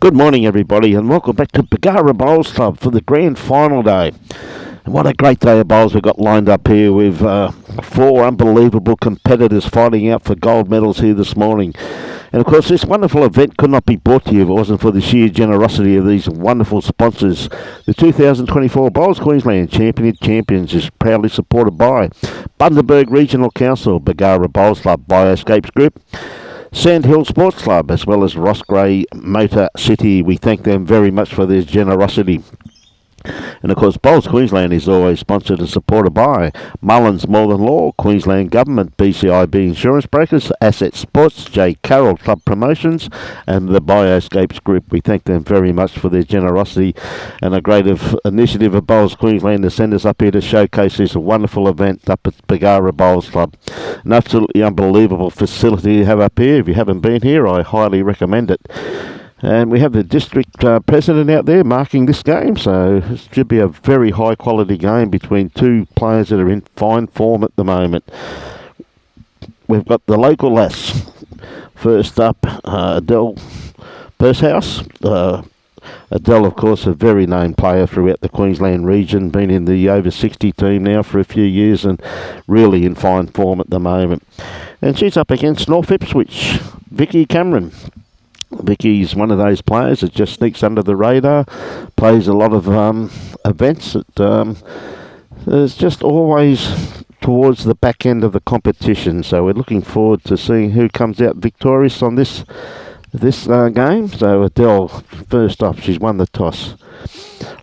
Good morning, everybody, and welcome back to Bargara Bowls Club for the grand final day. And what a great day of bowls we've got lined up here with four unbelievable competitors fighting out for gold medals here this morning. And of course, this wonderful event could not be brought to you if it wasn't for the sheer generosity of these wonderful sponsors. The 2024 Bowls Queensland Champions is proudly supported by Bundaberg Regional Council, Bargara Bowls Club, Bioscapes Group, Sandhill Sports Club, as well as Ross Gray Motor City. We thank them very much for their generosity. And of course, Bowls Queensland is always sponsored and supported by Mullins More Than Law, Queensland Government, BCIB Insurance Brokers, Asset Sports, J. Carroll Club Promotions, and the Bioscapes Group. We thank them very much for their generosity and a great initiative of Bowls Queensland to send us up here to showcase this wonderful event up at Bargara Bowls Club. An absolutely unbelievable facility to have up here. If you haven't been here, I highly recommend it. And we have the district president out there marking this game, so it should be a very high quality game between two players that are in fine form at the moment. We've got the local lass. First up, Adele Pershouse. Adele, of course, a very known player throughout the Queensland region, been in the over 60 team now for a few years and really in fine form at the moment. And she's up against North Ipswich, Vicki Cameron. Vicky's one of those players that just sneaks under the radar, plays a lot of events that is just always towards the back end of the competition. So we're looking forward to seeing who comes out victorious on this game. So Adele, first up, she's won the toss.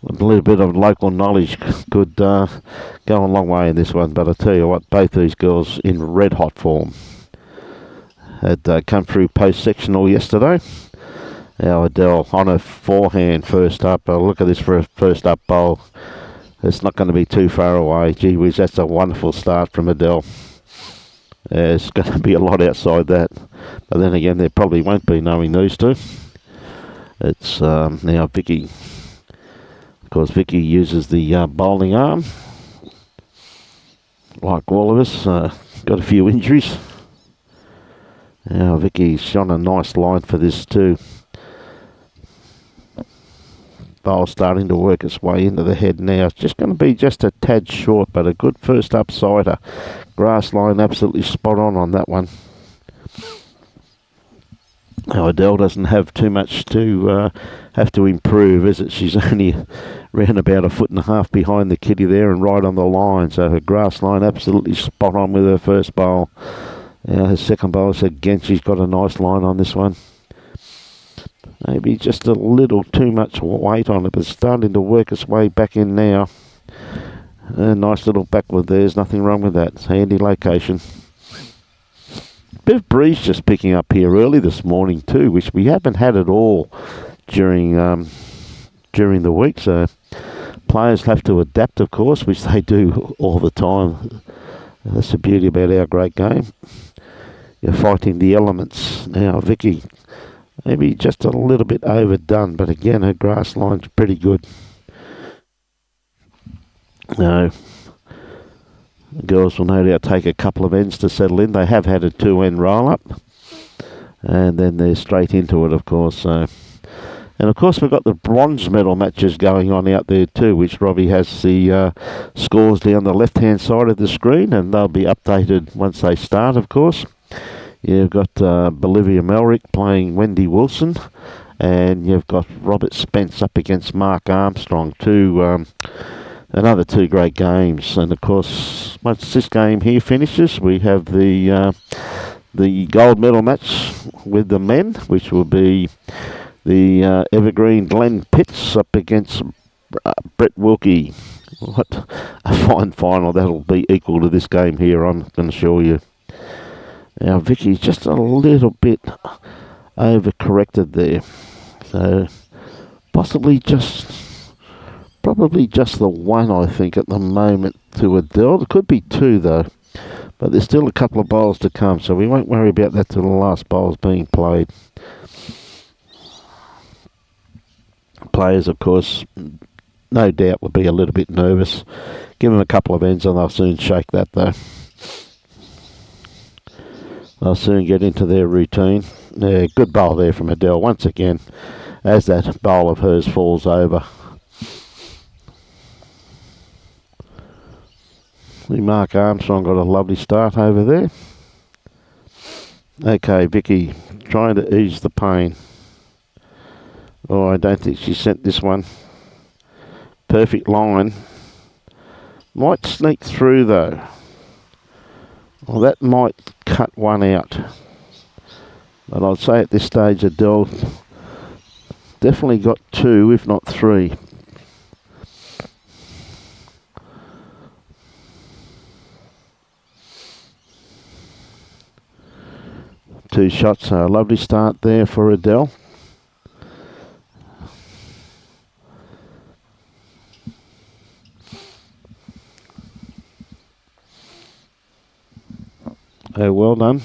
A little bit of local knowledge could go a long way in this one, but I tell you what, both these girls in red hot form. Had come through post-sectional yesterday. Now Adele on her forehand first up. Look at this for a first up bowl. It's not going to be too far away. Gee whiz, that's a wonderful start from Adele. There's going to be a lot outside that. But then again, there probably won't be, knowing these two. It's now Vicki. Of course, Vicki uses the bowling arm. Like all of us, got a few injuries. Now Vicky's shot a nice line for this too. Bowl starting to work its way into the head now. It's just going to be just a tad short, but a good first upsider. Grass line absolutely spot on that one. Now Adele doesn't have too much to have to improve, is it? She's only around about 1.5 foot behind the kitty there and right on the line. So her grass line absolutely spot on with her first bowl. Her second bowl, again, she's got a nice line on this one. Maybe just a little too much weight on it, but it's starting to work its way back in now. A nice little backward there, there's nothing wrong with that. It's handy location. Bit of breeze just picking up here early this morning too, which we haven't had at all during the week. So players have to adapt, of course, which they do all the time. That's the beauty about our great game. You're fighting the elements. Now Vicki, maybe just a little bit overdone, but again her grass line's pretty good. No, the girls will no doubt take a couple of ends to settle in. They have had a 2-end roll up, and then they're straight into it, of course. So, and of course we've got the bronze medal matches going on out there too, which Robbie has the scores down the left hand side of the screen, and they'll be updated once they start, of course. You've got Bolivia Melrick playing Wendy Wilson, and you've got Robert Spence up against Mark Armstrong. Another two great games. And of course, once this game here finishes, we have the gold medal match with the men, which will be the Evergreen Glenn Pitts up against Brett Wilkie. What a fine final. That'll be equal to this game here, I'm going to assure you. Now Vicky's just a little bit overcorrected there. So probably just the one, I think, at the moment to Adele. It could be two though. But there's still a couple of bowls to come, so we won't worry about that till the last bowl's being played. Players, of course, no doubt will be a little bit nervous. Give them a couple of ends and they'll soon shake that though. They'll soon get into their routine. Yeah, good bowl there from Adele once again. as that bowl of hers falls over. Mark Armstrong got a lovely start over there. Okay, Vicki, trying to ease the pain. Oh, I don't think she sent this one. Perfect line. Might sneak through though. Well, that might cut one out. But I'd say at this stage Adele definitely got 2, if not 3. Two shots, so a lovely start there for Adele. Oh, well done.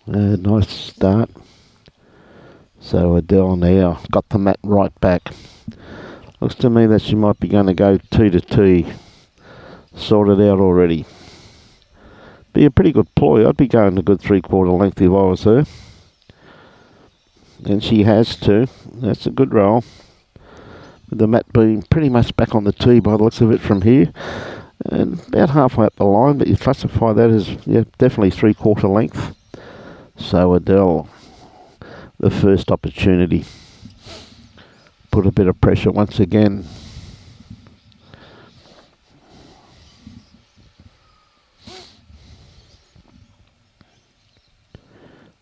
Nice start. So Adele now got the mat right back. Looks to me that she might be going to go 2 to tee. Sorted out already. Be a pretty good ploy. I'd be going a good 3/4 length if I was her. And she has too. That's a good roll. With the mat being pretty much back on the tee by the looks of it from here. And about halfway up the line, but you classify that as definitely 3/4 length. So Adele, the first opportunity. Put a bit of pressure once again.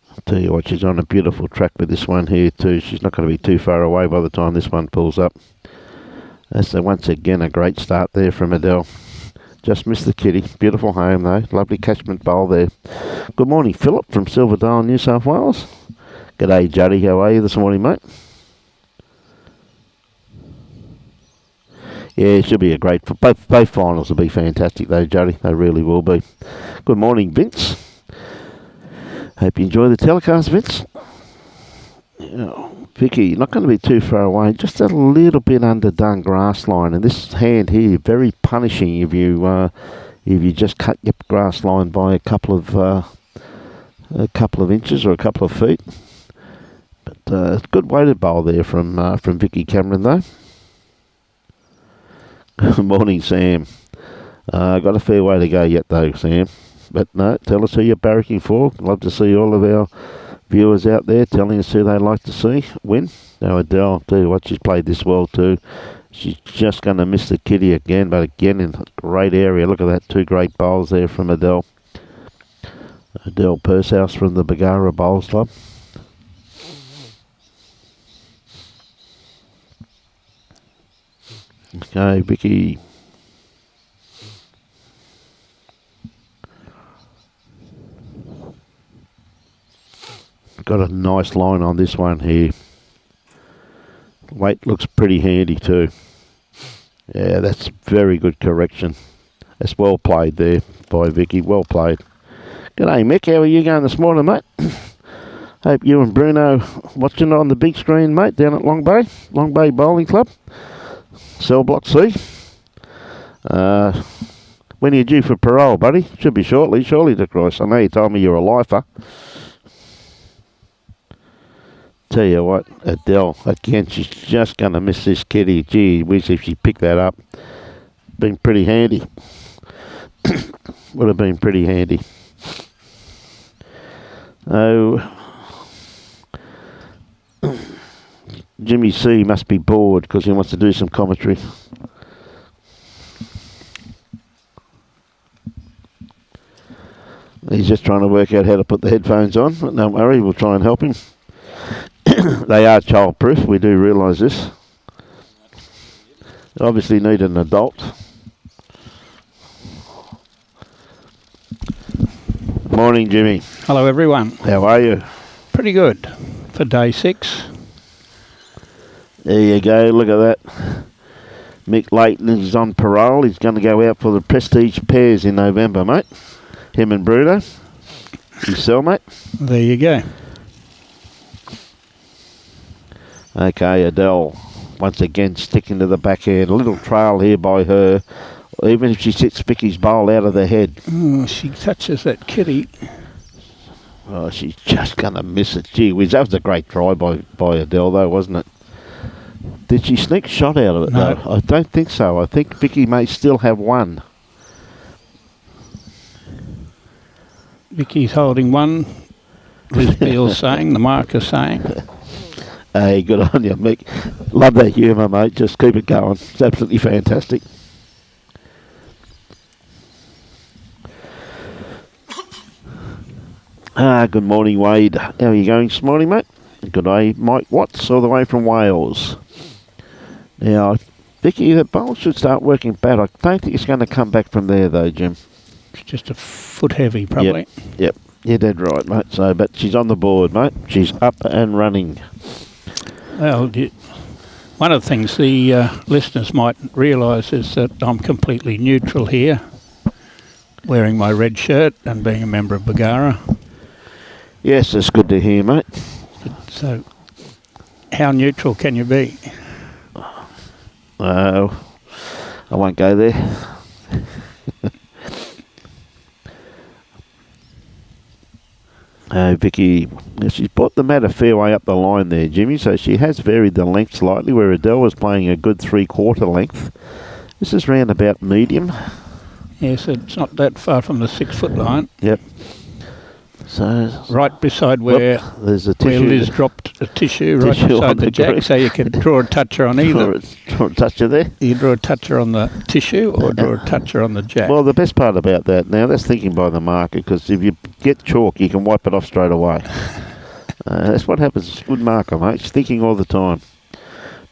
I'll tell you what, she's on a beautiful track with this one here too. She's not going to be too far away by the time this one pulls up. That's once again a great start there from Adele. Just missed the kitty. Beautiful home though. Lovely catchment bowl there. Good morning, Philip from Silverdale, New South Wales. G'day, Juddy. How are you this morning, mate? Yeah, it should be a great... Both finals will be fantastic though, Juddy. They really will be. Good morning, Vince. Hope you enjoy the telecast, Vince. Vicki, you're not going to be too far away. Just a little bit underdone grass line. And this hand here, very punishing if you just cut your grass line by a couple of inches or a couple of feet. But good weighted bowl there from Vicki Cameron though. Good morning, Sam. Got a fair way to go yet though, Sam. But no, tell us who you're barracking for. Love to see all of our viewers out there telling us who they like to see win. Now Adele, I'll tell you what, she's played this well too. She's just going to miss the kitty again, but again in a great area. Look at that, 2 great bowls there from Adele. Adele Pershouse from the Bargara Bowls Club. Okay, Vicki. Got a nice line on this one here. Weight looks pretty handy too. Yeah, that's very good correction. That's well played there by Vicki. Well played. G'day, Mick. How are you going this morning, mate? Hope you and Bruno watching on the big screen, mate, down at Long Bay Bowling Club. Cell Block C. When are you due for parole, buddy? Should be shortly, to Christ. I know you told me you're a lifer. Tell you what, Adele, again, she's just going to miss this kitty. Gee whiz, if she picked that up. Been pretty handy. Would have been pretty handy. Oh, Jimmy C must be bored because he wants to do some commentary. He's just trying to work out how to put the headphones on. But don't worry, we'll try and help him. They are child-proof, we do realise this. They obviously need an adult. Morning, Jimmy. Hello, everyone. How are you? Pretty good for day 6. There you go, look at that. Mick Layton is on parole. He's going to go out for the Prestige Pairs in November, mate. Him and Bruno. You sell, mate? There you go. Okay, Adele, once again sticking to the backhand. A little trail here by her. Even if she sits Vicky's bowl out of the head. She touches that kitty. Oh, she's just going to miss it. Gee whiz, that was a great try by Adele, though, wasn't it? Did she sneak shot out of it, No. though? I don't think so. I think Vicky may still have one. Vicky's holding one. Liz Beale's saying, the marker's saying. Hey, good on you, Mick. Love that humour, mate. Just keep it going. It's absolutely fantastic. Good morning, Wade. How are you going this morning, mate? Good day, Mike Watts, all the way from Wales. Now, Vicky, the bowl should start working bad. I don't think it's going to come back from there, though, Jim. It's just a foot heavy, probably. Yep. You're dead right, mate. So, but she's on the board, mate. She's up and running. Well, one of the things the listeners might realise is that I'm completely neutral here, wearing my red shirt and being a member of Bargara. Yes, that's good to hear, mate. So, how neutral can you be? I won't go there. Vicky, she's brought the mat a fair way up the line there, Jimmy, so she has varied the length slightly, where Adele was playing a good 3/4 length. This is round about medium. Yes, it's not that far from the 6 foot line. Yep. So right beside where there's a where tissue. Liz dropped a tissue right Tissue on beside the the jack, green. so you can draw a toucher on either. Draw a toucher there. You draw a toucher on the tissue or draw a toucher on the jack. Well, the best part about that, now that's thinking by the marker, because if you get chalk, you can wipe it off straight away. That's what happens. It's a good marker, mate. She's thinking all the time.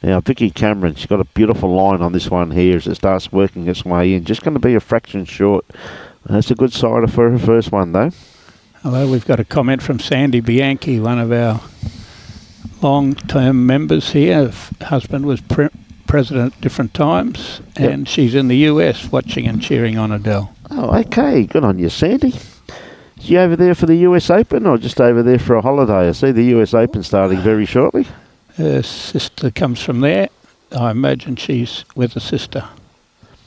Now, Vicki Cameron, she's got a beautiful line on this one here as it starts working its way in. Just going to be a fraction short. That's a good sider for her first one, though. Hello, we've got a comment from Sandy Bianchi, one of our long-term members here. Husband was president at different times, and she's in the US watching and cheering on Adele. Oh, okay. Good on you, Sandy. Is you over there for the US Open or just over there for a holiday? I see the US Open starting very shortly. Her sister comes from there. I imagine she's with a sister,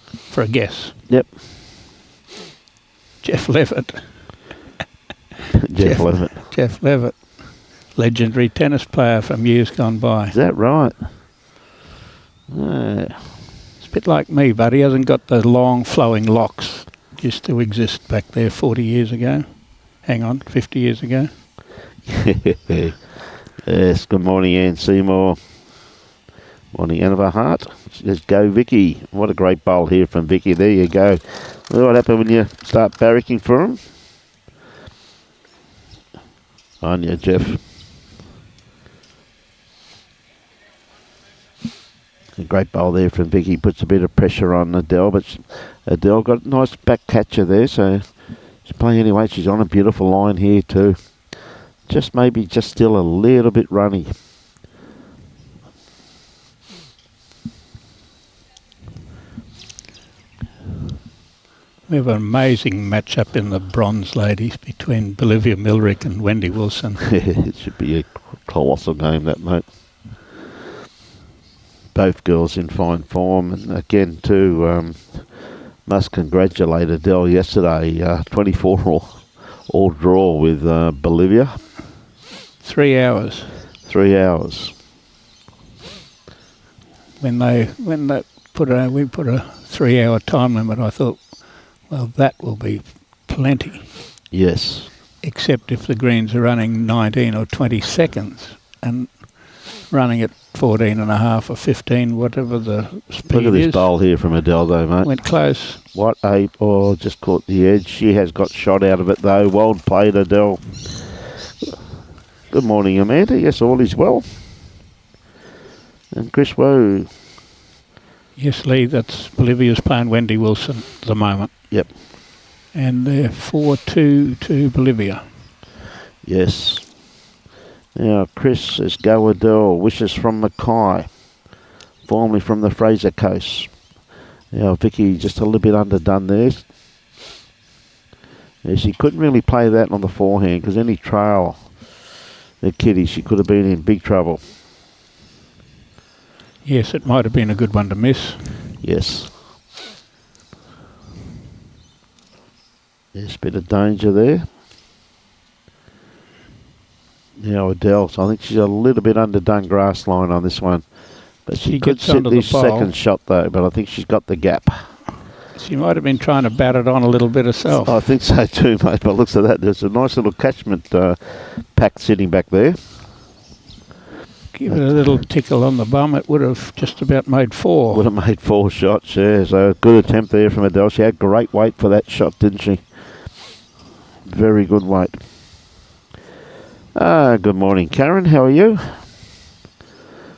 for a guess. Yep. Jeff Levitt. Jeff Levitt, legendary tennis player from years gone by. Is that right? It's a bit like me, but he hasn't got the long flowing locks used to exist back there 40 years ago. Hang on, 50 years ago. Yes, good morning, Ann Seymour. Morning, Anna Hart. Let's go, Vicky. What a great bowl here from Vicky. There you go. What happens when you start barracking for them? On you, Jeff. A great bowl there from Vicky. Puts a bit of pressure on Adele, but Adele got a nice back catcher there, so she's playing anyway. She's on a beautiful line here too. Just maybe just still a little bit runny. We have an amazing match-up in the bronze ladies between Bolivia Millrick and Wendy Wilson. It should be a colossal game, that, mate. Both girls in fine form, and again too, must congratulate Adele yesterday. 24 all draw with Bolivia. 3 hours. 3 hours. When we put a 3 hour time limit, I thought, well, that will be plenty. Yes. Except if the greens are running 19 or 20 seconds and running at 14 and a half or 15, whatever the speed Look at this is. bowl here from Adele, though, mate. Went close. What a... Oh, just caught the edge. She has got shot out of it, though. Well played, Adele. Good morning, Amanda. Yes, all is well. And Chris Woe. Yes, Lee, that's Bolivia's playing Wendy Wilson at the moment. Yep. And they're 4-2 to Bolivia. Yes. Now, Chris says, go Adele. Wishes from Mackay. Formerly from the Fraser Coast. Now, Vicky just a little bit underdone there. Yeah, she couldn't really play that on the forehand because any trail the kitty, she could have been in big trouble. Yes, it might have been a good one to miss. Yes. There's a bit of danger there. Now Adele, so I think she's a little bit underdone grass line on this one. But she could gets sit onto the this bowl. second shot though, but I think she's got the gap. She might have been trying to bat it on a little bit herself. I think so too, mate, but looks at that. There's a nice little catchment pack sitting back there. Give it a little tickle on the bum, it would have just about made 4. Would have made 4 shots, yeah. So good attempt there from Adele. She had great weight for that shot, didn't she? Very good weight. Good morning, Karen. How are you?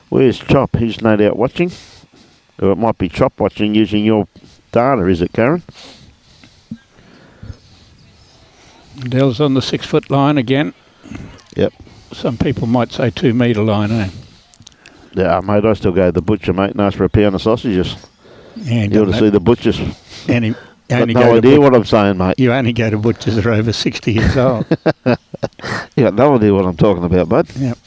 Where's Chop? He's no doubt watching. Or it might be Chop watching using your data, is it, Karen? Adele's on the 6-foot line again. Yep. Some people might say 2 metre line, eh? Yeah, mate, I still go to the butcher, mate, and ask for a pound of sausages. Yeah, You ought to see the butchers. Any, Got no idea what I'm saying, mate. You only go to butchers that are over 60 years old. You got no idea what I'm talking about, bud. Yep.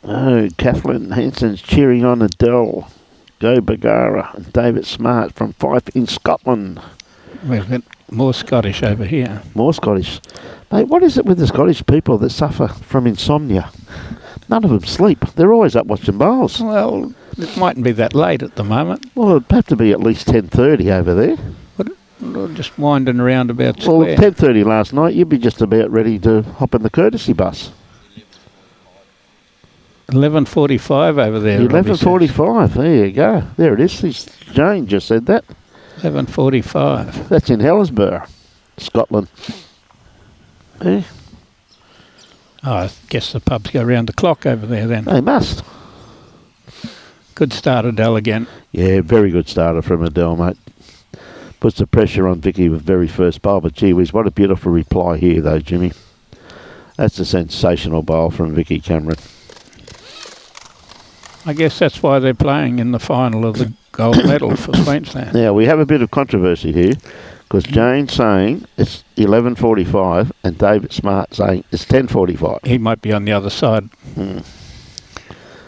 Oh, Kathleen Hanson's cheering on Adele. Go Bargara and David Smart from Fife in Scotland. We've got more Scottish over here. More Scottish. Mate, what is it with the Scottish people that suffer from insomnia? None of them sleep. They're always up watching bowls. Well, it mightn't be that late at the moment. Well, it'd have to be at least 10:30 over there. But we're just winding around about Well, square. 10:30 last night, you'd be just about ready to hop in the courtesy bus. 11:45 over there. 11:45, there you go. There it is. Jane just said that. 11:45. That's in Helensburgh, Scotland. Yeah, Oh, I guess the pubs go round the clock over there then. they must. Good start, Adele again. Yeah, very good starter from Adele, mate. Puts the pressure on Vicki with very first bowl, but gee whiz, what a beautiful reply here though, Jimmy. That's a sensational bowl from Vicki Cameron. I guess that's why they're playing in the final of the gold medal for Queensland. Now, we have a bit of controversy here, because Jane's saying it's 11:45 and David Smart saying it's 10:45. He might be on the other side.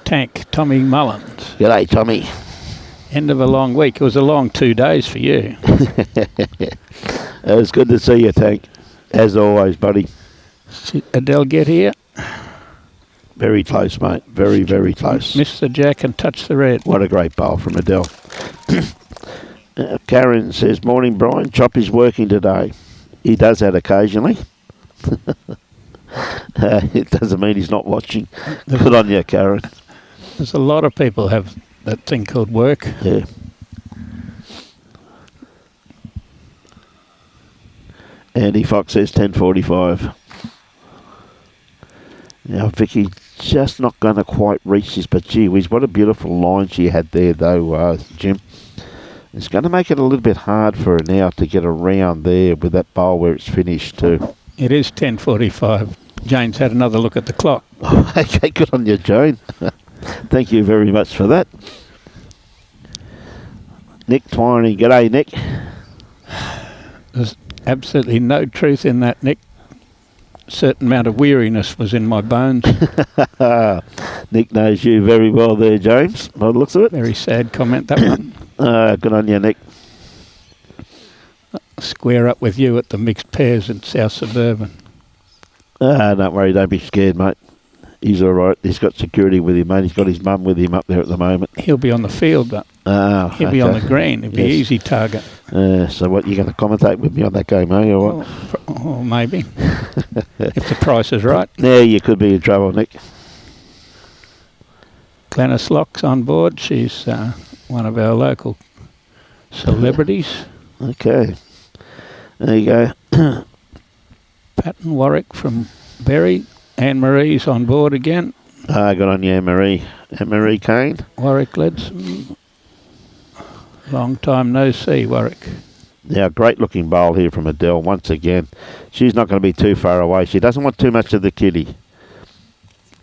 Tank, Tommy Mullins. G'day, Tommy. End of a long week. It was a long 2 days for you. It's good to see you, Tank. As always, buddy. Did Adele get here? Very close, mate. Very, very close. Missed the jack and touched the red. What a great bowl from Adele. Karen says, morning, Brian. Chop is working today. He does that occasionally. It doesn't mean he's not watching. Good on you, Karen. There's a lot of people have that thing called work. Yeah. Andy Fox says 10:45. Now, Vicki just not going to quite reach this, but gee whiz, what a beautiful line she had there, though, Jim. It's going to make it a little bit hard for her now to get around there with that bowl where it's finished, too. It is 10:45. Jane's had another look at the clock. Okay, good on you, Jane. Thank you very much for that. Nick Twining, g'day, Nick. There's absolutely no truth in that, Nick. Certain amount of weariness was in my bones. Nick knows you very well there, James, by the looks of it. Very sad comment, that one. Good on you, Nick. Square up with you at the mixed pairs in South Suburban. Don't worry, don't be scared, mate. He's all right. He's got security with him, mate. He's got his mum with him up there at the moment. He'll be on the field, but he'll be on the green. He'll be an easy target. So what, you going to commentate with me on that game, are you, or what? Oh, maybe. If the price is right. Yeah, you could be in trouble, Nick. Glenys Locke's on board. She's one of our local celebrities. Okay. There you go. Patton Warwick from Berry. Anne-Marie's on board again. Good on you, Anne-Marie. Anne-Marie Kane. Warwick Ledson. Long time no see, Warwick. Now, great looking bowl here from Adele once again. She's not going to be too far away. She doesn't want too much of the kitty.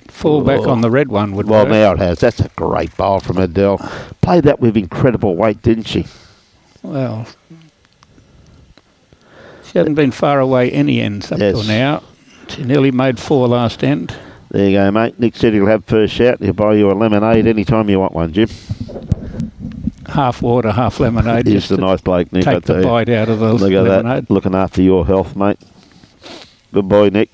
Fall back on the red one would Well, work. now it has. That's a great bowl from Adele. Played that with incredible weight, didn't she? Well, she hasn't been far away any ends up till now. She nearly made 4 last end. There you go, mate. Nick said he'll have first shout. He'll buy you a lemonade anytime you want one, Jim. half water, half lemonade. He's a nice bloke, Nick. Take the bite out of the Look at lemonade. that, looking after your health, mate. Good boy, Nick.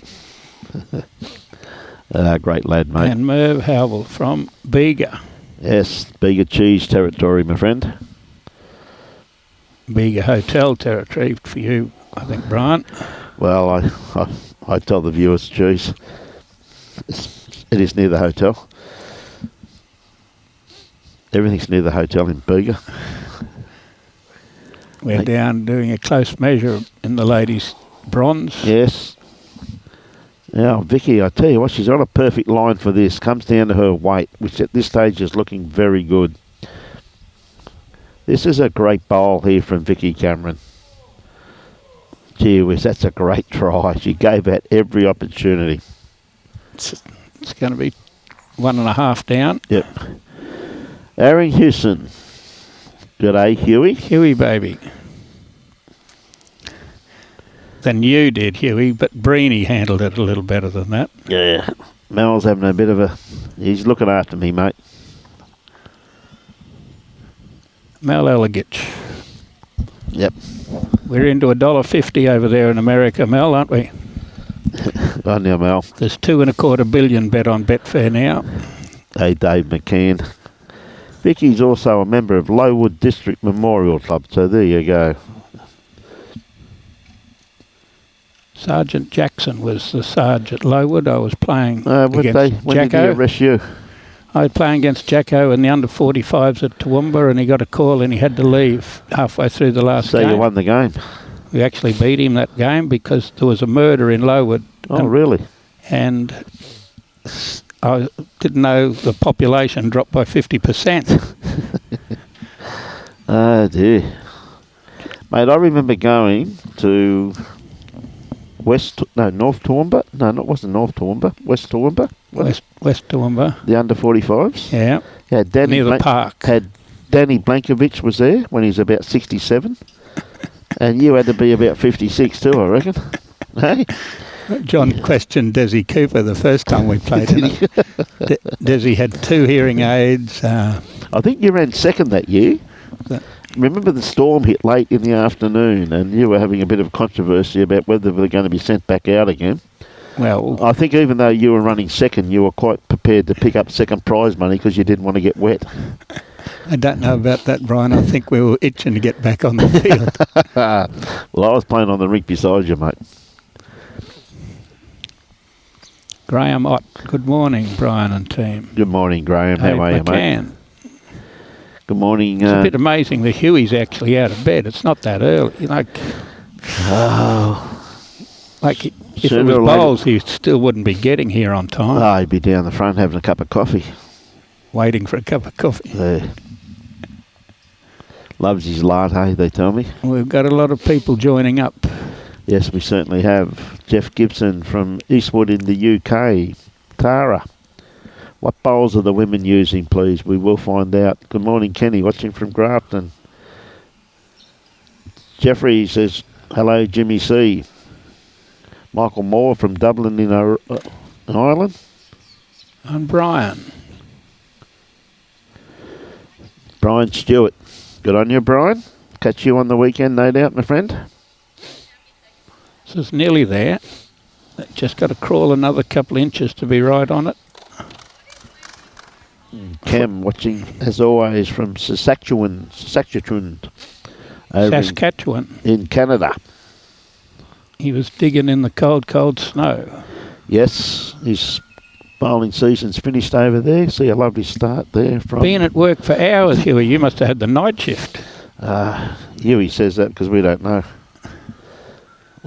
Great lad, mate. And Merv Howell from Bega. Yes, Bega cheese territory, my friend. Bega hotel territory for you, I think, Brian. Well, I tell the viewers, cheese. It is near the hotel. Everything's near the hotel in Bega. We're down doing a close measure in the ladies' bronze. Yes. Now, Vicki, I tell you what, she's on a perfect line for this. Comes down to her weight, which at this stage is looking very good. This is a great bowl here from Vicki Cameron. Gee whiz, that's a great try. She gave out every opportunity. It's going to be 1.5 down. Yep. Aaron Hewson. G'day, Huey. Huey, baby. Than you did, Huey, but Breeny handled it a little better than that. Yeah. Mel's having a bit of a... He's looking after me, mate. Mel Elegich. Yep. We're into $1.50 over there in America, Mel, aren't we? On you, Mel. There's $2.25 billion bet on Betfair now. Hey, Dave McCann. Vicky's also a member of Lowood District Memorial Club, so there you go. Sergeant Jackson was the sergeant at Lowood. I was playing against when did he Jacko. arrest you? I was playing against Jacko in the under-45s at Toowoomba, and he got a call and he had to leave halfway through the last game. So you won the game? We actually beat him that game because there was a murder in Lowood. Oh, really? And I didn't know the population dropped by 50%. Oh, dear. Mate, I remember going to... North Toowoomba? No, it wasn't North Toowoomba. West Toowoomba? West Toowoomba. The under-45s? Yeah. Danny Near the park. Had Danny Blankovich was there when he was about 67. And you had to be about 56 too, I reckon. Hey? John questioned Desi Cooper the first time we played in it. Desi had 2 hearing aids. I think you ran second that year. Remember the storm hit late in the afternoon and you were having a bit of controversy about whether they were going to be sent back out again. Well, I think even though you were running second, you were quite prepared to pick up second prize money because you didn't want to get wet. I don't know about that, Brian. I think we were itching to get back on the field. Well, I was playing on the rink beside you, mate. Graham Ott. Good morning, Brian and team. Good morning, Graham. How are you, mate? Good morning. It's a bit amazing that Huey's actually out of bed. It's not that early. Like if it was bowls, he still wouldn't be getting here on time. Oh, he'd be down the front having a cup of coffee. Waiting for a cup of coffee. Loves his latte, they tell me. We've got a lot of people joining up. Yes, we certainly have. Jeff Gibson from Eastwood in the UK. Tara. What bowls are the women using, please? We will find out. Good morning, Kenny, watching from Grafton. Jeffrey says, hello, Jimmy C. Michael Moore from Dublin in Ireland. And Brian. Brian Stewart. Good on you, Brian. Catch you on the weekend, no doubt, my friend. This is nearly there. Just got to crawl another couple inches to be right on it. Cam watching, as always, from Saskatchewan. In Canada. He was digging in the cold, cold snow. Yes, his bowling season's finished over there. See a lovely start there. From being at work for hours, Huey, you must have had the night shift. Huey says that because we don't know. I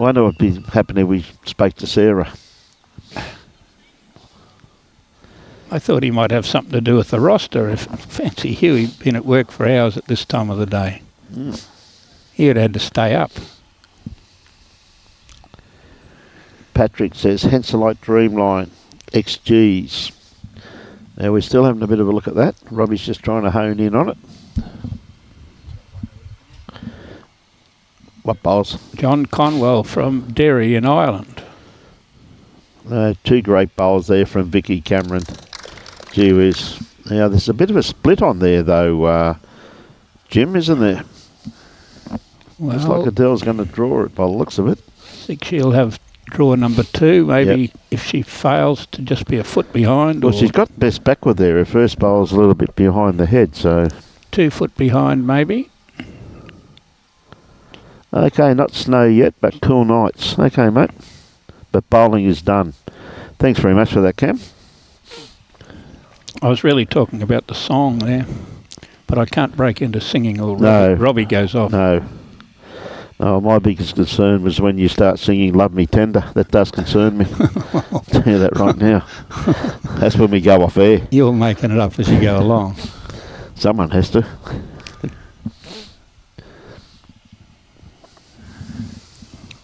wonder what would be happening if we spoke to Sarah. I thought he might have something to do with the roster. If fancy Huey been at work for hours at this time of the day. He would have had to stay up. Patrick says, Henselite Dreamline, XGs. Now we're still having a bit of a look at that. Robbie's just trying to hone in on it. What bowls? John Conwell from Derry in Ireland. 2 great bowls there from Vicki Cameron. Gee whiz. Now there's a bit of a split on there though. Jim, isn't there? Well, Looks like Adele's going to draw it by the looks of it. I think she'll have draw number 2. Maybe if she fails to just be a foot behind. Well, or she's got best backward there. Her first bowl's a little bit behind the head, so... 2 foot behind, maybe. Okay, not snow yet, but cool nights. Okay, mate. But bowling is done. Thanks very much for that, Cam. I was really talking about the song there, but I can't break into singing or Robbie goes off. No. Oh, my biggest concern was when you start singing Love Me Tender. That does concern me. I'll tell you that right now. That's when we go off air. You're making it up as you go along. Someone has to.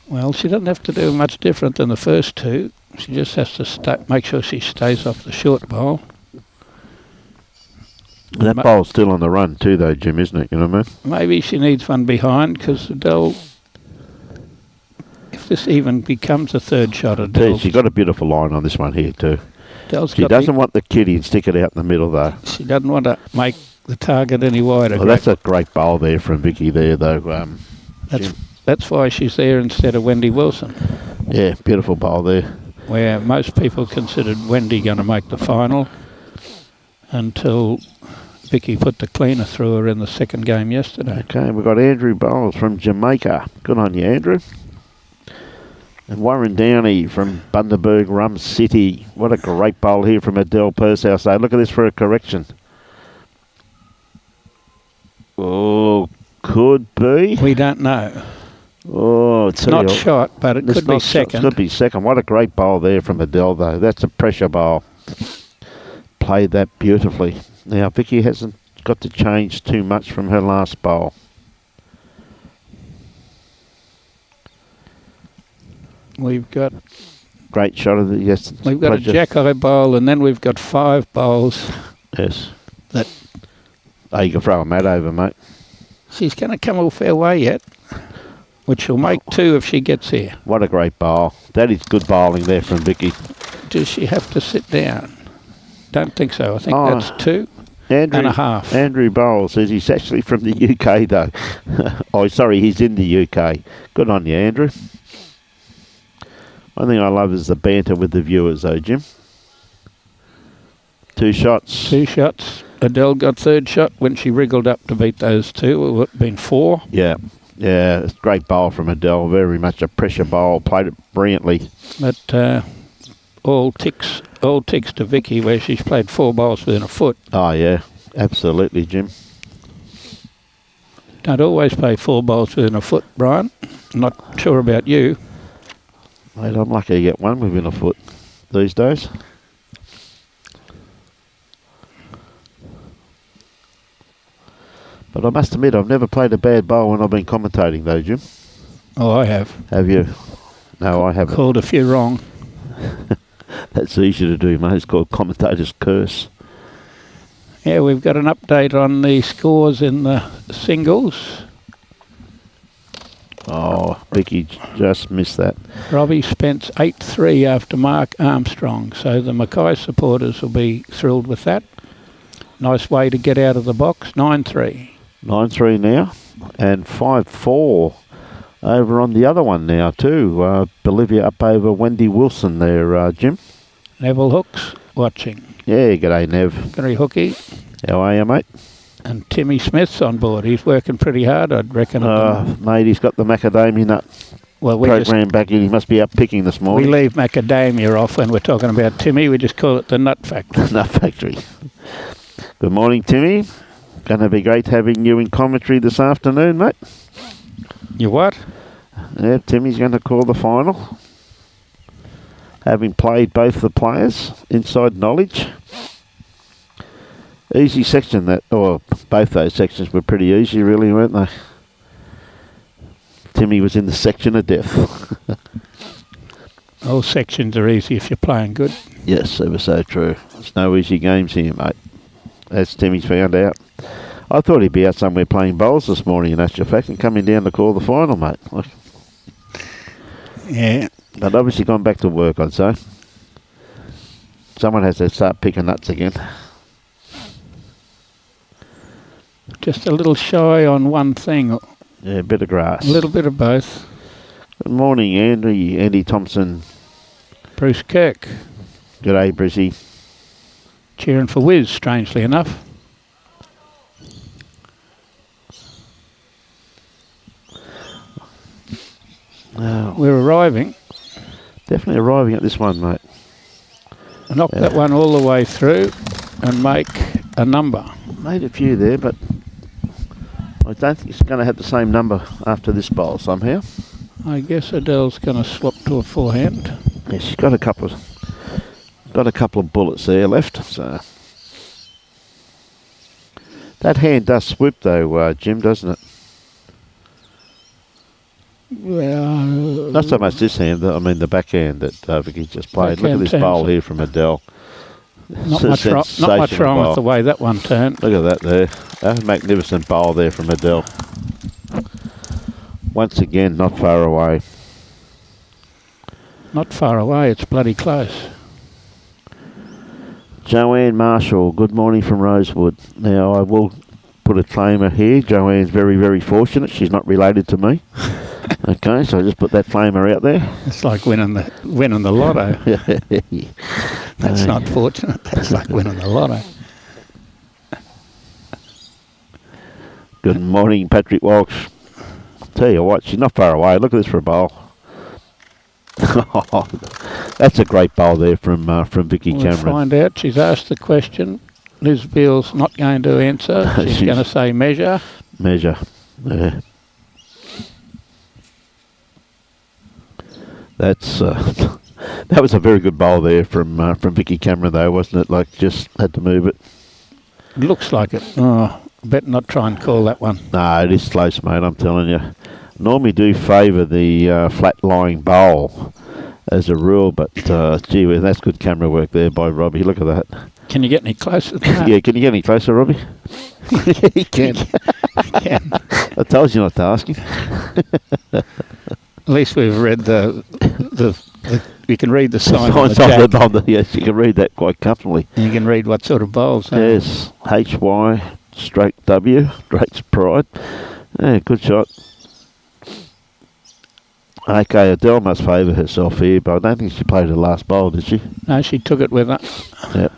Well, she doesn't have to do much different than the first 2. She just has to make sure she stays off the short bowl. That bowl's still on the run too, though, Jim, isn't it? You know what I mean? Maybe she needs one behind, because Adele, if this even becomes a third shot, Adele's... She's got a beautiful line on this one here too. She doesn't want the kitty and stick it out in the middle, though. She doesn't want to make the target any wider. Well, that's a great bowl there from Vicki there, though. That's why she's there instead of Wendy Wilson. Yeah, beautiful bowl there. Where most people considered Wendy going to make the final until Vicki put the cleaner through her in the second game yesterday. Okay, we've got Andrew Bowles from Jamaica. Good on you, Andrew. And Warren Downey from Bundaberg, Rum City. What a great bowl here from Adele Pershouse. So look at this for a correction. Oh, could be. We don't know. Oh, it's not shot, but it could be second. It could be second. What a great bowl there from Adele, though. That's a pressure bowl. Played that beautifully. Now, Vicki hasn't got to change too much from her last bowl. We've got... Great shot of the... Yes, we've got a jack-eye bowl, and then we've got 5 bowls. Yes. That... Oh, you can throw a mat over, mate. She's going to come all fair way yet, which she'll make 2 if she gets here. What a great bowl. That is good bowling there from Vicki. Does she have to sit down? Don't think so. I think that's 2 and a half. Andrew Bowles says he's actually from the UK, though. Oh, sorry, he's in the UK. Good on you, Andrew. One thing I love is the banter with the viewers, though, Jim. 2 shots. 2 shots. Adele got third shot when she wriggled up to beat those 2. It would have been 4. Yeah. Yeah, it's a great bowl from Adele. Very much a pressure bowl. Played it brilliantly. But all ticks to Vicki, where she's played 4 bowls within a foot. Oh, yeah. Absolutely, Jim. Don't always play 4 bowls within a foot, Brian. Not sure about you. Mate, I'm lucky to get one within a foot these days. But I must admit, I've never played a bad bowl when I've been commentating, though, Jim. Oh, I have. Have you? No, I haven't. Called a few wrong. That's easy to do, mate. It's called commentator's curse. Yeah, we've got an update on the scores in the singles. Oh, Vicki just missed that. Robbie Spence 8-3 after Mark Armstrong, so the Mackay supporters will be thrilled with that. Nice way to get out of the box, 9-3. 9-3 now, and 5-4 over on the other one now too. Bolivia up over Wendy Wilson there, Jim. Neville Hooks watching. Yeah, g'day Nev. Very hooky. How are you, mate? And Timmy Smith's on board. He's working pretty hard, I'd reckon. Mate, he's got the macadamia nut program back in. He must be up picking this morning. We leave macadamia off when we're talking about Timmy. We just call it the Nut Factory. Nut Factory. Good morning, Timmy. Going to be great having you in commentary this afternoon, mate. You what? Yeah, Timmy's going to call the final. Having played both the players, inside knowledge. Easy section both those sections were pretty easy, really, weren't they? Timmy was in the section of death. All sections are easy if you're playing good. Yes, ever so true. There's no easy games here, mate. As Timmy's found out. I thought he'd be out somewhere playing bowls this morning, in actual fact, and coming down to call the final, mate. Yeah. But obviously gone back to work, I'd say. Someone has to start picking nuts again. Just a little shy on one thing. Yeah, a bit of grass. A little bit of both. Good morning, Andy Thompson. Bruce Kirk. G'day, Brizzy. Cheering for Wiz, strangely enough. Oh, We're arriving. definitely arriving at this one, mate. Knock that one all the way through and make a number. Made a few there, but I don't think it's going to have the same number after this bowl somehow. I guess Adele's going to swap to a forehand. Yeah, she's got a couple of bullets there left. So that hand does swoop though, Jim, doesn't it? Well, Not so much this hand. I mean the backhand that Vicki just played. Look at this bowl here from Adele. not much wrong with the way that one turned. Look at that there. That's a magnificent bowl there from Adele. Once again, not far away. Not far away, it's bloody close. Joanne Marshall, good morning from Rosewood. Now, I will put a claimer here. Joanne's very, very fortunate. She's not related to me. Okay, so I just put that claimer out there. It's like winning the lotto. That's not fortunate. That's like winning the lotto. Good morning, Patrick Walsh. Tell you what, she's not far away. Look at this for a bowl. That's a great bowl there from Vicki We'll Cameron. find out. She's asked the question. Liz Beale's not going to answer. She's going to say measure. Measure. Yeah. That's that was a very good bowl there from Vicki Cameron though, wasn't it? Like just had to move it. Looks like it. Oh, better not try and call that one. No, it is close, mate. I'm telling you. Normally do favour the flat-lying bowl as a rule, but gee whiz, that's good camera work there by Robbie. Look at that. Can you get any closer than that? Yeah, can you get any closer, Robbie? He can. Can. I told you not to ask him. At least we've read the we can read the sign on the Signs jack. on the, yes, you can read that quite comfortably. And you can read what sort of bowls. Yes, HY/W, Drake's Pride. Yeah, good shot. Okay, Adele must favour herself here, but I don't think she played her last bowl, did she? No, she took it with her. Yep.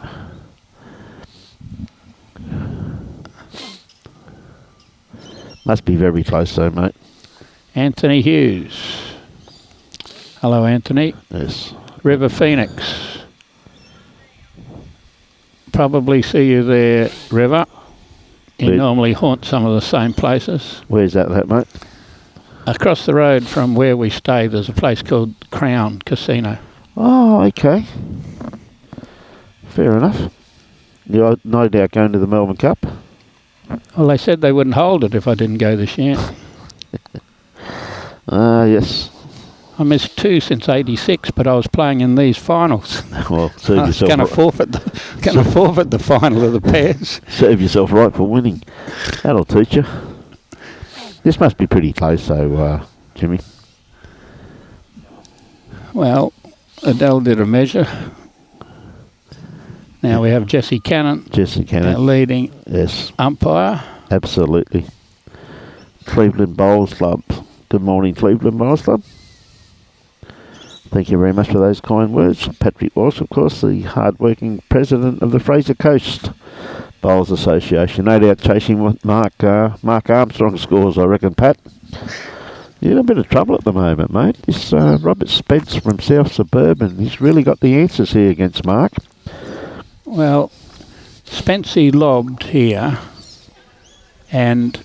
Must be very close though, mate. Anthony Hughes. Hello, Anthony. Yes. River Phoenix. Probably see you there, River. You Where- normally haunt some of the same places. Where's that, mate? Across the road from where we stay, there's a place called Crown Casino. Oh, okay. Fair enough. You're no doubt going to the Melbourne Cup. Well, they said they wouldn't hold it if I didn't go this year. Yes. I missed 2 since '86, but I was playing in these finals. Well, I serve was yourself going to right. forfeit the final of the pairs. Serve yourself right for winning. That'll teach you. This must be pretty close though, Jimmy. Well, Adele did a measure. Now we have Jessie Cannon, Jessie our Cannon. leading Yes, umpire. absolutely. Cleveland Bowls Club. Good morning, Cleveland Bowls Club. Thank you very much for those kind words. Patrick Walsh, of course, the hard-working president of the Fraser Coast Bowls Association. No doubt chasing what Mark Armstrong scores, I reckon, Pat. You're in a bit of trouble at the moment, mate. This Robert Spence from South Suburban, he's really got the answers here against Mark. Well, Spency lobbed here and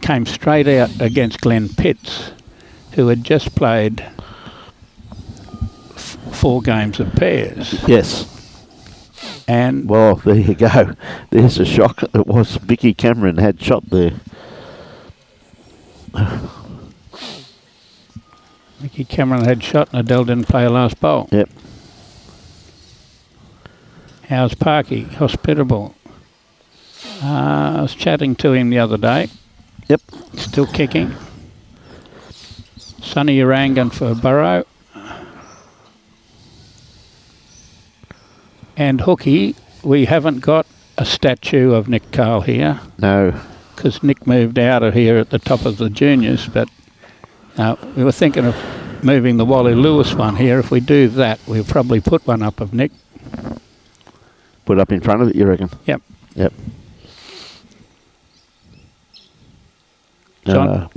came straight out against Glenn Pitts, who had just played 4 games of pairs. Yes. And Well, there you go. There's a shock. It was Vicki Cameron had shot there. Vicki Cameron had shot and Adele didn't play her last bowl. Yep. How's Parky? Hospitable. I was chatting to him the other day. Yep. Still kicking. Sonny Urangan for Burrow. And Hooky, we haven't got a statue of Nick Carl here. No. because Nick moved out of here at the top of the juniors, but we were thinking of moving the Wally Lewis one here. If we do that, we'll probably put one up of Nick. Put up in front of it, you reckon? Yep. Yep.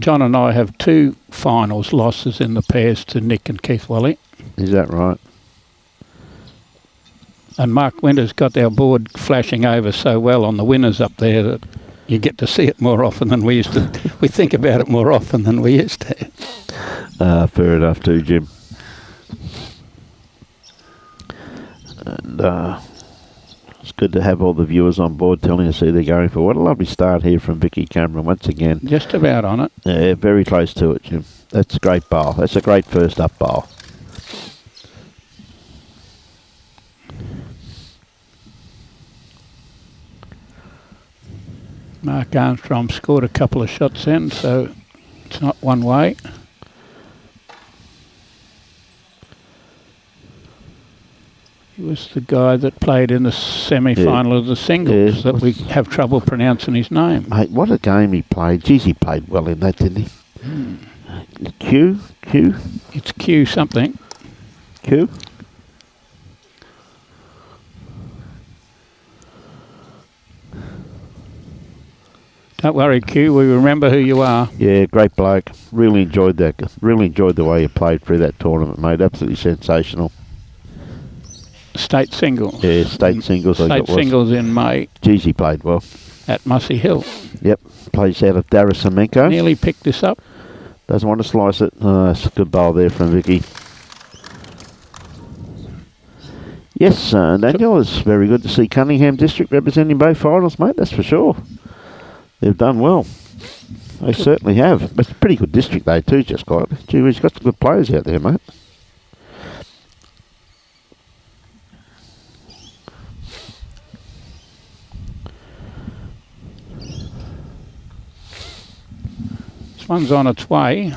John and I have 2 finals losses in the pairs to Nick and Keith Wally. Is that right? And Mark Winter's got our board flashing over so well on the winners up there that you get to see it more often than we used to. We think about it more often than we used to. Fair enough too, Jim. And it's good to have all the viewers on board telling us who they're going for. What a lovely start here from Vicki Cameron once again. Just about on it. Yeah, very close to it, Jim. That's a great bowl. That's a great first up bowl. Mark Armstrong scored a couple of shots in, so it's not one way. He was the guy that played in the semi-final of the singles that we have trouble pronouncing his name. Mate, what a game he played. Geez, he played well in that, didn't he? Q? It's Q something. Q? Don't worry, Q, we remember who you are. Yeah, great bloke. Really enjoyed that. Really enjoyed the way you played through that tournament, mate. Absolutely sensational. State singles. Yeah, state singles. State singles in May. Geez, he played well. At Mussey Hill. Yep, plays out of Darrasamenko. Nearly picked this up. Doesn't want to slice it. It's a good bowl there from Vicki. Yes, Daniel, it's very good to see Cunningham District representing both finals, mate, that's for sure. They've done well. They certainly have. But it's a pretty good district, though, too, just got. Gee, we've got some good players out there, mate. This one's on its way.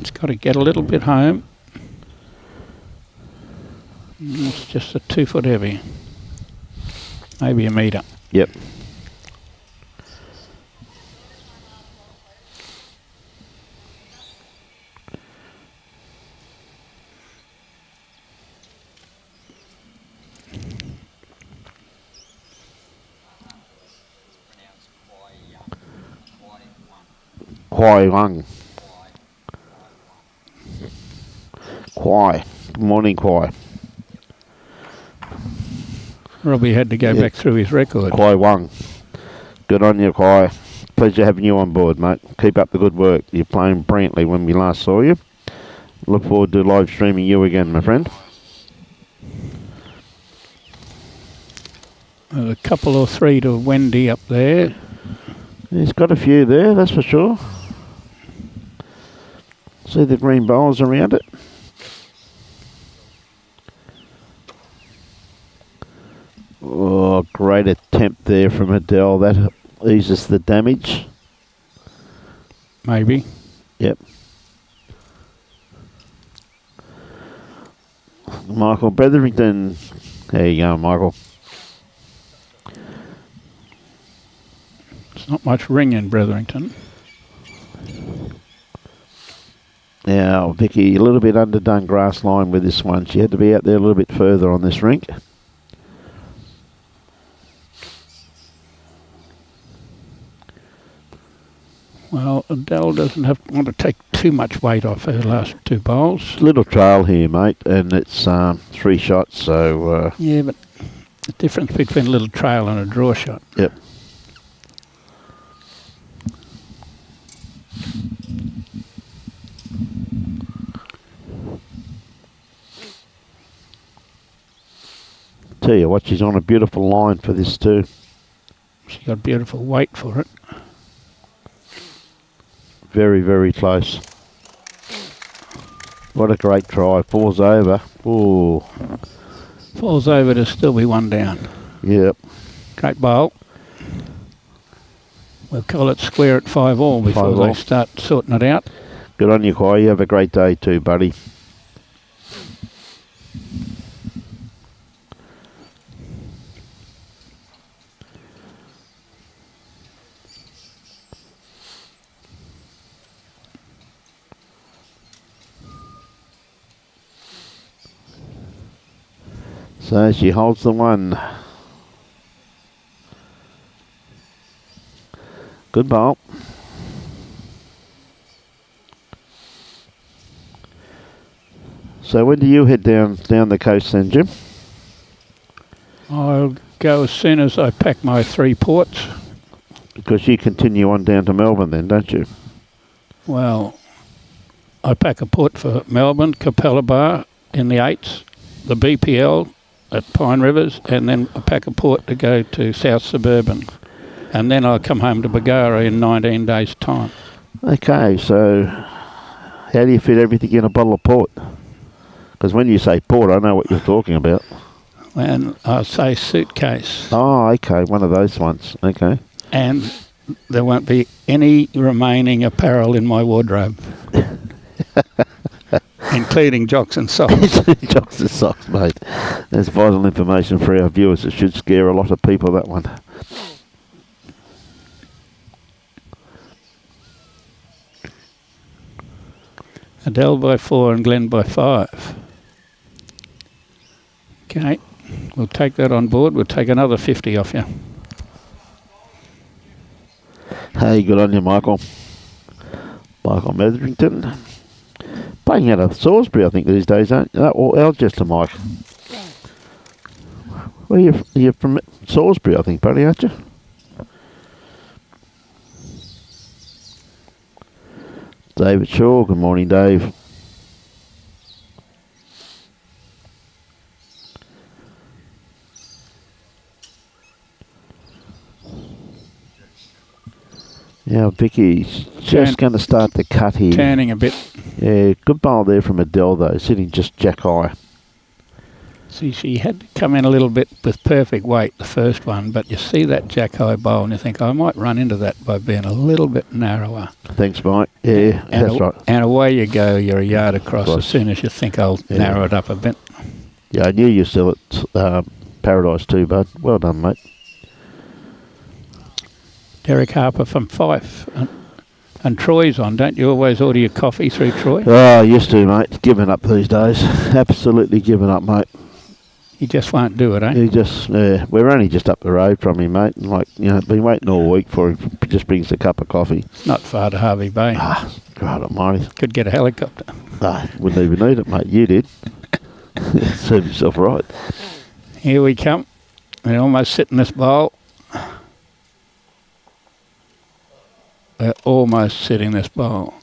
It's got to get a little bit home. It's just a 2 foot heavy. Maybe a metre. Yep. Kwai Wang. Kwai. Good morning, Kwai. Robbie had to go back through his record. Kwai Wang. Good on you, Kwai. Pleasure having you on board, mate. Keep up the good work. You're playing brilliantly when we last saw you. Look forward to live streaming you again, my friend. There's a couple or 3 to Wendy up there. He's got a few there, that's for sure. See the green bowls around it. Oh, great attempt there from Adele. That eases the damage. Maybe. Yep. Michael Bretherington. There you go, Michael. There's not much ring in Bretherington. Now, Vicki, a little bit underdone grass line with this one. She had to be out there a little bit further on this rink. Well, Adele doesn't want to take too much weight off her last 2 bowls. Little trail here, mate, and it's 3 shots, so... Yeah, but the difference between a little trail and a draw shot. Yep. Tell you what, she's on a beautiful line for this too. She got beautiful weight for it. Very, very close. What a great try. Falls over. Ooh. Falls over to still be 1 down. Yep. Great bowl. We'll call it square at 5 all before they start sorting it out. Good on you, Kai. You have a great day too, buddy. So she holds the one. Good bowl. So when do you head down the coast then, Jim? I'll go as soon as I pack my 3 ports. Because you continue on down to Melbourne then, don't you? Well, I pack a port for Melbourne, Capella Bar in the 8s, the BPL at Pine Rivers, and then I pack a port to go to South Suburban. And then I'll come home to Bargara in 19 days' time. Okay, so how do you fit everything in a bottle of port? Because when you say port, I know what you're talking about. And I'll say suitcase. Oh, okay, one of those ones. Okay. And there won't be any remaining apparel in my wardrobe. Including jocks and socks. Jocks and socks, mate. That's vital information for our viewers. It should scare a lot of people, that one. Adele by 4 and Glenn by 5. Okay, we'll take that on board. We'll take another 50 off you. Hey, good on you, Michael. Michael Metherington. Playing out of Salisbury, I think, these days, aren't you? Or Alcester, Mike. Well, you're from Salisbury, I think, buddy, aren't you? David Shaw, good morning, Dave. Yeah, Vicky's just going to start the cut here. Turning a bit. Yeah, good bowl there from Adele, though, sitting just jack high. See, she had to come in a little bit with perfect weight, the first one, but you see that jack high bowl and you think, I might run into that by being a little bit narrower. Thanks, Mike. Yeah, that's right. And away you go, you're a yard across as soon as you think I'll narrow it up a bit. Yeah, I knew you still at Paradise too, bud. Well done, mate. Derek Harper from Fife. And Troy's on. Don't you always order your coffee through Troy? Oh, I used to, mate. Giving up these days. Absolutely giving up, mate. He just won't do it, eh? He just, we're only just up the road from him, mate. And been waiting all week for him. Just brings a cup of coffee. It's not far to Harvey Bay. Ah, God almighty. Could get a helicopter. Ah, wouldn't even need it, mate. You did. Serve yourself right. Here we come. We're almost sitting this bowl. We're almost sitting this bowl.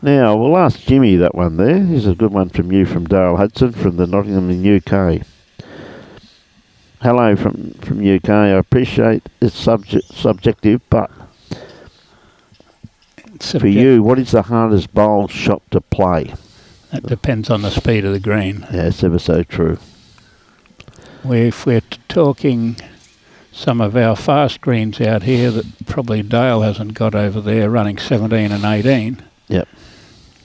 Now, we'll ask Jimmy that one there. Here's a good one from you, from Dale Hudson, from the Nottingham in UK. Hello from UK. I appreciate it's subjective, but for you, what is the hardest bowl shot to play? That depends on the speed of the green. Yeah, it's ever so true. If we're talking some of our fast greens out here that probably Dale hasn't got over there, running 17 and 18. Yep.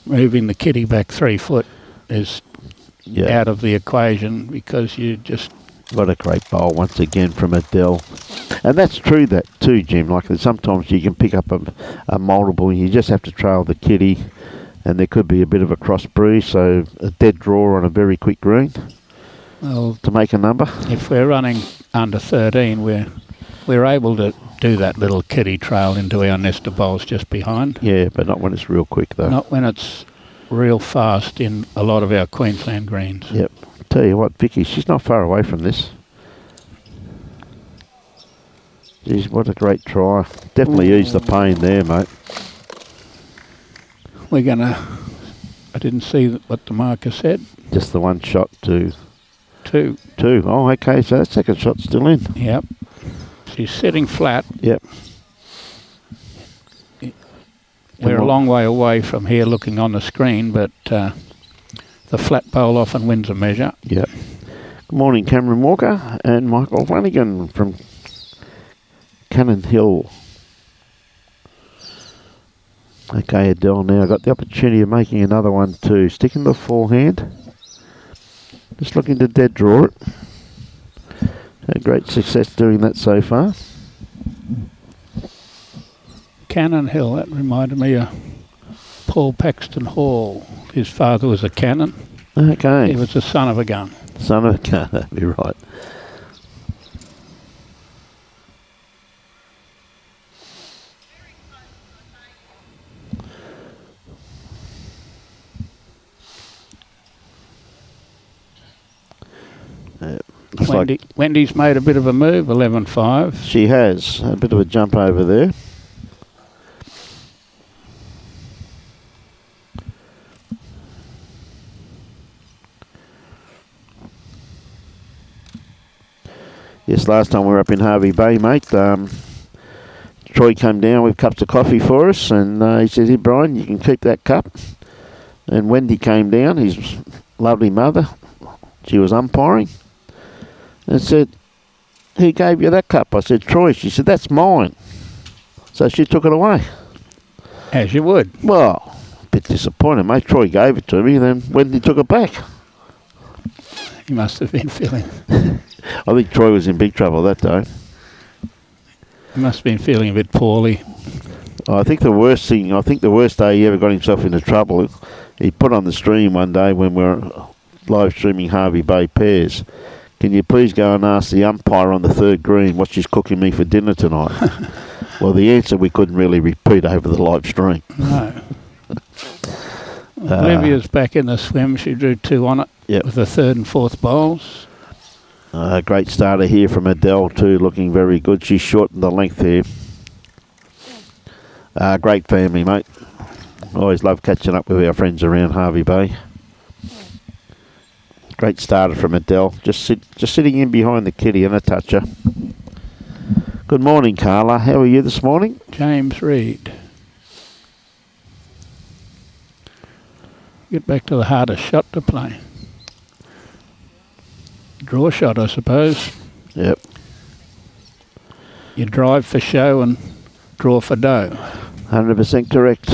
Moving the kitty back 3 foot is out of the equation because you just... What a great bowl once again from Adele. And that's true that too, Jim. Like sometimes you can pick up a multiple and you just have to trail the kitty and there could be a bit of a cross breeze, so a dead draw on a very quick green. Well, to make a number. If we're running under 13, we're able to do that little kitty trail into our nest of bowls just behind. Yeah, but not when it's real quick though. Not when it's real fast in a lot of our Queensland greens. Yep. Tell you what, Vicky, she's not far away from this. Geez, what a great try. Definitely ease the pain there, mate. We're going to... I didn't see what the marker said. Just the one shot to... Two. Oh, okay, so that second shot's still in. Yep. She's sitting flat. Yep. We're a long way away from here looking on the screen, but the flat bowl often wins a measure. Yep. Good morning, Cameron Walker and Michael Flanagan from Cannon Hill. Okay, Adele, now I've got the opportunity of making another one too. Sticking the forehand. Just looking to dead draw it. Had great success doing that so far. Cannon Hill, that reminded me of Paul Paxton Hall. His father was a cannon. Okay. He was the son of a gun. Son of a car, that'd be right. Looks like Wendy's made a bit of a move, 11.5. she has a bit of a jump over there. Yes, last time we were up in Harvey Bay, mate, Troy came down with cups of coffee for us, and he said, "Here, Brian, you can keep that cup." And Wendy came down, his lovely mother. She was umpiring, and said, "Who gave you that cup?" I said, "Troy." She said, "That's mine." So she took it away. As you would. Well, a bit disappointed, mate. Troy gave it to me, and then Wendy took it back. He must have been feeling... I think Troy was in big trouble that day. He must have been feeling a bit poorly. I think the worst day he ever got himself into trouble, he put on the stream one day when we were live streaming Harvey Bay Pairs. "Can you please go and ask the umpire on the third green what she's cooking me for dinner tonight?" Well, the answer we couldn't really repeat over the live stream. No. Olivia's back in the swim. She drew 2 on it with the third and fourth bowls. Great starter here from Adele too, looking very good. She's shortened the length here. Great family, mate. Always love catching up with our friends around Harvey Bay. Great starter from Adele. Just sitting in behind the kitty and a toucher. Good morning, Carla. How are you this morning? James Reed. Get back to the hardest shot to play. Draw shot, I suppose. Yep. You drive for show and draw for dough. 100% correct.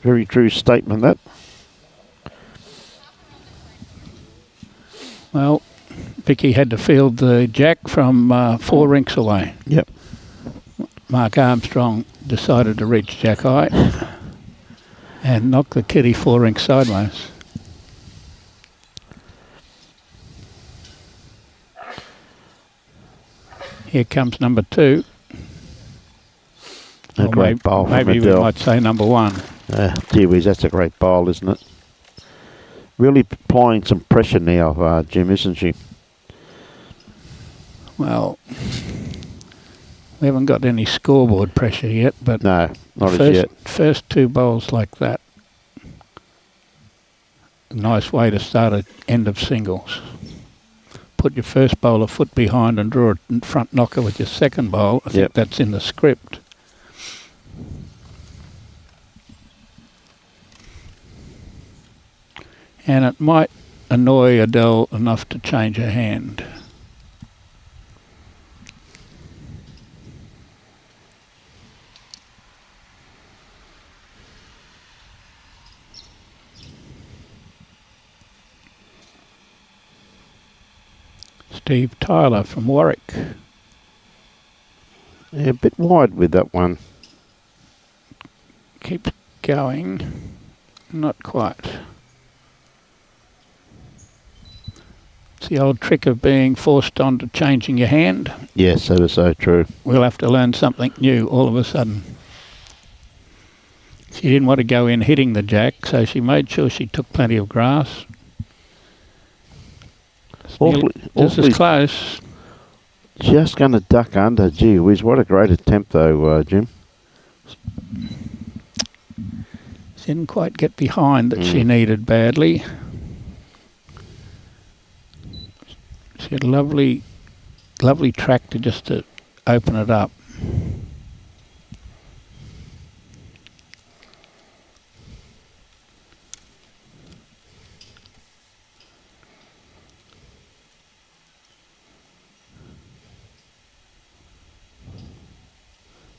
Very true statement, that. Well, Vicki had to field the jack from 4 rinks away. Yep. Mark Armstrong decided to reach jack high and knock the kitty 4 rinks sideways. Here comes number 2. A great bowl from Maybe we Adele. might say number 1. Gee whiz, that's a great bowl, isn't it? Really applying some pressure now, Jim, isn't she? Well, we haven't got any scoreboard pressure yet, but No, not as yet. First 2 bowls like that. A nice way to start an end of singles. Put your first bowl a foot behind and draw a front knocker with your second bowl. I think that's in the script. And it might annoy Adele enough to change her hand. Steve Tyler from Warwick. Yeah, a bit wide with that one. Keeps going. Not quite. It's the old trick of being forced onto changing your hand. Yes, that is so true. We'll have to learn something new all of a sudden. She didn't want to go in hitting the jack, so she made sure she took plenty of grass. This is close. Just going to duck under. Gee whiz, what a great attempt though, Jim. She didn't quite get behind that she needed badly. She had a lovely track to open it up.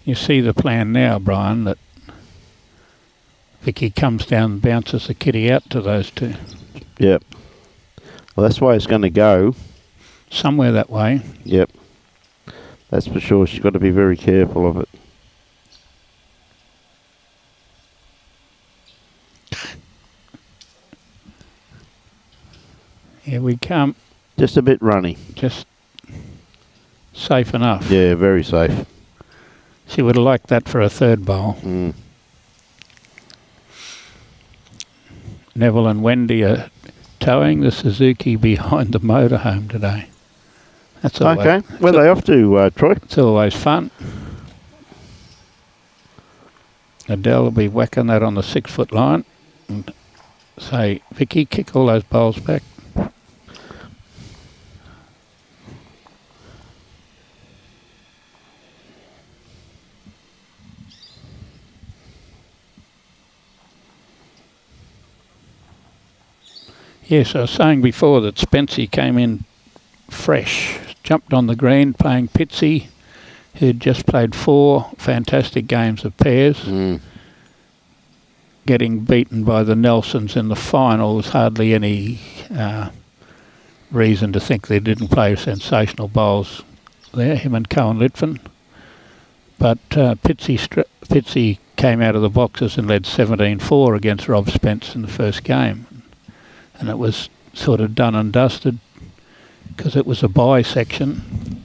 You see the plan now, Brian, that Vicki comes down and bounces the kitty out to those 2. Yep. Well, that's why it's going to go. Somewhere that way. Yep. That's for sure. She's got to be very careful of it. Here we come. Just a bit runny. Just safe enough. Yeah, very safe. She would have liked that for a third bowl. Mm. Neville and Wendy are towing the Suzuki behind the motorhome today. That's always, Okay, where are they off to, Troy? it's always fun. Adele will be whacking that on the 6 foot line and say, Vicki, kick all those bowls back. Yes, I was saying before that Spency came in fresh, jumped on the green playing Pitsy, who'd just played 4 fantastic games of pairs. Getting beaten by the Nelsons in the final was hardly any reason to think they didn't play sensational bowls there, him and Cohen Litvin. But Pitsy came out of the boxes and led 17-4 against Rob Spence in the first game. And it was sort of done and dusted because it was a bye section.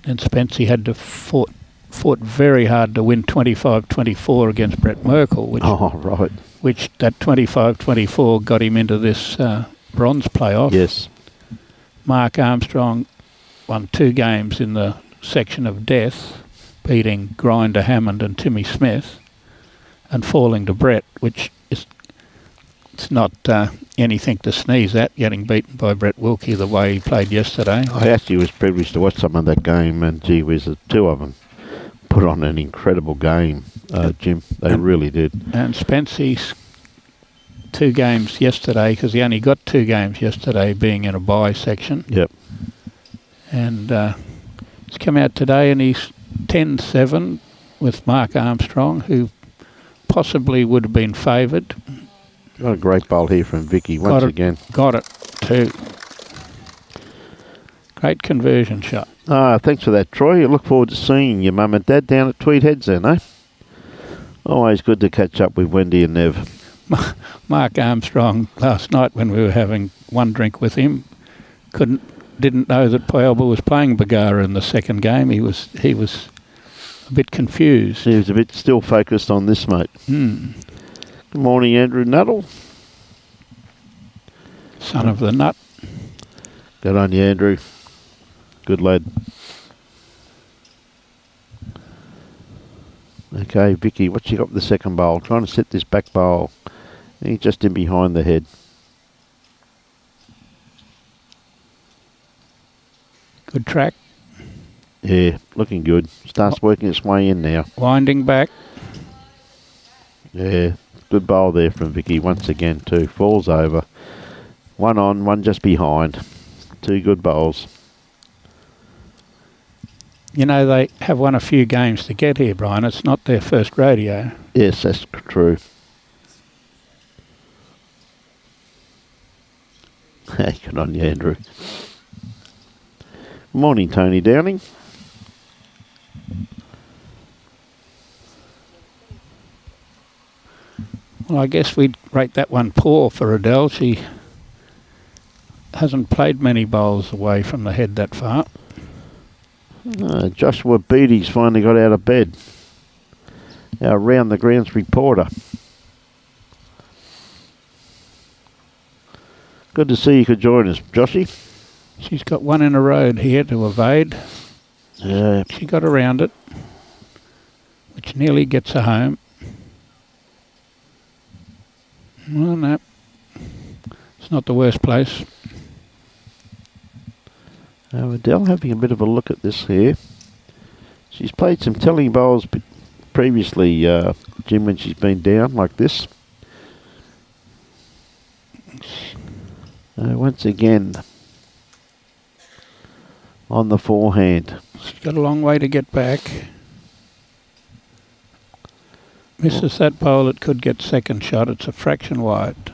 And Spency had to fought very hard to win 25-24 against Brett Merkel, which that 25-24 got him into this bronze playoff. Yes. Mark Armstrong won 2 games in the section of death, beating Grinder Hammond and Timmy Smith, and falling to Brett, which is it's not anything to sneeze at, getting beaten by Brett Wilkie the way he played yesterday. I actually was privileged to watch some of that game, and gee whiz, the 2 of them put on an incredible game, Jim. They really did. And Spency's 2 games yesterday, because he only got 2 games yesterday, being in a bye section. Yep. And he's come out today and he's 10-7 with Mark Armstrong, who possibly would have been favoured. Got a great bowl here from Vicki once again. Got it too. Great conversion shot. Thanks for that, Troy. I look forward to seeing your mum and dad down at Tweed Heads then, eh? Always good to catch up with Wendy and Nev. Mark Armstrong last night when we were having one drink with him didn't know that Poyalba was playing Bargara in the second game. He was a bit confused. He was a bit still focused on this, mate. Good morning, Andrew Nuttall. Son of the nut. Good on you, Andrew. Good lad. Okay, Vicki, what you got with the second bowl? Trying to set this back bowl. He's just in behind the head. Good track. Yeah, looking good. Starts working its way in now. Winding back. Yeah, good bowl there from Vicki once again too. Falls over. One on, one just behind. 2 good bowls. You know, they have won a few games to get here, Brian. It's not their first rodeo. Yes, that's true. Good on you, Andrew. Morning, Tony Downing. Well, I guess we'd rate that one poor for Adele. She hasn't played many bowls away from the head that far. Joshua Beattie's finally got out of bed. Our Round the Grounds reporter. Good to see you could join us, Joshy. She's got one in a road here to evade. Yeah. She got around it, which nearly gets her home. Well, no, it's not the worst place. Adele having a bit of a look at this here. She's played some telling bowls previously, Jim, when she's been down like this. Once again, on the forehand. She's got a long way to get back. Misses that bowl, it could get second shot. It's a fraction wide.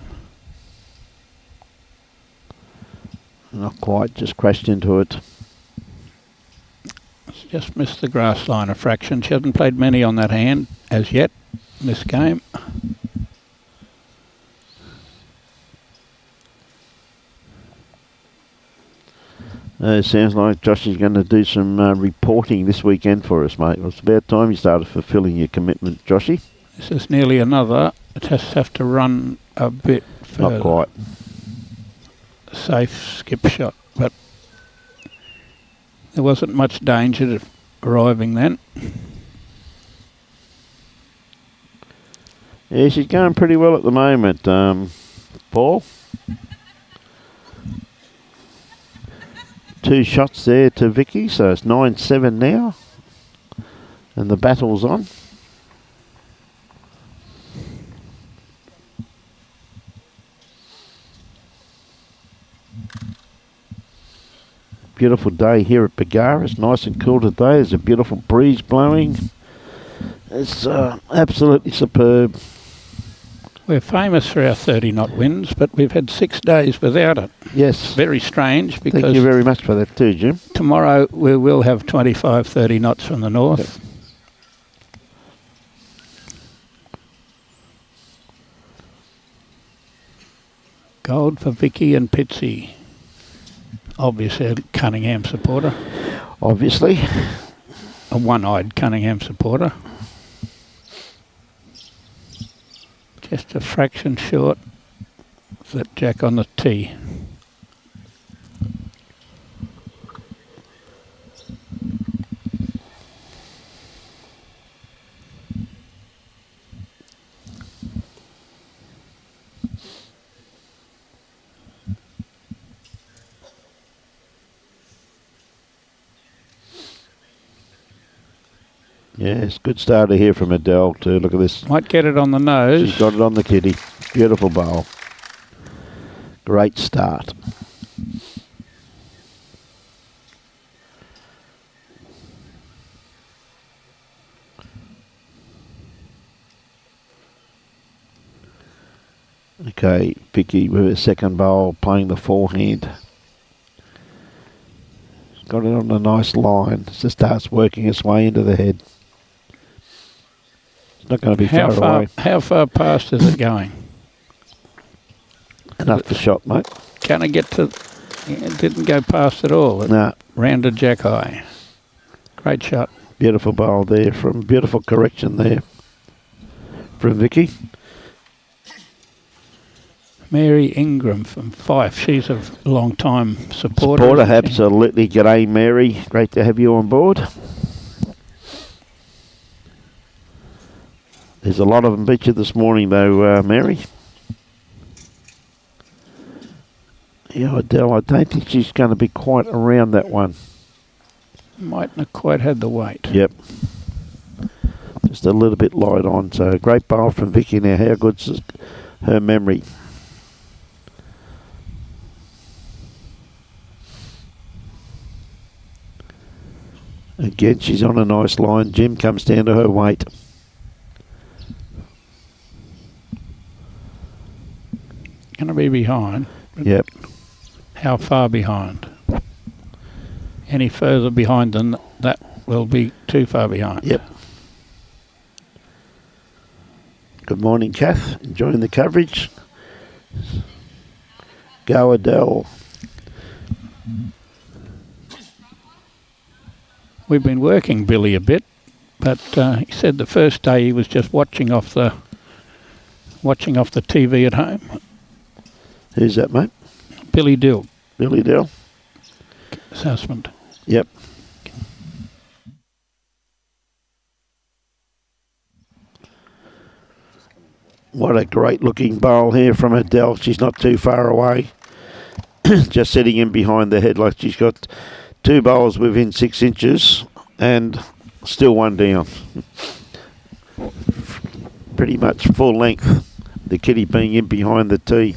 Not quite, just crashed into it. It's just missed the grass line a fraction. She hasn't played many on that hand as yet in this game. Sounds like Josh is going to do some reporting this weekend for us, mate. Well, it's about time you started fulfilling your commitment, Joshy. This is nearly another. It just have to run a bit further. Not quite. Safe skip shot, but there wasn't much danger of arriving then. Yeah, she's going pretty well at the moment, Paul. 2 shots there to Vicki, so it's 9-7 now. And the battle's on. Beautiful day here at Bargara. It's nice and cool today. There's a beautiful breeze blowing. It's absolutely superb. We're famous for our 30-knot winds, but we've had 6 days without it. Yes. Very strange because... Thank you very much for that too, Jim. Tomorrow we will have 25, 30 knots from the north. Yep. Gold for Vicki and Pitsy. Obviously a Cunningham supporter. Obviously. A one-eyed Cunningham supporter. Just a fraction short of that jack on the tee. Yes, good starter here from Adele too. Look at this. Might get it on the nose. She's got it on the kitty. Beautiful bowl. Great start. Okay, Vicki with her second bowl playing the forehand. Got it on a nice line. It just starts working its way into the head. It's not going to be far away. How far past is it going? Enough for shot, mate. Can I get to... It didn't go past at all. It No. rounded jack high. Great shot. Beautiful bowl there from... Beautiful correction there from Vicki. Mary Ingram from Fife. She's a long-time supporter. Absolutely. G'day, Mary. Great to have you on board. There's a lot of them beat you this morning, though, Mary. Yeah, Adele, I don't think she's going to be quite around that one. Mightn't have quite had the weight. Yep. Just a little bit light on. So, great bowl from Vicki now. How good's her memory? Again, she's on a nice line. Jim comes down to her weight. Going to be behind. Yep. How far behind? Any further behind than that will be too far behind. Yep. Good morning, Kath. Enjoying the coverage. Go Adele. We've been working Billy a bit, but he said the first day he was just watching off the TV at home. Who's that, mate? Billy Dill. Billy Dill. His husband. Yep. What a great looking bowl here from Adele. She's not too far away. Just sitting in behind the head like she's got 2 bowls within 6 inches and still one down. Pretty much full length. The kitty being in behind the tee.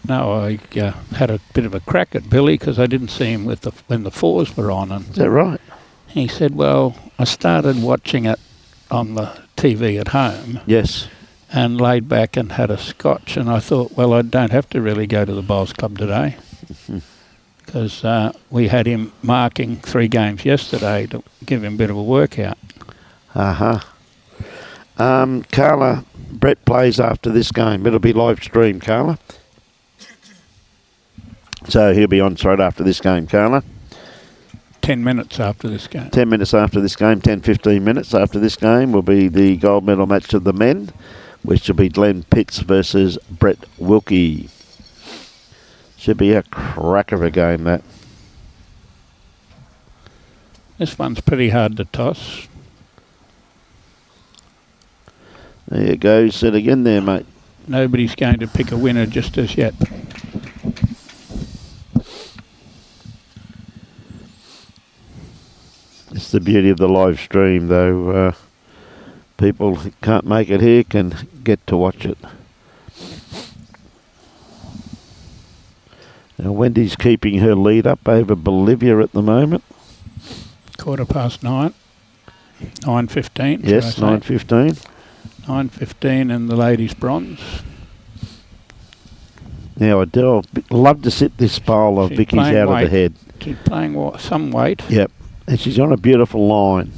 No, I had a bit of a crack at Billy because I didn't see him when the 4s were on. And is that right? he said, well, I started watching it on the TV at home. Yes. And laid back and had a scotch. And I thought, well, I don't have to really go to the bowls club today. Because we had him marking 3 games yesterday to give him a bit of a workout. Carla, Brett plays after this game. It'll be live streamed, Carla. So he'll be on straight after this game, Carla. 10 minutes after this game. 10 minutes after this game, 10-15 minutes after this game will be the gold medal match of the men, which will be Glenn Pitts versus Brett Wilkie. Should be a crack of a game, that. This one's pretty hard to toss. There you go. Set again there, mate. Nobody's going to pick a winner just as yet. It's the beauty of the live stream, though. People who can't make it here can get to watch it. Now, Wendy's keeping her lead up over Bolivia at the moment. 9:15. 9:15. Yes, 9:15. 9:15 in the ladies' bronze. Now, Adele, love to sit this bowl of Vicky's out of the head. She's playing some weight. Yep, and she's on a beautiful line.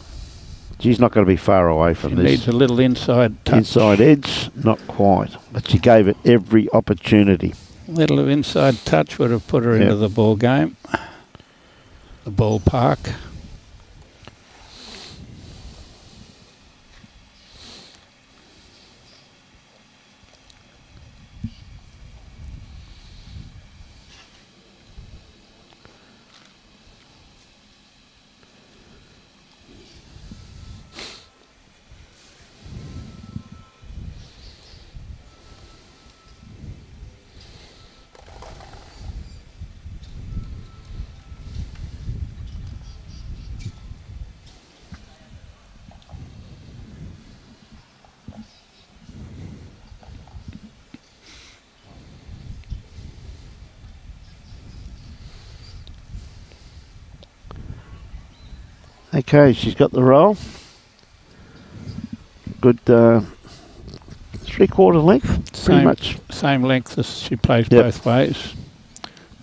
She's not going to be far away from this. She needs a little inside touch. Inside edge, not quite, but she gave it every opportunity. A little of inside touch would have put her into the ball game, the ballpark. Okay, she's got the roll. Good 3/4 length, pretty much. Same length as she plays both ways.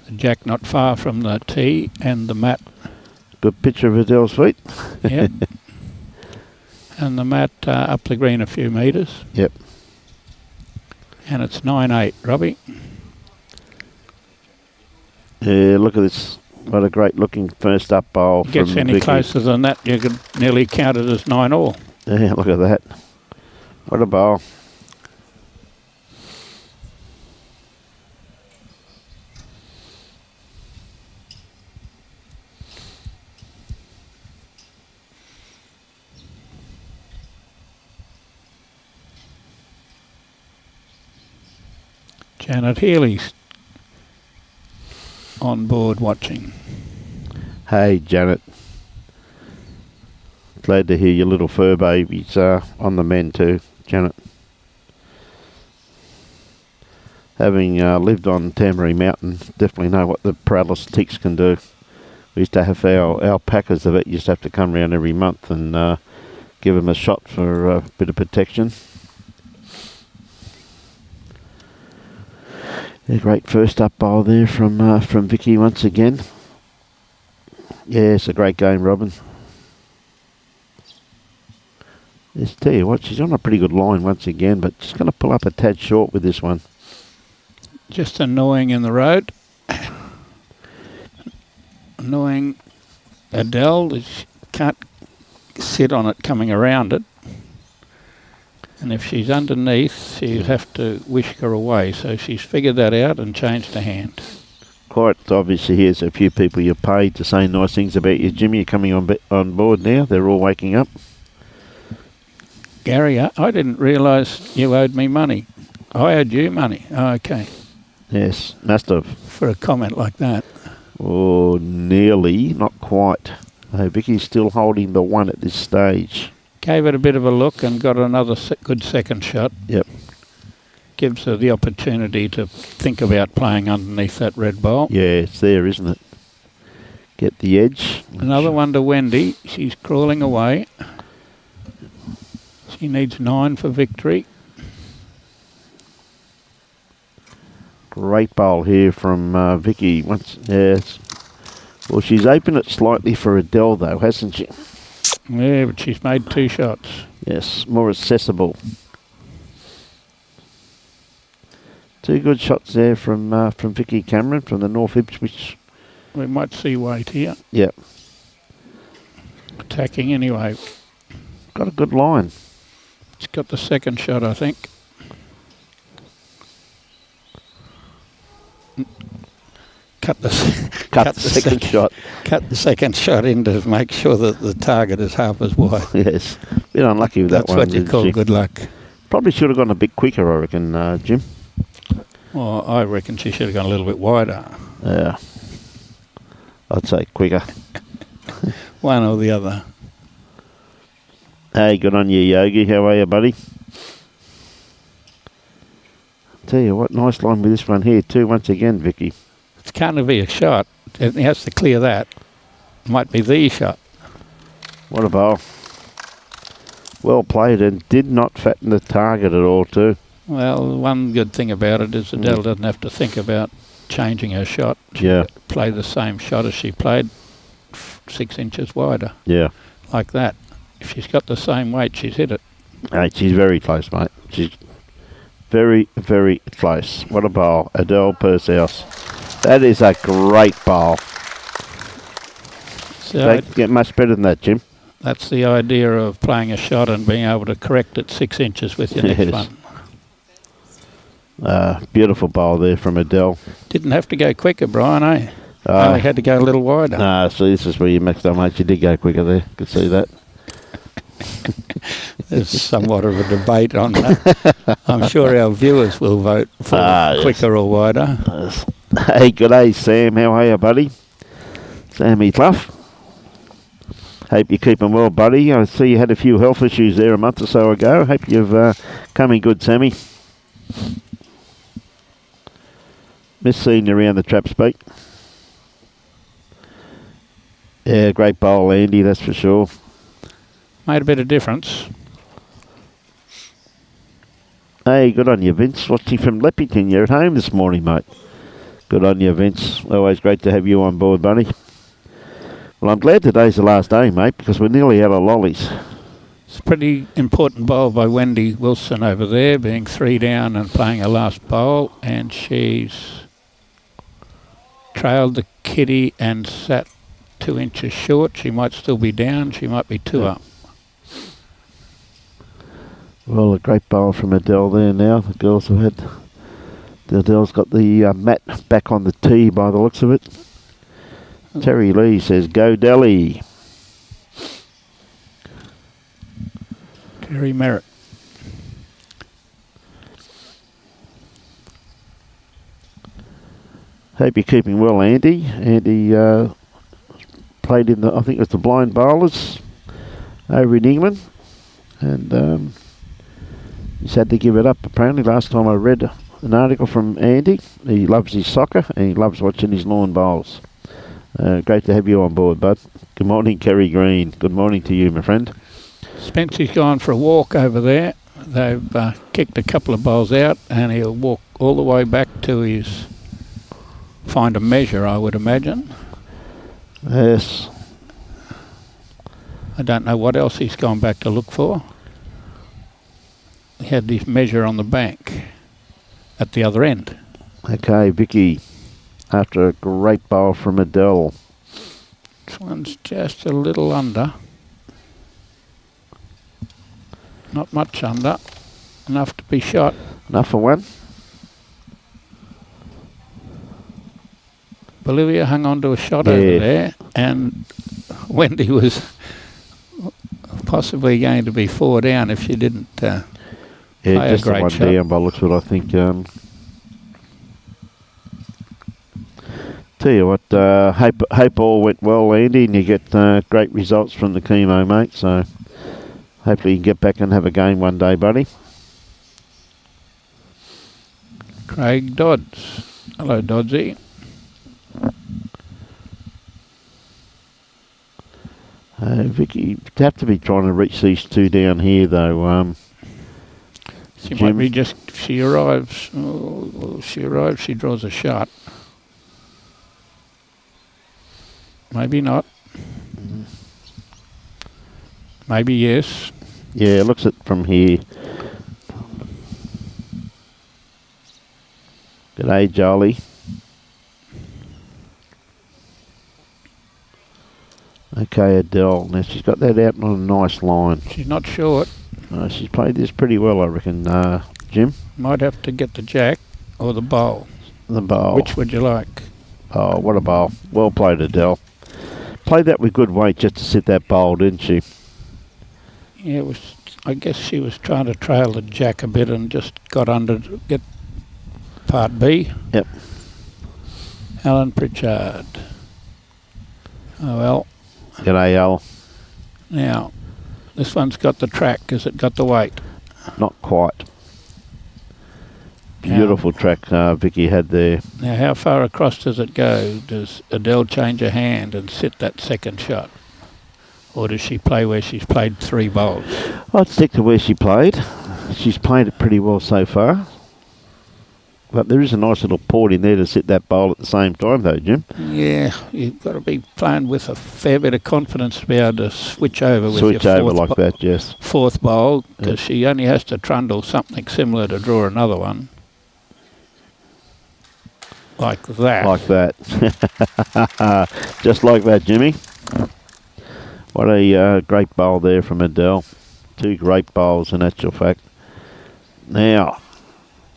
The jack not far from the tee and the mat. Good picture of Adele's feet. Yep. And the mat up the green a few metres. Yep. And it's 9-8, Robbie. Yeah, look at this. What a great looking first up bowl. Gets any closer than that, you could nearly count it as 9-all. Yeah, look at that. What a bowl. Janet Healy's on board watching. Hey, Janet. Glad to hear your little fur babies on the men too, Janet. Having lived on Tamaree Mountain, definitely know what the paralysis ticks can do. We used to have our alpacas of it, used to have to come around every month and give them a shot for a bit of protection. A great first up bowl there from Vicki once again. Yeah, it's a great game, Robin. Just tell you what, she's on a pretty good line once again, but she's going to pull up a tad short with this one. Just annoying in the road. Annoying Adele. She can't sit on it coming around it. And if she's underneath, she'll have to whisk her away. So she's figured that out and changed her hand. Quite obviously, here's a few people you paid to say nice things about you, Jimmy. You're coming on board now. They're all waking up. Gary, I didn't realise you owed me money. I owed you money. Oh, okay. Yes, must have. For a comment like that. Oh, nearly. Not quite. Vicky's still holding the one at this stage. Gave it a bit of a look and got another good second shot. Yep. Gives her the opportunity to think about playing underneath that red ball. Yeah, it's there, isn't it? Get the edge. Another one to Wendy. She's crawling away. She needs 9 for victory. Great bowl here from Vicki. Yes. Well, she's opened it slightly for Adele, though, hasn't she? Yeah, but she's made 2 shots. Yes, more accessible. Two good shots there from Vicki Cameron from the North Ipswich. We might see weight here. Yeah. Attacking anyway. Got a good line. It's got the second shot, I think. Cut the second shot. Cut the second shot in to make sure that the target is half as wide. Yes. Bit unlucky with that one. That's what you call good luck. Probably should have gone a bit quicker, I reckon, Jim. Well, I reckon she should have gone a little bit wider. Yeah. I'd say quicker. One or the other. Hey, good on you, Yogi. How are you, buddy? Tell you what, nice line with this one here too, once again, Vicky. It's can't be a shot. It has to clear that. Might be the shot. What a bowl. Well played and did not fatten the target at all too. Well, one good thing about it is Adele doesn't have to think about changing her shot. She play the same shot as she played 6 inches wider. Yeah. Like that. If she's got the same weight, she's hit it. Hey, she's very close, mate. She's very, very close. What a bowl. Adele Pershouse. That is a great bowl. So Don't get much better than that, Jim. That's the idea of playing a shot and being able to correct it 6 inches with your next one. Beautiful bowl there from Adele. Didn't have to go quicker, Brian, eh? Only had to go a little wider. See, this is where you mixed up, mate. You did go quicker there. Could see that. There's somewhat of a debate on that. I'm sure our viewers will vote for quicker or wider. Hey, good day, Sam. How are you, buddy? Sammy Clough. Hope you're keeping well, buddy. I see you had a few health issues there a month or so ago. Hope you've come in good, Sammy. Miss seeing you around the trap speak. Yeah, great bowl, Andy, that's for sure. Made a bit of difference. Hey, good on you, Vince. Watching from Leppington. You're at home this morning, mate. Good on you, Vince. Always great to have you on board, buddy. Well, I'm glad today's the last day, mate, because we're nearly out of lollies. It's a pretty important bowl by Wendy Wilson over there, being 3 down and playing her last bowl, and she's trailed the kitty and sat 2 inches short. She might still be down. She might be 2 up. Well, a great bowl from Adele there now. The girls have had... Adele's got the mat back on the tee by the looks of it. Terry Lee says, go Delhi. Terry Merritt. Hope you're keeping well, Andy. Andy played in the, I think it was the blind bowlers over in England. And he's had to give it up. Apparently last time I read an article from Andy, he loves his soccer and he loves watching his lawn bowls. Great to have you on board, bud. Good morning, Kerry Green. Good morning to you, my friend. Spencer's gone for a walk over there. They've kicked a couple of bowls out and he'll walk all the way back to his... find a measure, I would imagine. Yes. I don't know what else he's gone back to look for. He had this measure on the bank at the other end. Okay, Vicky, after a great bowl from Adele. This one's just a little under. Not much under. Enough to be shot. Enough for one? Bolivia hung on to a shot over there, and Wendy was possibly going to be 4 down if she didn't play a just the great one shot. down by looks of it, I think. Tell you what, hope all went well, Andy, and you get great results from the chemo, mate. So hopefully you can get back and have a game one day, buddy. Craig Dodds. Hello, Doddsy. Vicky, you'd have to be trying to reach these 2 down here, though. She might be just, if she arrives, she draws a shot. Maybe not. Maybe yes. Yeah, looks at from here. G'day, Jolie. Okay, Adele. Now she's got that out on a nice line. She's not short. She's played this pretty well, I reckon, Jim. Might have to get the jack or the bowl. The bowl. Which would you like? Oh, what a bowl. Well played, Adele. Played that with good weight just to sit that bowl, didn't she? Yeah, it was. I guess she was trying to trail the jack a bit and just got under to get part B. Yep. Alan Pritchard. Oh well. G'day, Al. Now, this one's got the track. Has it got the weight? Not quite. Beautiful track Vicki had there. Now, how far across does it go? Does Adele change her hand and sit that second shot? Or does she play where she's played 3 bowls? I'd stick to where she played. She's played it pretty well so far. But there is a nice little port in there to sit that bowl at the same time, though, Jim. Yeah, you've got to be playing with a fair bit of confidence to be able to switch over with Switch your over like that, yes. fourth bowl, because she only has to trundle something similar to draw another one. Like that. Like that. Just like that, Jimmy. What a great bowl there from Adele. 2 great bowls in actual fact. Now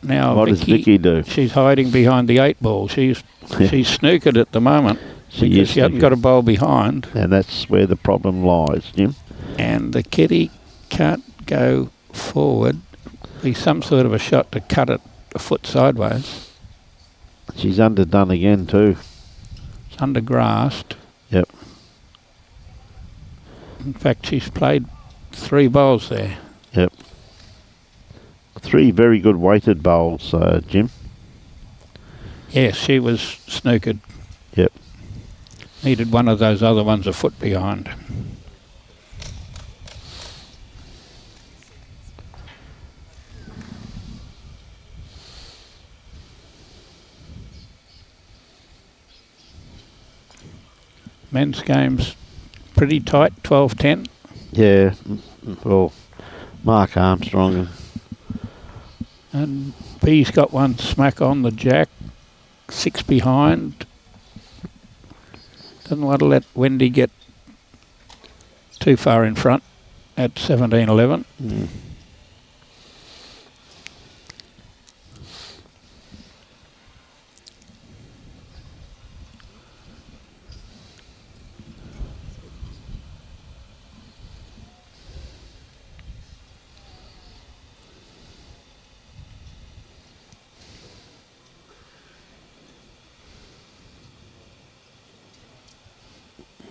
what does Vicki do? She's hiding behind the 8 ball. She's snookered at the moment. She hasn't got a bowl behind. And that's where the problem lies, Jim. And the kitty can't go forward. Be some sort of a shot to cut it a foot sideways. She's underdone again too. It's undergrassed. Yep. In fact, she's played 3 bowls there. Yep. 3 very good weighted bowls, Jim. Yes, she was snookered. Yep. Needed one of those other ones a foot behind. Men's game's pretty tight, 12-10. Yeah. Well, Mark Armstrong and B's got one smack on the jack, 6 behind. Doesn't want to let Wendy get too far in front at 17-11. Mm.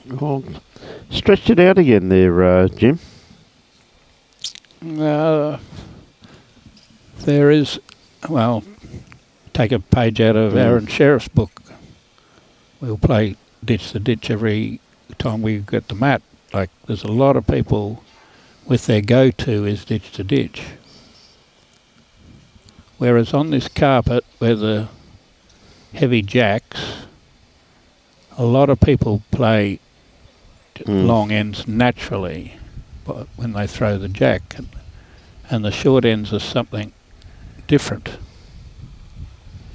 Well, stretched it out again there, Jim. There is, well, take a page out of Aaron Sheriff's book. We'll play Ditch the Ditch every time we get the mat. Like, there's a lot of people with their go-to is Ditch the Ditch. Whereas on this carpet, where the heavy jacks, a lot of people play long ends naturally when they throw the jack, and the short ends are something different.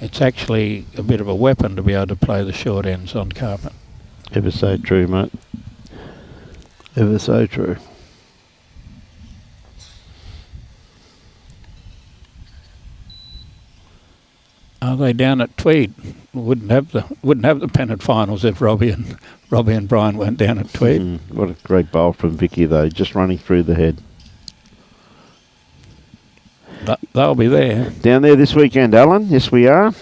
It's actually a bit of a weapon to be able to play the short ends on carpet. Ever so true, mate. Ever so true. Are they down at Tweed? Wouldn't have the pennant finals if Robbie and Brian weren't down at Tweed. What a great bowl from Vicki though, just running through the head. They'll be there. Down there this weekend, Alan. Yes, we are.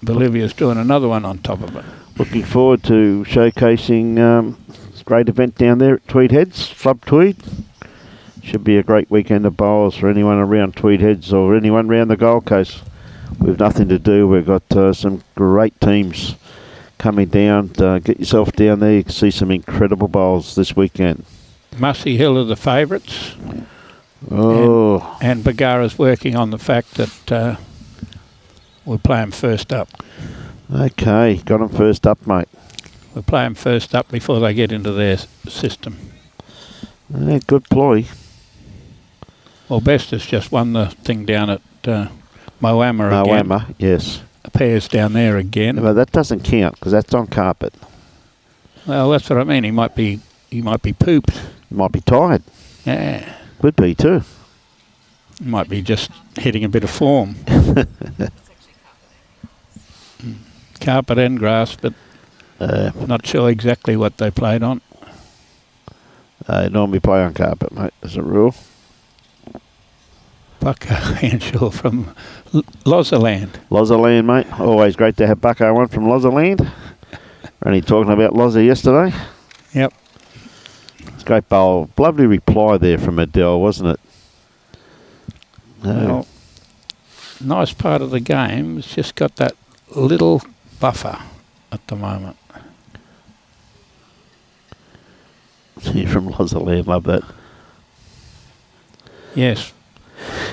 Bolivia's doing another one on top of it. Looking forward to showcasing this great event down there at Tweed Heads, Club Tweed. Should be a great weekend of bowls for anyone around Tweed Heads or anyone around the Gold Coast. We've nothing to do. We've got some great teams coming down. Get yourself down there. You can see some incredible bowls this weekend. Mussey Hill are the favourites. Oh. And Bargara's working on the fact that we'll play them first up. Okay, got them first up, mate. We'll play them first up before they get into their system. Good ploy. Well, Best has just won the thing down at Moama again. Moama, yes. Appears down there again. But that doesn't count because that's on carpet. Well, that's what I mean. He might be pooped. He might be tired. Yeah. Could be too. He might be just hitting a bit of form. Carpet and grass, but not sure exactly what they played on. They normally play on carpet, mate, as a rule. Bucko Henshaw from Lozaland. Lozaland, mate. Always great to have Bucko on from Lozaland. We're only talking about Loza yesterday. Yep. It's a great bowl. Lovely reply there from Adele, wasn't it? Well, nice part of the game. It's just got that little buffer at the moment. You're from Lozaland, love that. Yes.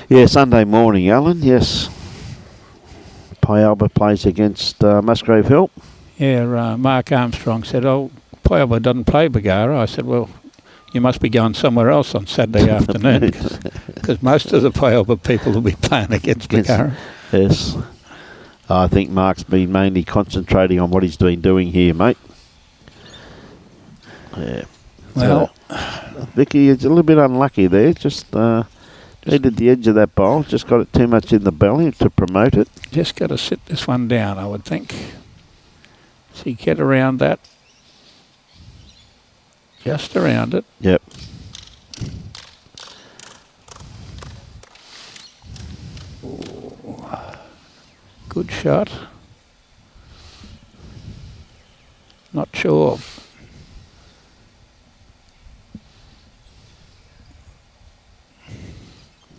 Yeah, Sunday morning, Alan, yes. Pialba plays against Musgrave Hill. Yeah, Mark Armstrong said, oh, Pialba doesn't play Bargara. I said, well, you must be going somewhere else on Saturday afternoon because most of the Pialba people will be playing against Bargara. Yes. I think Mark's been mainly concentrating on what he's been doing here, mate. Yeah. Well, Vicki is a little bit unlucky there. Just needed the edge of that bowl. Just got it too much in the belly to promote it. Just got to sit this one down, I would think. See, get around that. Just around it. Yep. Ooh. Good shot. Not sure.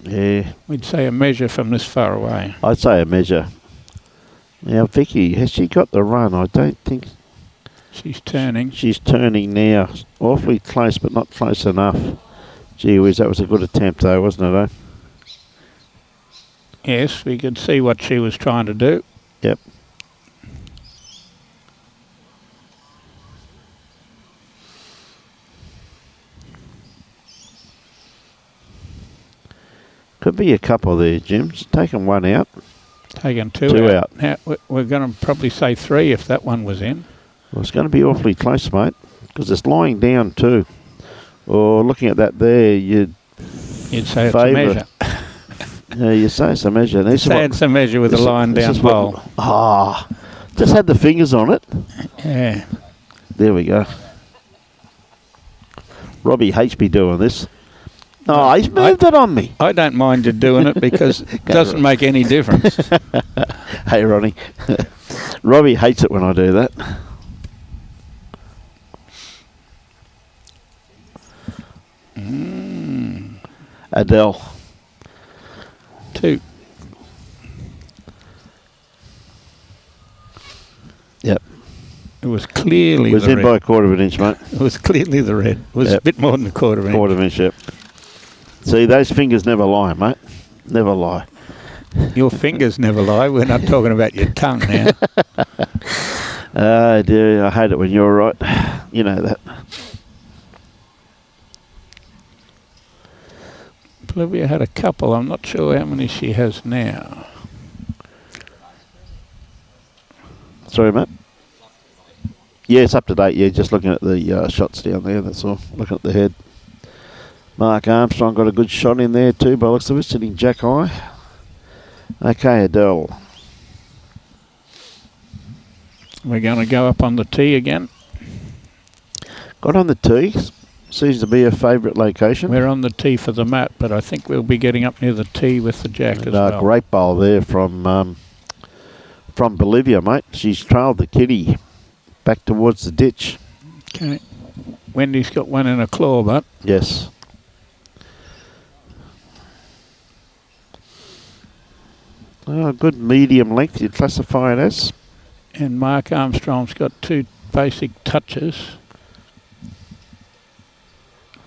Yeah. We'd say a measure from this far away. I'd say a measure. Now, Vicki, has she got the run? I don't think... She's turning. She's turning now. Awfully close, but not close enough. Gee whiz, that was a good attempt though, wasn't it, eh? Yes, we could see what she was trying to do. Yep. Could be a couple there, Jim. Taking one out. Taking two out. Now, we're going to probably say three if that one was in. Well, it's going to be awfully close, mate, because it's lying down too. Or looking at that there, you'd say it's a measure. Yeah, you say it's a measure. You'd say it's a measure with a lying down bowl. Just had the fingers on it. Yeah. There we go. Robbie hates me doing this. Oh, he's moved it on me. I don't mind you doing it because it doesn't make any difference. Hey, Ronnie. Robbie hates it when I do that. Adele. Two. Yep. It was clearly the red. It was in by a quarter of an inch, mate. It was clearly the red. It was a bit more than a quarter of an inch. Quarter of an inch, yep. See, those fingers never lie, mate. Never lie. Your fingers never lie. We're not talking about your tongue now. Oh, dear. I hate it when you're right. You know that. Olivia had a couple. I'm not sure how many she has now. Sorry, mate. Yeah, it's up to date. Yeah, just looking at the shots down there. That's all. Looking at the head. Mark Armstrong got a good shot in there too, by the looks of it, sitting jack high. Okay, Adele. We're going to go up on the tee again. Got on the tee. Seems to be a favourite location. We're on the tee for the mat, but I think we'll be getting up near the tee with the jack as well. Great bowl there from Bolivia, mate. She's trailed the kitty back towards the ditch. Okay. Wendy's got one in a claw, but yes. Oh, good medium length, you'd classify it as. And Mark Armstrong's got two basic touches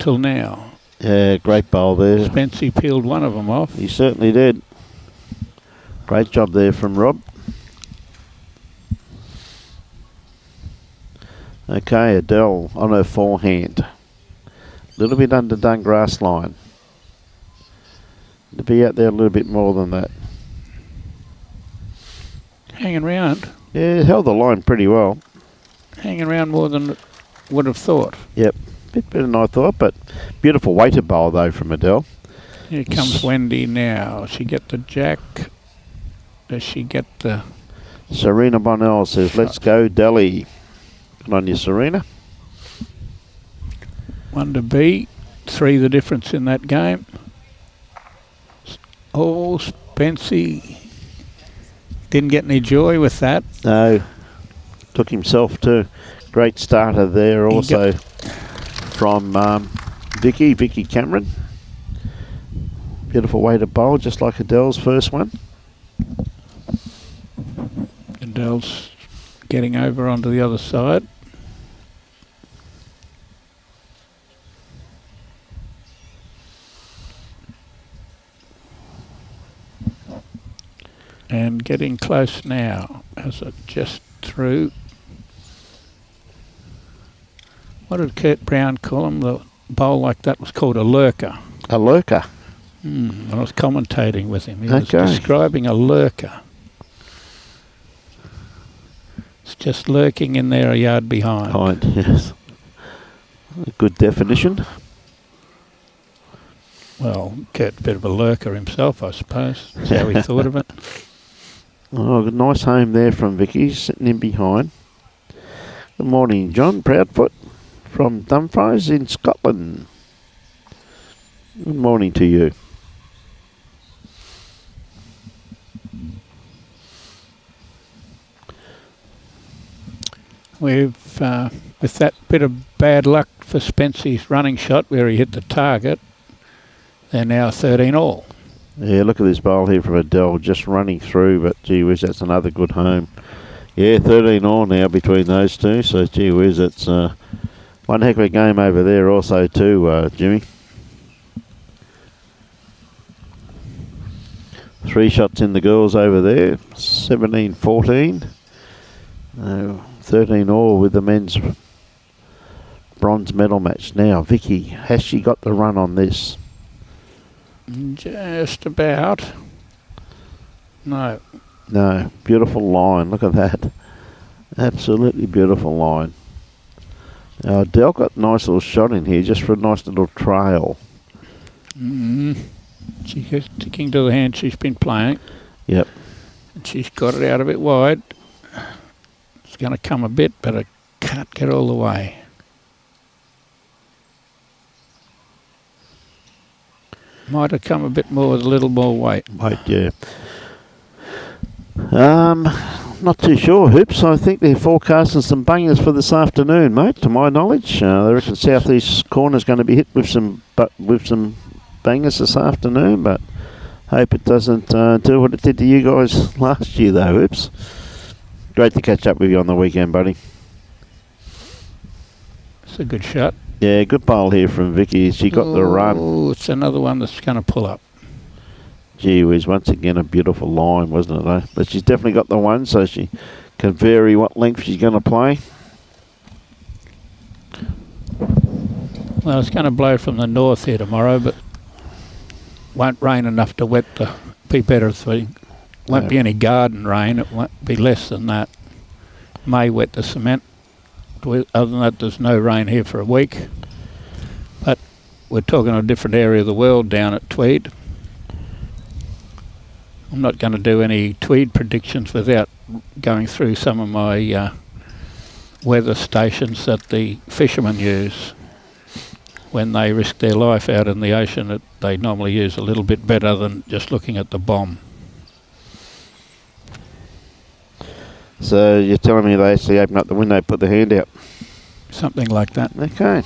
till now. Yeah, great bowl there. Spency peeled one of them off. He certainly did. Great job there from Rob. Okay, Adele on her forehand. A little bit underdone grass line. To be out there a little bit more than that. Hanging around. Yeah, held the line pretty well. Hanging around more than would have thought. Yep, bit better than I thought, but beautiful weighted bowl though from Adele. Here comes Wendy now. She get the jack. Does she get the... Serena Bonnell says, let's go Delhi. Good on you, Serena. One to B. 3 the difference in that game. Oh, Spency didn't get any joy with that. No, took himself to. Great starter there also from Vicki Cameron. Beautiful way to bowl, just like Adele's first one. Adele's getting over onto the other side. And getting close now as it just through. What did Kurt Brown call him? The bowl like that was called a lurker. A lurker? I was commentating with him. He was describing a lurker. It's just lurking in there a yard behind. Yes. A good definition. Well, Kurt's a bit of a lurker himself, I suppose. That's how he thought of it. Oh, good, nice home there from Vicky, sitting in behind. Good morning, John Proudfoot from Dumfries in Scotland. Good morning to you. We've, with that bit of bad luck for Spency's running shot where he hit the target, they're now 13 all. Yeah, look at this bowl here from Adele, just running through, but gee whiz, that's another good home. Yeah, 13 all now between those two, so gee whiz, it's one heck of a game over there also too, Jimmy. 3 shots in the girls over there, 17-14. 13 all with the men's bronze medal match. Now, Vicky, has she got the run on this? Just about. No. No. Beautiful line. Look at that. Absolutely beautiful line. Now, Adele got a nice little shot in here just for a nice little trail. She's sticking to the hand she's been playing. Yep. And she's got it out a bit wide. It's going to come a bit, but it can't get all the way. Might have come a bit more with a little more weight. Weight, yeah. Not too sure, Hoops. I think they're forecasting some bangers for this afternoon, mate, to my knowledge. They reckon southeast corner's going to be hit with some bangers this afternoon, but hope it doesn't do what it did to you guys last year, though, Hoops. Great to catch up with you on the weekend, buddy. It's a good shot. Yeah, good bowl here from Vicky. She got the run. Oh, it's another one that's going to pull up. Gee whiz, once again a beautiful line, wasn't it, though? But she's definitely got the one, so she can vary what length she's going to play. Well, it's going to blow from the north here tomorrow, but won't rain enough to wet the... Be better thing. Won't be any garden rain. It won't be less than that. May wet the cement. Other than that, there's no rain here for a week. But we're talking a different area of the world down at Tweed. I'm not going to do any Tweed predictions without going through some of my weather stations that the fishermen use. When they risk their life out in the ocean, they normally use a little bit better than just looking at the bomb. So you're telling me they actually open up the window, put the hand out? Something like that. Okay.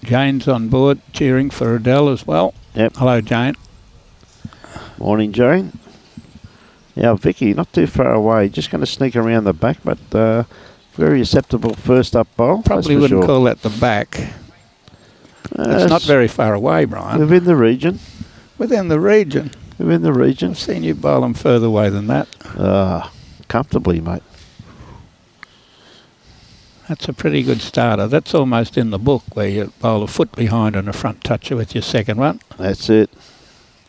Jane's on board, cheering for Adele as well. Yep. Hello, Jane. Morning, Jane. Now, Vicky, not too far away. Just going to sneak around the back, but very acceptable first up bowl. Probably wouldn't call that the back. It's not very far away, Brian. Within the region. Within the region. Within the region. I've seen you bowl them further away than that. Comfortably, mate. That's a pretty good starter. That's almost in the book where you bowl a foot behind and a front toucher with your second one. That's it.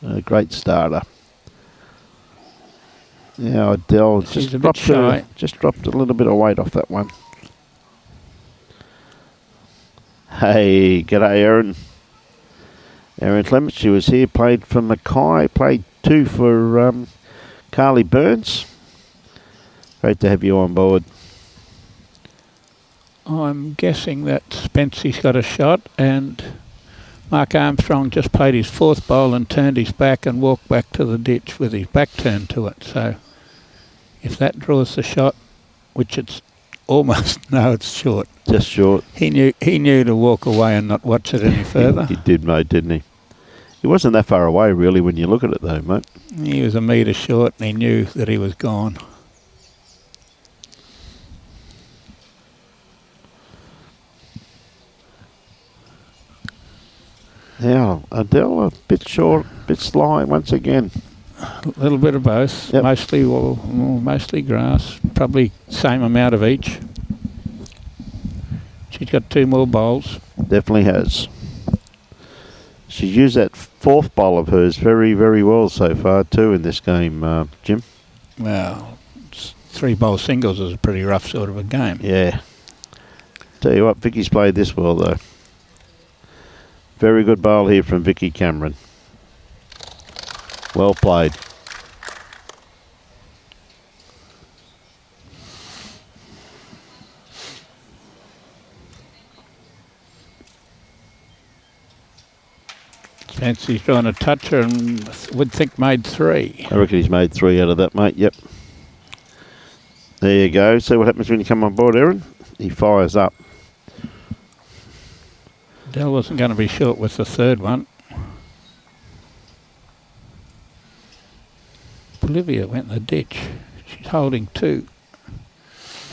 A great starter. Yeah, Adele She's a bit shy. Just dropped a little bit of weight off that one. Hey, g'day, Erin. Erin Clement, she was here, played for Mackay, played 2 for Carly Burns. Great to have you on board. I'm guessing that Spency's got a shot, and Mark Armstrong just played his 4th bowl and turned his back and walked back to the ditch with his back turned to it. So if that draws the shot, which it's almost, no, it's short. Just short. He knew to walk away and not watch it any further. He did, mate, didn't he? He wasn't that far away, really, when you look at it, though, mate. He was a metre short, and he knew that he was gone. Yeah, Adele a bit short, bit sly once again. A little bit of both. Yep. Mostly grass. Probably same amount of each. She's got 2 more bowls. Definitely has. She's used that 4th bowl of hers very, very well so far too in this game, Jim. Well, 3 bowl singles is a pretty rough sort of a game. Yeah. Tell you what, Vicky's played this well though. Very good bowl here from Vicki Cameron. Well played. Spency's trying to touch her and would think made 3. I reckon he's made 3 out of that, mate. Yep. There you go. See what happens when you come on board, Erin? He fires up. Adele wasn't going to be short with the 3rd one. Bolivia went in the ditch. She's holding 2.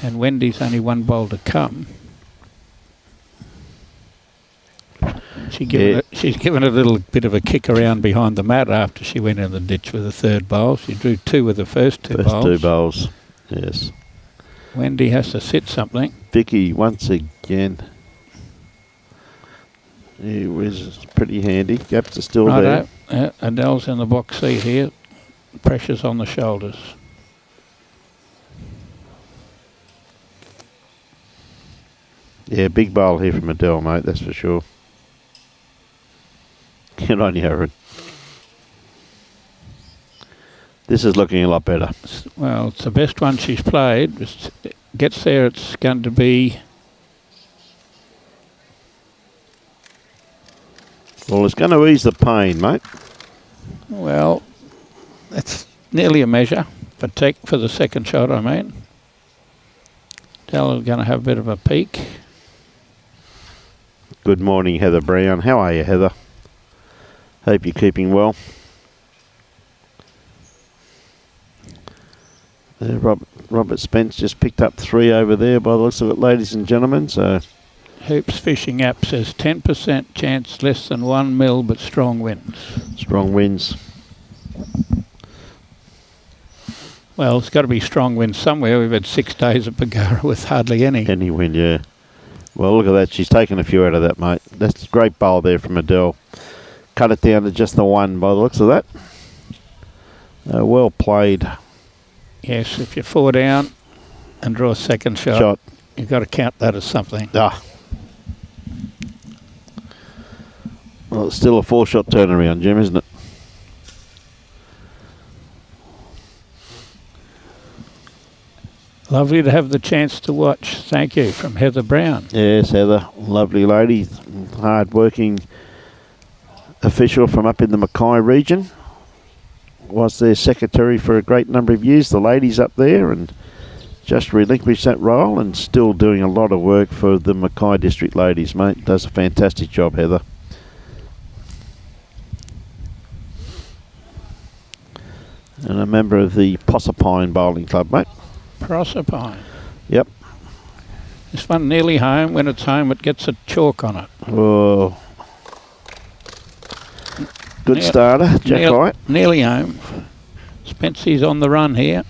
And Wendy's only 1 bowl to come. She's given a little bit of a kick around behind the mat after she went in the ditch with the 3rd bowl. She drew 2 with the first 2 bowls. First 2 bowls, yes. Wendy has to sit something. Vicki once again. He was pretty handy. Gaps are still there. Adele's in the box seat here. Pressure's on the shoulders. Yeah, big bowl here from Adele, mate, that's for sure. Get on you, Erin. This is looking a lot better. Well, it's the best one she's played. Gets there, it's going to be... Well, it's going to ease the pain, mate. Well, that's nearly a measure for the 2nd shot, I mean. Adele's going to have a bit of a peak. Good morning, Heather Brown. How are you, Heather? Hope you're keeping well. Robert Spence just picked up 3 over there by the looks of it, ladies and gentlemen. So, Hoops Fishing app says 10% chance, less than 1 mil, but strong winds. Strong winds. Well, it's got to be strong winds somewhere. We've had 6 days at Bargara with hardly any. Any wind, yeah. Well, look at that. She's taken a few out of that, mate. That's a great bowl there from Adele. Cut it down to just the 1 by the looks of that. Well played. Yes, if you're 4 down and draw a 2nd shot, you've got to count that as something. Ah. Well, it's still a 4-shot turnaround, Jim, isn't it? Lovely to have the chance to watch. Thank you, from Heather Brown. Yes, Heather. Lovely lady. Hard-working official from up in the Mackay region. Was their secretary for a great number of years, the ladies up there, and just relinquished that role and still doing a lot of work for the Mackay District ladies, mate. Does a fantastic job, Heather. And a member of the Proserpine Bowling Club, mate. Proserpine. Yep. This one nearly home. When it's home, it gets a chalk on it. Oh. Good starter, Jack White. Nearly home. Spency's on the run here.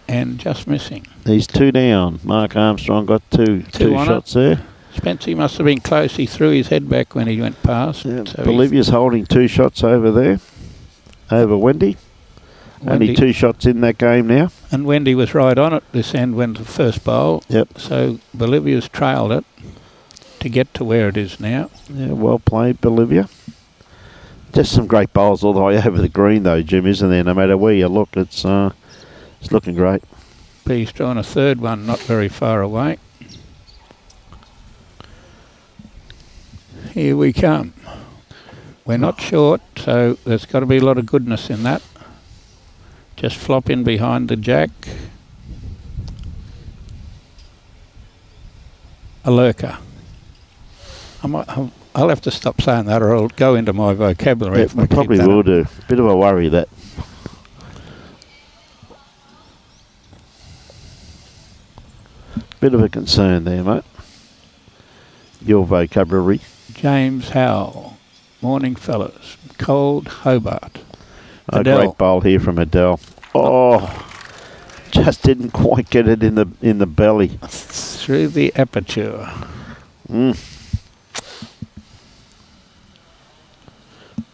And just missing. He's 2 down. Mark Armstrong got two shots there. Spency must have been close. He threw his head back when he went past. Yeah, so Bolivia's holding 2 shots over there. Over Wendy. Only 2 shots in that game now. And Wendy was right on it this end when the first bowl. Yep. So Bolivia's trailed it to get to where it is now. Yeah, well played, Bolivia. Just some great bowls all the way over the green, though, Jim, isn't there? No matter where you look, it's looking great. B's drawing a third one not very far away. Here we come. We're not short, so there's got to be a lot of goodness in that. Just flop in behind the jack. A lurker. I'll have to stop saying that or I'll go into my vocabulary. Yeah, I probably will do. Bit of a worry, that. Bit of a concern there, mate. Your vocabulary. James Howell. Morning, fellas. Cold Hobart. A Adele. great bowl here from Adele. Oh, just didn't quite get it in the belly. Through the aperture.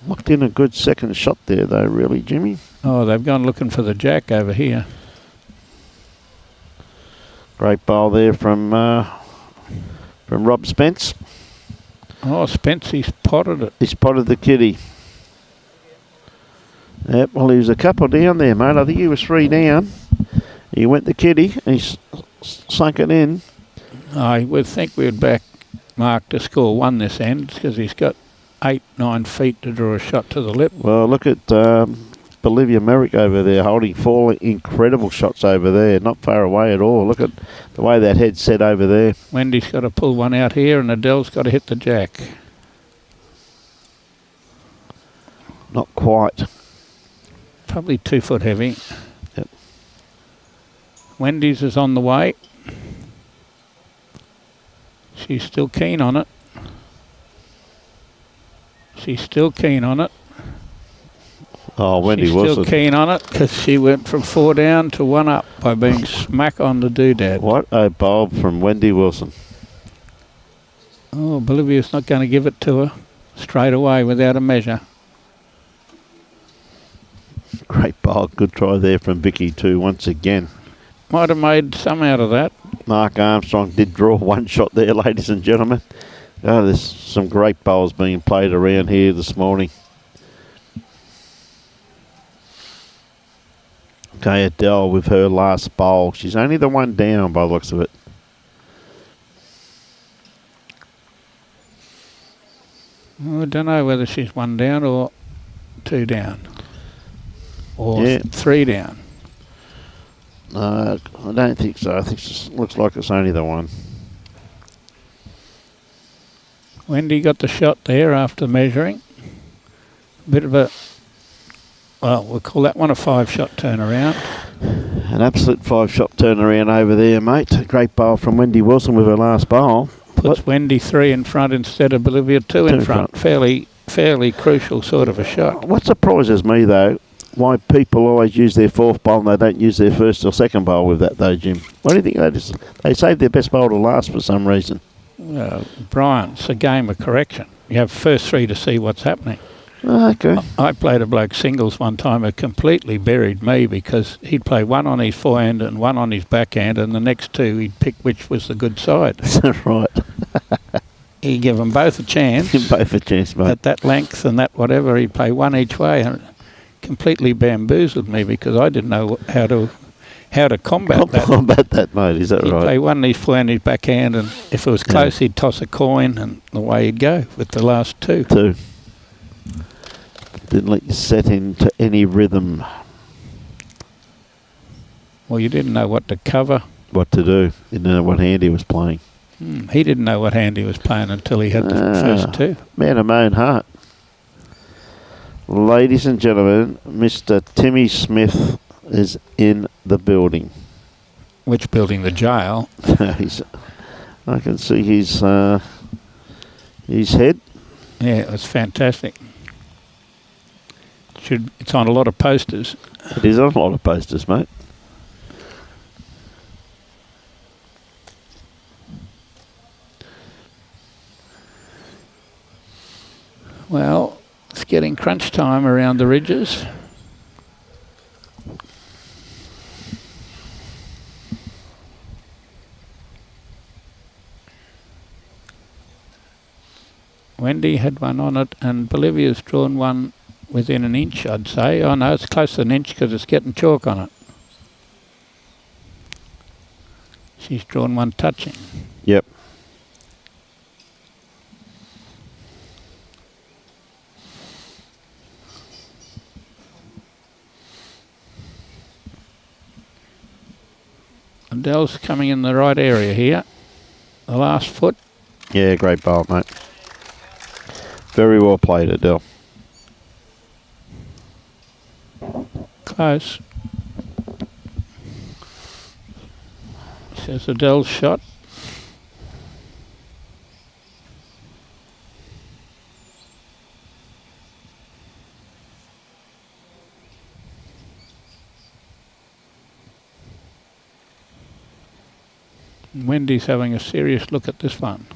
Looked in a good second shot there, though, really, Jimmy. Oh, they've gone looking for the jack over here. Great bowl there from Rob Spence. Oh, Spence, he's potted it. He spotted the kitty. Yep, well, he was a couple down there, mate. I think he was 3 down. He went the kitty and he sunk it in. I would think we'd back Mark to score 1 this end because he's got 8-9 feet to draw a shot to the lip. Well, look at Bolivia Merrick over there holding 4 incredible shots over there. Not far away at all. Look at the way that head's set over there. Wendy's got to pull one out here and Adele's got to hit the jack. Not quite. Probably 2 foot heavy. Yep. Wendy's is on the way. She's still keen on it. She's still keen on it. Oh, Wendy She's Wilson. still keen on it because she went from 4 down to 1 up by being smack on the doodad. What a bowl from Wendy Wilson. Oh, Bolivia's not going to give it to her straight away without a measure. Great bowl. Good try there from Vicki too, once again. Might have made some out of that. Mark Armstrong did draw 1 shot there, ladies and gentlemen. Oh, there's some great bowls being played around here this morning. Okay, Adele with her last bowl. She's only the 1 down by the looks of it. I don't know whether she's 1 down or 2 down. Or 3 down. I don't think so. I think it looks like it's only the 1. Wendy got the shot there after measuring. Bit of a, well, we'll call that one a 5-shot turnaround. An absolute 5-shot turnaround over there, mate. A great bowl from Wendy Wilson with her last bowl. Puts Wendy 3 in front instead of Bolivia 2 in front. Fairly crucial sort of a shot. What surprises me, though, why people always use their 4th bowl and they don't use their 1st or 2nd bowl with that, though, Jim. What do you think? They save their best bowl to last for some reason. Brian, it's a game of correction. You have first 3 to see what's happening. Okay. I played a bloke singles one time who completely buried me because he'd play 1 on his forehand and 1 on his backhand, and the next 2 he'd pick which was the good side. Right. He'd give them both a chance. Both a chance, mate. At that length and that whatever, he'd play 1 each way, and it completely bamboozled me because I didn't know how to combat that. Combat that, mate. Is that He'd right? play 1 on his forehand, his backhand, and if it was close, he'd toss a coin, and the way he'd go with the last 2. 2. Didn't let you set into any rhythm. Well, you didn't know what to cover. What to do. Didn't know what hand he was playing. He didn't know what hand he was playing until he had the first 2. Man of my own heart. Ladies and gentlemen, Mr. Timmy Smith is in the building. Which building? The jail? I can see his head. Yeah, it was fantastic. It's on a lot of posters. It is on a lot of posters, mate. Well, it's getting crunch time around the ridges. Wendy had one on it, and Bolivia's drawn one within an inch, I'd say. Oh no, it's close to an inch because it's getting chalk on it. She's drawn one touching. Yep. Adele's coming in the right area here. The last foot. Yeah, great bowl, mate. Very well played, Adele. Close. Says Adele's shot. And Wendy's having a serious look at this one.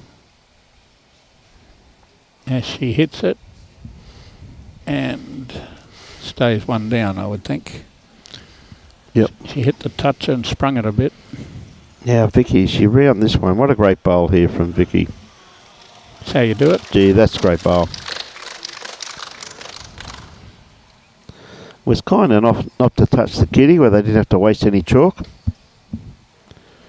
As she hits it and stays one down, I would think. Yep. She hit the toucher and sprung it a bit. Yeah, Vicky, she round this one. What a great bowl here from Vicky. That's how you do it. Gee, that's a great bowl. Was kind enough not to touch the kitty where they didn't have to waste any chalk.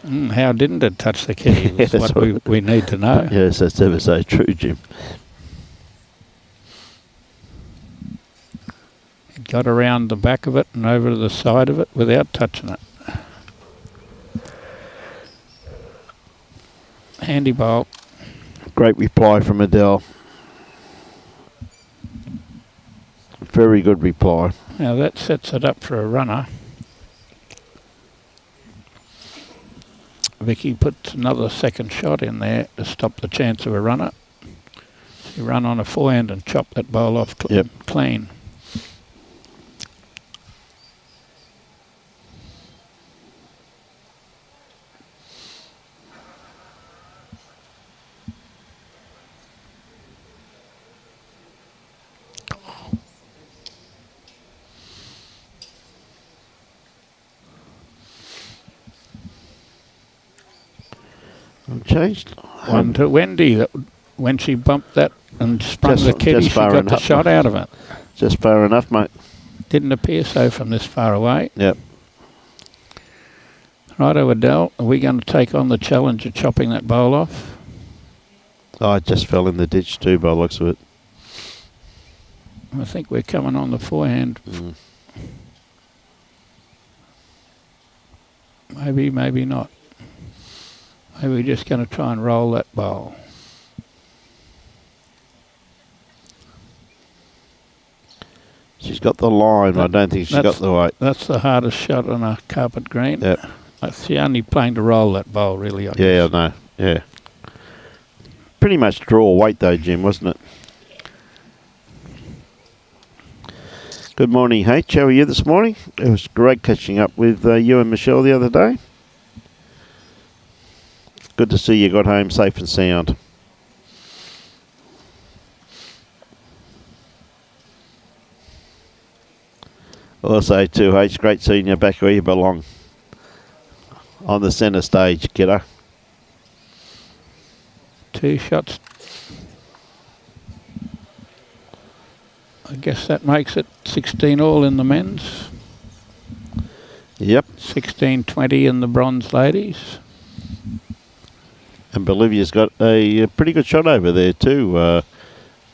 How didn't it touch the kitty? That's what we need to know. Yes, that's ever so true, Jim. It got around the back of it and over to the side of it without touching it. Handy bowl. Great reply from Adele. Very good reply. Now that sets it up for a runner. Vicky puts another second shot in there to stop the chance of a runner. She run on a forehand and chop that bowl off clean. Changed. One to Wendy. When she bumped that and sprung the kitty, she got the shot out of it. Just far enough, mate. Didn't appear so from this far away. Yep. Righto, Adele, are we going to take on the challenge of chopping that bowl off? Oh, it just fell in the ditch too by the looks of it. I think we're coming on the forehand. Maybe, maybe not. Maybe we're just going to try and roll that bowl. She's got the line, but I don't think she's got the weight. That's the hardest shot on a carpet green. Yep. That's the only playing to roll that bowl, really. I guess. I know. Yeah. Pretty much draw weight though, Jim, wasn't it? Good morning, H. How are you this morning? It was great catching up with you and Michelle the other day. Good to see you got home safe and sound. Also, too, H, great seeing you back where you belong. On the centre stage, kiddo. 2 shots. I guess that makes it 16 all in the men's. Yep. 16-20 in the bronze ladies. And Bolivia's got a pretty good shot over there too,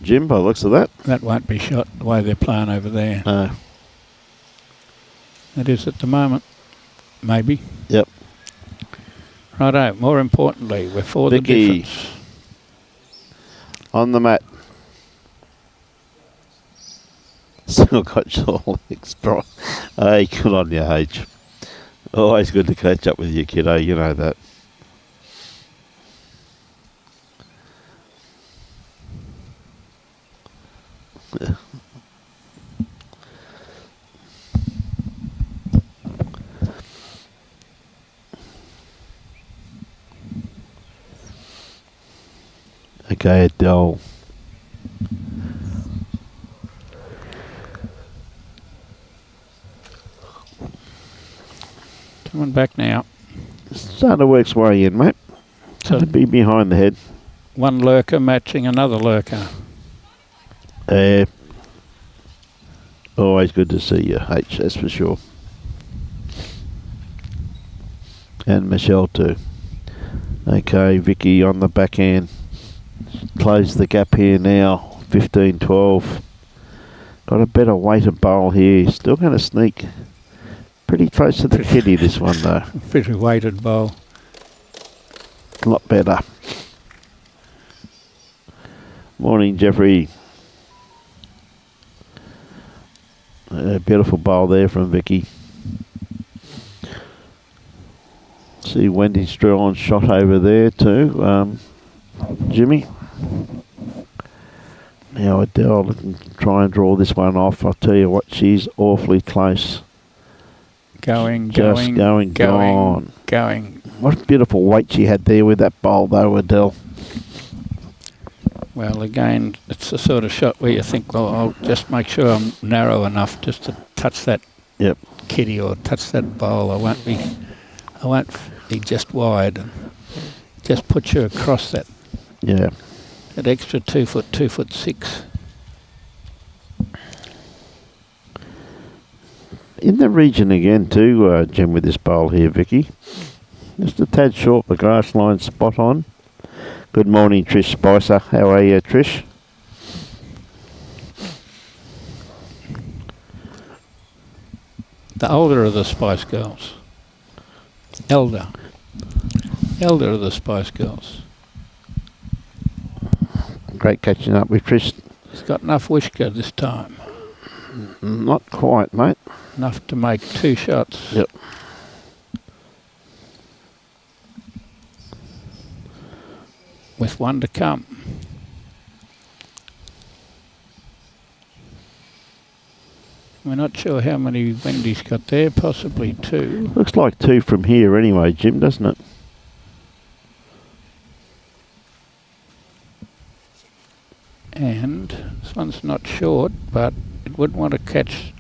Jim, by the looks of that. That won't be shot the way they're playing over there. No. It is at the moment. Maybe. Yep. Righto, more importantly, we're for Vicki, the difference. On the mat. Still got your legs, bro. Hey, good on you, H. Always good to catch up with you, kiddo. You know that. Yeah. Okay, Adele. Coming back now. Starting to work its way in, mate. So to be behind the head. one lurker matching another lurker. Always good to see you, H, that's for sure. And Michelle too. Okay, Vicki on the backhand. Close the gap here now. 15-12. Got a better weighted bowl here. Still going to sneak pretty close to the kitty, this one though. Pretty weighted bowl. A lot better. Morning, Jeffrey. A beautiful bowl there from Vicki. See Wendy's drawing shot over there too. Jimmy. Now Adele looking to try and draw this one off. I'll tell you what, she's awfully close. Going. What a beautiful weight she had there with that bowl though, Adele. Well, again, it's the sort of shot where you think, well, I'll just make sure I'm narrow enough just to touch that kitty or touch that bowl. I won't be just wide. And just put you across that. Yeah. That extra 2 foot, 2'6". In the region again too, Jim, with this bowl here, Vicki. Just a tad short, the grass line spot on. Good morning, Trish Spicer. How are you, Trish? The older of the Spice Girls. Elder of the Spice Girls. Great catching up with Trish. He's got enough whisker this time. Not quite, mate. Enough to make 2 shots. Yep. With 1 to come. We're not sure how many Wendy's got there, possibly 2. Looks like 2 from here anyway, Jim, doesn't it? And this one's not short, but it wouldn't want to catch.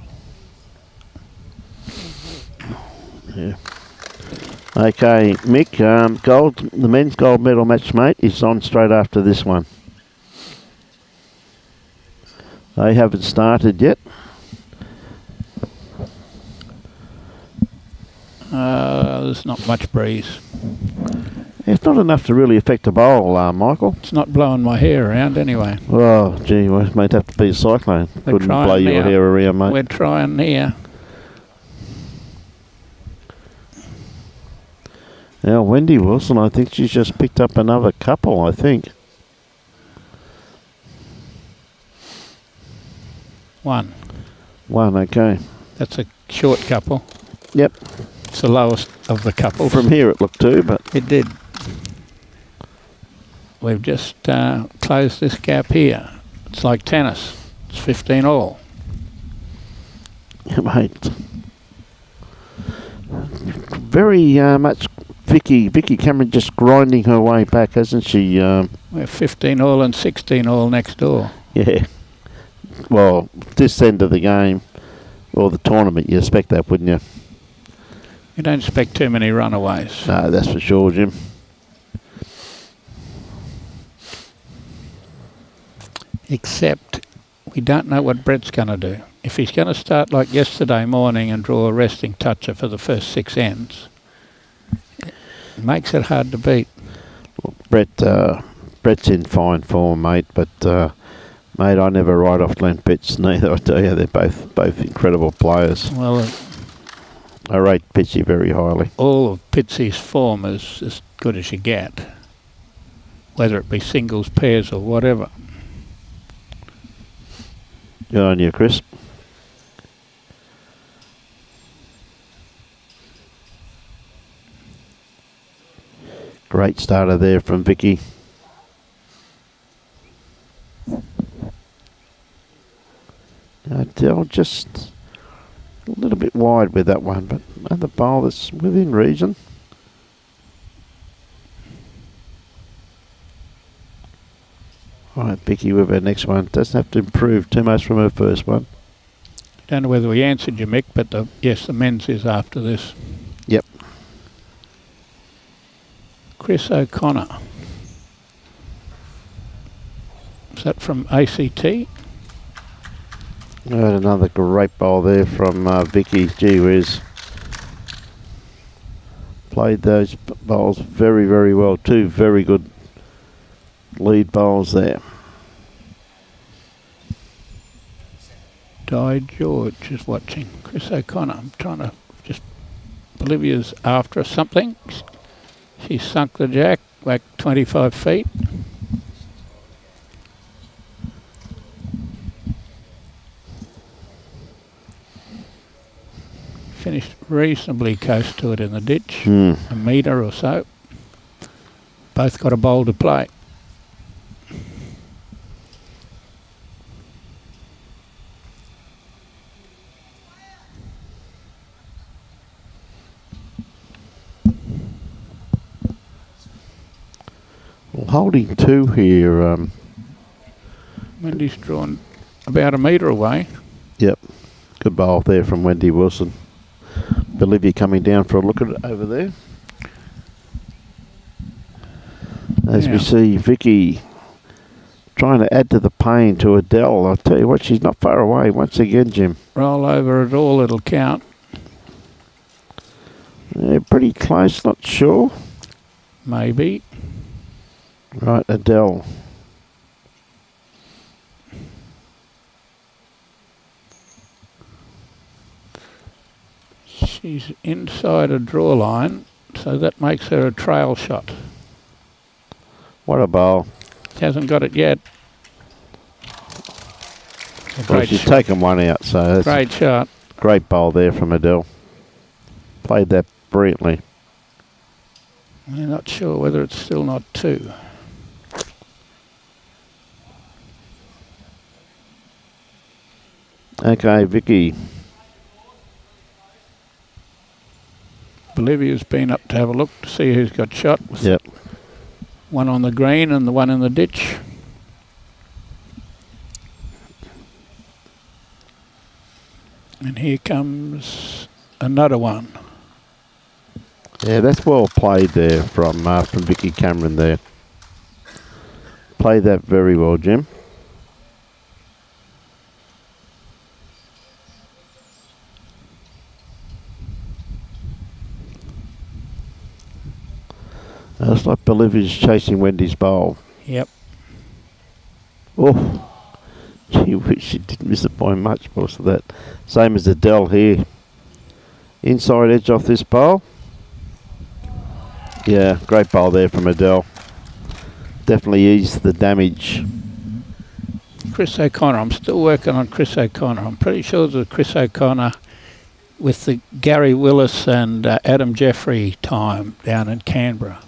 Yeah. Okay, Mick, the men's gold medal match, mate, is on straight after this one. They haven't started yet. There's not much breeze. It's not enough to really affect the bowl, Michael. It's not blowing my hair around anyway. Oh, gee, well, it might have to be a cyclone. Couldn't blow your hair around, mate. We're trying here. Now, Wendy Wilson, I think she's just picked up another couple, I think. 1. 1, okay. That's a short couple. Yep. It's the lowest of the couples. From here it looked too, but... It did. We've just closed this gap here. It's like tennis. It's 15 all. Yeah, mate. Very much Vicki Cameron just grinding her way back, hasn't she? We're 15 all and 16 all next door. Yeah. Well, this end of the game, or the tournament, you expect that, wouldn't you? You don't expect too many runaways. No, that's for sure, Jim. Except we don't know what Brett's going to do. If he's going to start like yesterday morning and draw a resting toucher for the first 6 ends, it makes it hard to beat. Well, Brett's in fine form, mate, but mate, I never write off Glenn Pitts neither, I tell you. They're both incredible players. Well, I rate Pitsy very highly. all of Pitsy's form is as good as you get, whether it be singles, pairs or whatever. Good on you, Chris. Great starter there from Vicki. Adele just a little bit wide with that one, but another bowl that's within region. All right, Vicki with her next one. Doesn't have to improve too much from her first one. Don't know whether we answered you, Mick, but yes, the men's is after this. Yep. Chris O'Connor. Is that from ACT? We had another great bowl there from Vicki. Gee whiz. Played those bowls very, very well. Two very good lead bowls there. Di George is watching. Chris O'Connor. I'm trying to just... Olivia's after something. She sunk the jack back 25 feet. Finished reasonably close to it in the ditch, a metre or so. Both got a bowl to play. Well, holding two here. Wendy's drawn about a metre away. Yep, good bowl there from Wendy Wilson. Olivia coming down for a look at it over there. As we see Vicki trying to add to the pain to Adele. I'll tell you what, she's not far away once again, Jim. Roll over at all, it'll count. Yeah, pretty close, not sure. Maybe. Right, Adele. She's inside a draw line, so that makes her a trail shot. What a bowl. She hasn't got it yet. Well, she's taken one out, so that's great shot. Great bowl there from Adele. Played that brilliantly. We're not sure whether it's still not two. Okay, Vicki. Bolivia's been up to have a look to see who's got shot. With Yep. one on the green and the one in the ditch. And here comes another one. Yeah, that's well played there from Vicki Cameron there. Played that very well, Jim. It's like Bolivia's chasing Wendy's bowl. Yep. Oh, gee whiz, she didn't miss it by much because of that. Same as Adele here. Inside edge off this bowl. Yeah, great bowl there from Adele. Definitely eased the damage. Chris O'Connor. I'm still working on Chris O'Connor. I'm pretty sure it was Chris O'Connor with the Gary Willis and Adam Jeffrey time down in Canberra.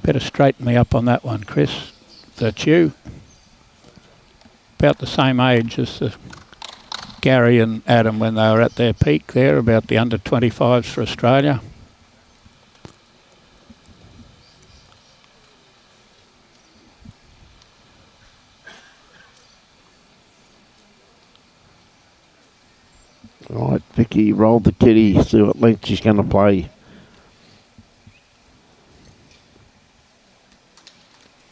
Better straighten me up on that one, Chris. That's you. About the same age as the Gary and Adam when they were at their peak there, about the under 25s for Australia. Right, Vicki rolled the kitty, see what length she's going to play.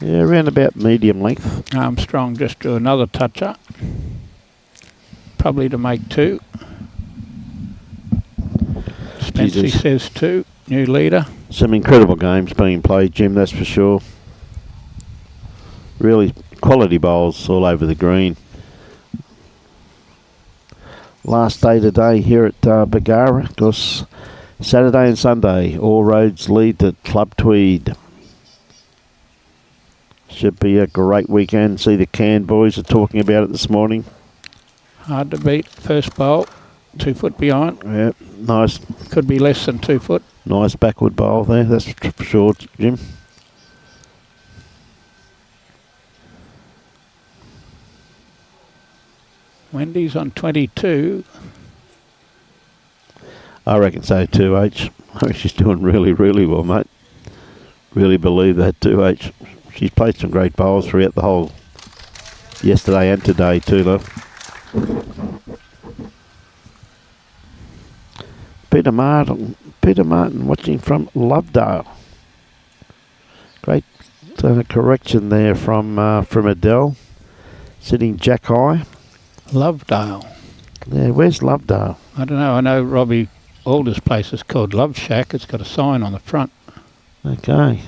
Yeah, around about medium length. Armstrong just drew another toucher. Probably to make two. Spencer says two. New leader. Some incredible games being played, Jim, that's for sure. Really quality bowls all over the green. Last day today here at Bargara, because Saturday and Sunday, all roads lead to Coast-Tweed. Should be a great weekend. See the Cairn boys are talking about it this morning. Hard to beat. First bowl, 2 foot behind. Yeah, nice. Could be less than 2 foot. Nice backward bowl there, that's for sure, Jim. Wendy's on 22. I reckon so, 2H. I think she's doing really, really well, mate. Really believe that, 2H. She's played some great bowls throughout the whole yesterday and today too, love. Peter Martin watching from Lovedale. Great So a correction there from Adele. Sitting jack high. Lovedale. Yeah, where's Lovedale? I don't know. I know Robbie Alder's place is called Love Shack. It's got a sign on the front. Okay.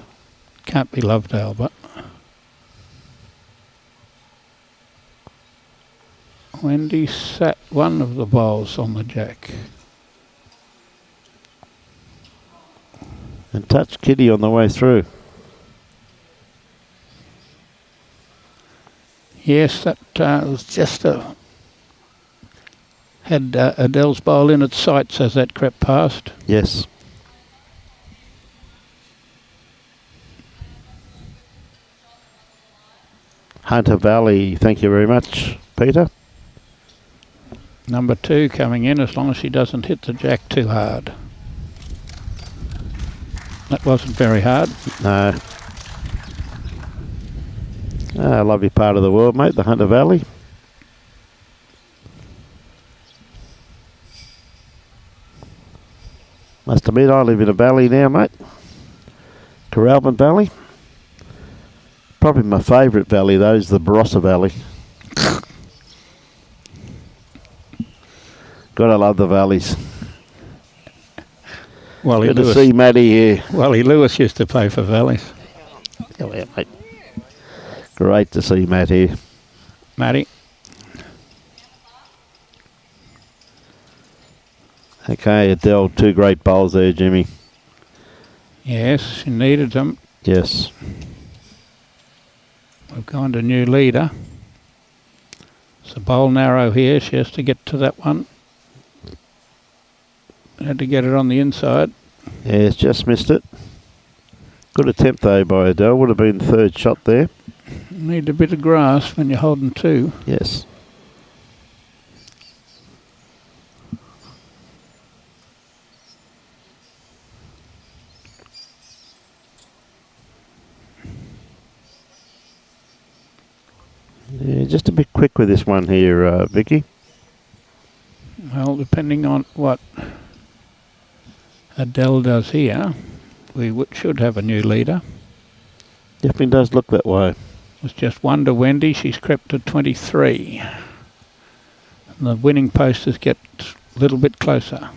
Can't be Lovedale, but... Wendy sat one of the bowls on the jack. And touched Kitty on the way through. Yes, that was just a... Had Adele's bowl in its sights as that crept past. Yes. Hunter Valley, thank you very much, Peter. Number 2 coming in, as long as she doesn't hit the jack too hard. That wasn't very hard. No. Lovely part of the world, mate, the Hunter Valley. Must admit, I live in a valley now, mate. Coralban Valley. Probably my favourite valley, though, is the Barossa Valley. Gotta love the valleys. Good to see Matty here. Wally Lewis used to play for Valleys. Oh, yeah, mate. Great to see Matt here. Matty. Okay, Adele, 2 great bowls there, Jimmy. Yes, she needed them. Yes. We've gone to new leader. It's a bowl narrow here. She has to get to that one. Had to get it on the inside. Yes, just missed it. Good attempt though by Adele. Would have been the 3rd shot there. Need a bit of grass when you're holding 2. Yes. Yeah, just a bit quick with this one here, Vicki. Well, depending on what Adele does here, we should have a new leader. Definitely does look that way. It's just 1 to Wendy. She's crept to 23. And the winning posters get a little bit closer.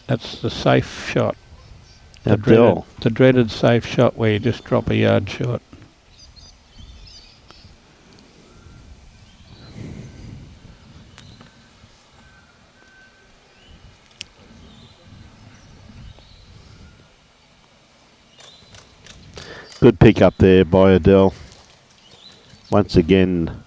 That's the safe shot. The dreaded safe shot where you just drop a yard short. Good pick up there by Adele. Once again.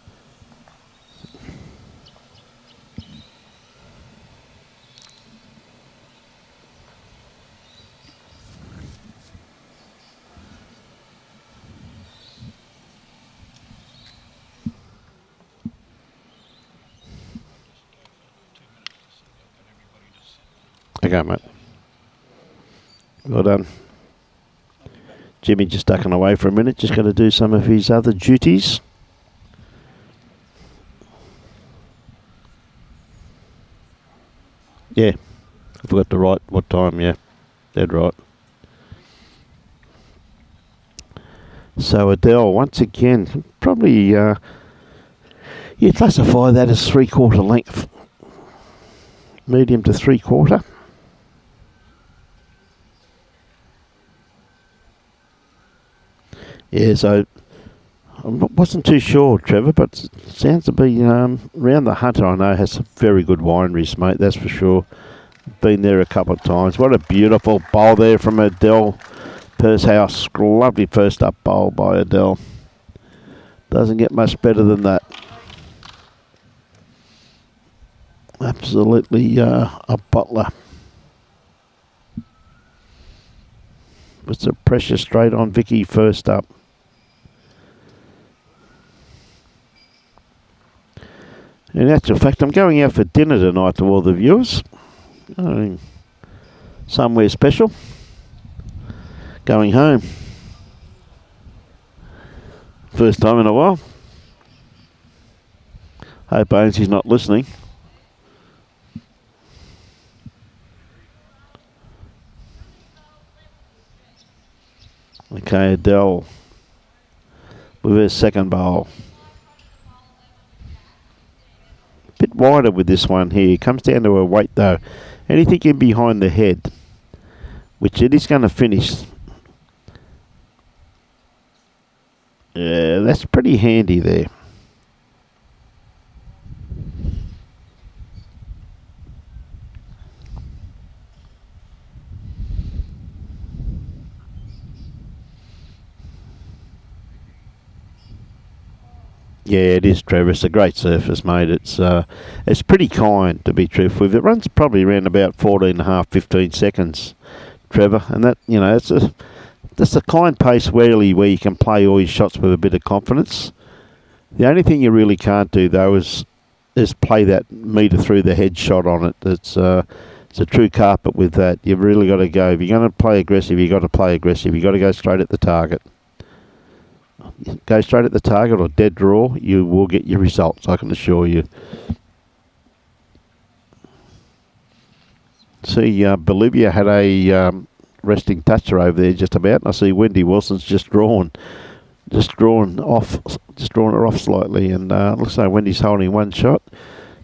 Okay, mate. Well done. Jimmy just ducking away for a minute, just going to do some of his other duties. Yeah, I forgot to write what time, yeah, dead right. So Adele, once again, probably, you classify that as 3/4 length. Medium to 3/4. Yeah, so I wasn't too sure, Trevor, but it sounds to be around the Hunter. I know has some very good wineries, mate. That's for sure. Been there a couple of times. What a beautiful bowl there from Adele Pershouse. Lovely first up bowl by Adele. Doesn't get much better than that. Absolutely a butler. It's a pressure straight on Vicki first up. In actual fact, I'm going out for dinner tonight to all the viewers. Somewhere special. Going home. First time in a while. Hope Bonesy's not listening. Okay, Adele with her second bowl. Bit wider with this one here. Comes down to her weight though. Anything in behind the head, which it is going to finish. Yeah, that's pretty handy there. Yeah, it is, Trevor. It's a great surface, mate. It's pretty kind, to be truthful. It runs probably around about 14.5, 15 seconds, Trevor. And that, that's a kind pace really where you can play all your shots with a bit of confidence. The only thing you really can't do, though, is play that metre through the head shot on it. It's a true carpet with that. You've really got to go. If you're going to play aggressive, you've got to play aggressive. You've got to go straight at the target. Go straight at the target or dead draw, you will get your results, I can assure you. See, Bolivia had a resting toucher over there just about, and I see Wendy Wilson's just drawn her off slightly, and looks like Wendy's holding one shot.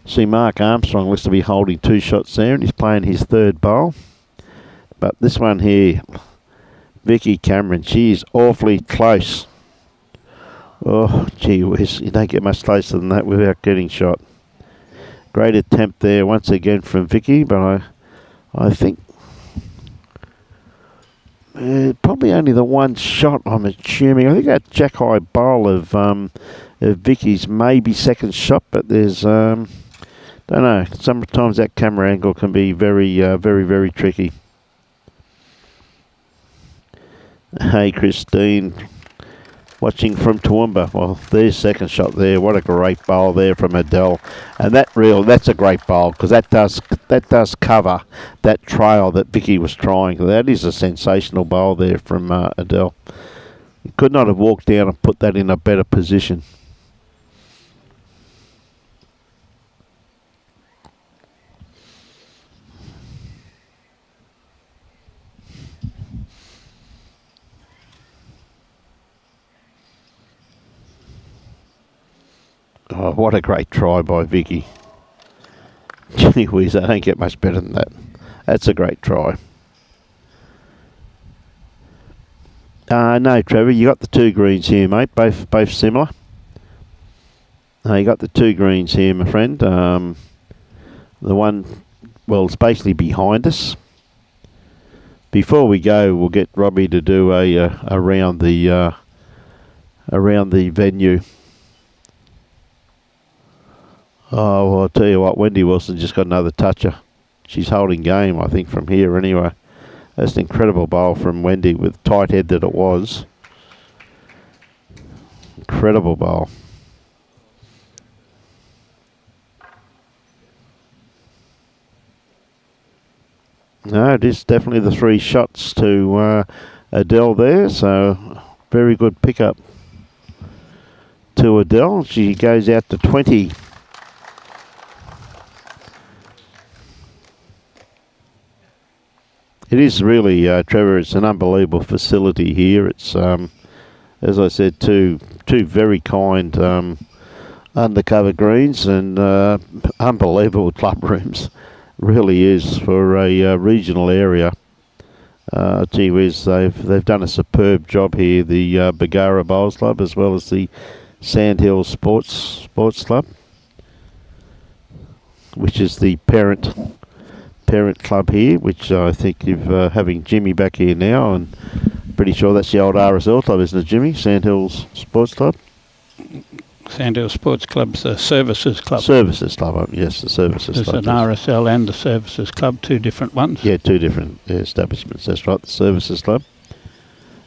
See, Mark Armstrong looks to be holding two shots there, and he's playing his third bowl. But this one here, Vicki Cameron, she is awfully close. Oh, gee whiz, you don't get much closer than that without getting shot. Great attempt there once again from Vicki, but I think probably only the one shot, I'm assuming. I think that jack high bowl of Vicky's maybe second shot, but there's don't know. Sometimes that camera angle can be very, very tricky. Hey, Christine, watching from Toowoomba. Well, there's second shot there. What a great bowl there from Adele, and that's a great bowl because that does cover that trail that Vicki was trying. That is a sensational bowl there from Adele. You could not have walked down and put that in a better position. Oh, what a great try by Vicki. Gee whiz, I don't get much better than that. That's a great try. No, Trevor, you got the two greens here, mate. Both similar. You got the two greens here, my friend. The one, well, it's basically behind us. Before we go, we'll get Robbie to do around the venue. Oh, well, I'll tell you what, Wendy Wilson just got another toucher. She's holding game, I think, from here anyway. That's an incredible bowl from Wendy with tight head that it was. Incredible bowl. No, it is definitely the three shots to Adele there, so very good pickup to Adele. She goes out to 20. It is really, Trevor, it's an unbelievable facility here. It's, as I said, two very kind undercover greens and unbelievable club rooms. Really is for a regional area. Gee whiz, they've done a superb job here. The Bargara Bowls Club as well as the Sandhill Sports Club, which is the parent club here, which I think you're having Jimmy back here now, and pretty sure that's the old RSL club, isn't it, Jimmy? Sandhills Sports Club? Sandhill Sports Club's the Services Club. Services Club, yes, the Services Club. There's an RSL and the Services Club, two different ones. Yeah, two different establishments, that's right, the Services Club.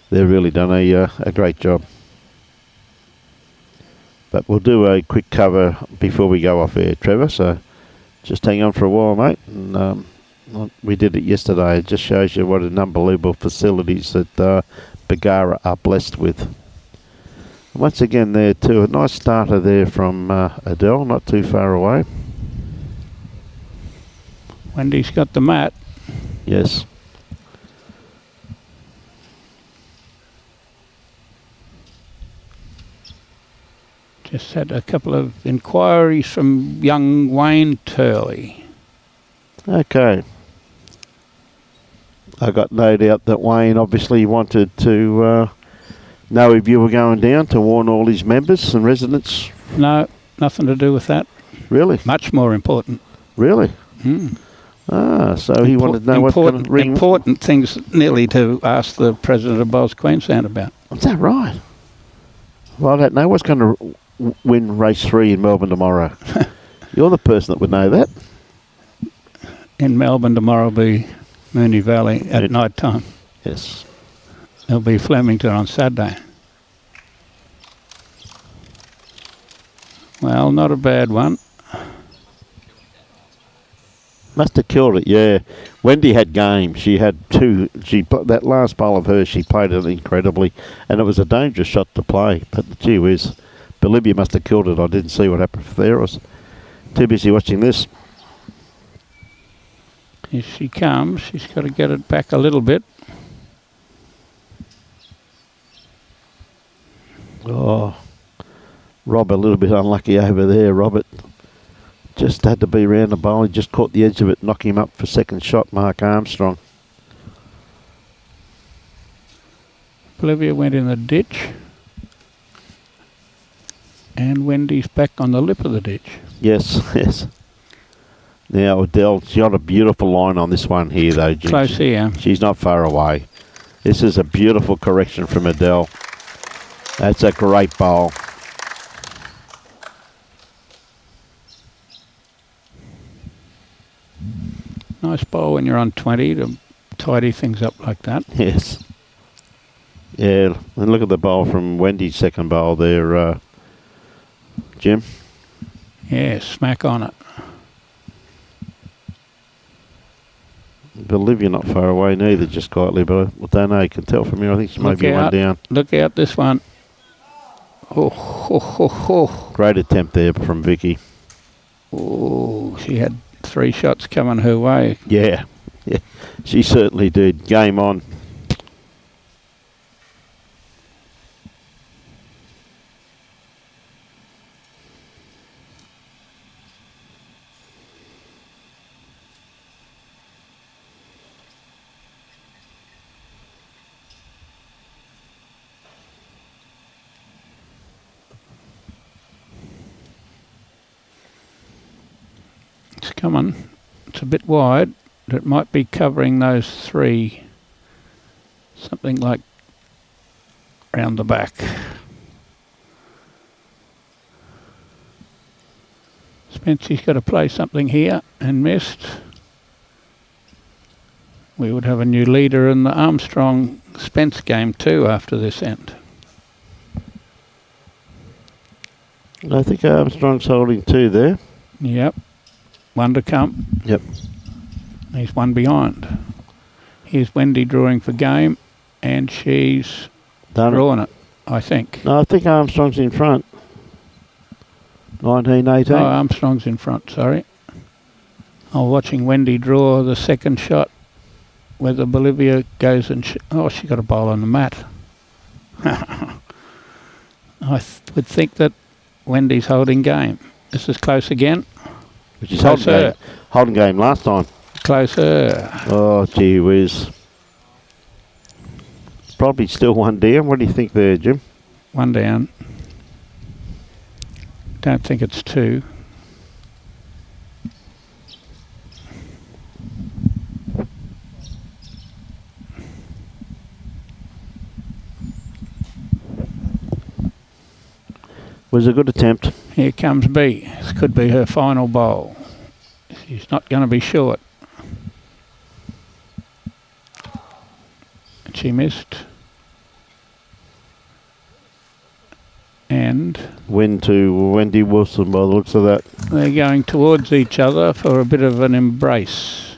They've really done a great job. But we'll do a quick cover before we go off air, Trevor, so just hang on for a while, mate. And we did it yesterday. It just shows you what an unbelievable facilities that Bargara are blessed with. Once again there too, a nice starter there from Adele, not too far away. Wendy's got the mat. Yes. Just had a couple of inquiries from young Wayne Turley. Okay. I got no doubt that Wayne obviously wanted to know if you were going down to warn all his members and residents. No, nothing to do with that. Really? Much more important. Really? So he wanted to know what's going to ring. Important things nearly to ask the President of Bowls Queensland about. Is that right? Well, I don't know what's going to win race 3 in Melbourne tomorrow. You're the person that would know that. In Melbourne tomorrow will be Moonee Valley at night time. Yes. There'll be Flemington on Saturday. Well, not a bad one. Must have killed it, yeah. Wendy had game. She had 2. That last bowl of hers, she played it incredibly, and it was a dangerous shot to play. But gee whiz, Bolivia must have killed it. I didn't see what happened there. I was too busy watching this. Here she comes. She's got to get it back a little bit. Oh, Rob a little bit unlucky over there. Robert just had to be round the bowl. He just caught the edge of it, knock him up for second shot, Mark Armstrong. Bolivia went in the ditch. And Wendy's back on the lip of the ditch. Yes, yes. Now, Adele, she got a beautiful line on this one here, though, Jim. Close here. She's not far away. This is a beautiful correction from Adele. That's a great bowl. Nice bowl when you're on 20 to tidy things up like that. Yes. Yeah, and look at the bowl from Wendy's second bowl there, Jim. Yeah, smack on it. Bolivia not far away neither, just quietly, but I don't know. You can tell from here. I think she might be one down. Look out, this one. Oh. Great attempt there from Vicki. Oh, she had 3 shots coming her way. Yeah, she certainly did. Game on. It's coming. It's a bit wide. It might be covering those 3. Something like round the back. Spency's got to play something here and missed. We would have a new leader in the Armstrong-Spence game too after this end. I think Armstrong's holding 2 there. Yep. 1 to come. Yep. He's 1 behind. Here's Wendy drawing for game, and she's drawing it, I think. No, I think Armstrong's in front. 19-18. Oh, Armstrong's in front, sorry. I'm watching Wendy draw the second shot, whether Bolivia goes and... she got a bowl on the mat. I would think that Wendy's holding game. This is close again. Which is holding game last time. Closer. Oh, gee whiz. Probably still 1 down. What do you think there, Jim? 1 down. Don't think it's 2. Was a good attempt. Here comes B. This could be her final bowl. She's not going to be short. She missed. And win to Wendy Wilson by the looks of that. They're going towards each other for a bit of an embrace.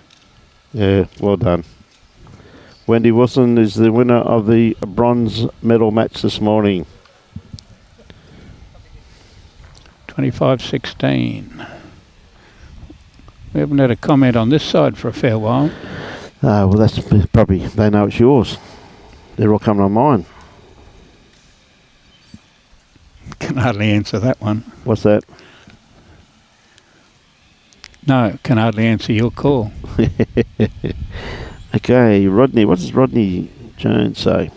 Yeah, well done. Wendy Wilson is the winner of the bronze medal match this morning. 25-16. We haven't had a comment on this side for a fair while. Well, that's probably, they know it's yours. They're all coming on mine. Can hardly answer that one. What's that? No, can hardly answer your call. Okay, Rodney. What does Rodney Jones say?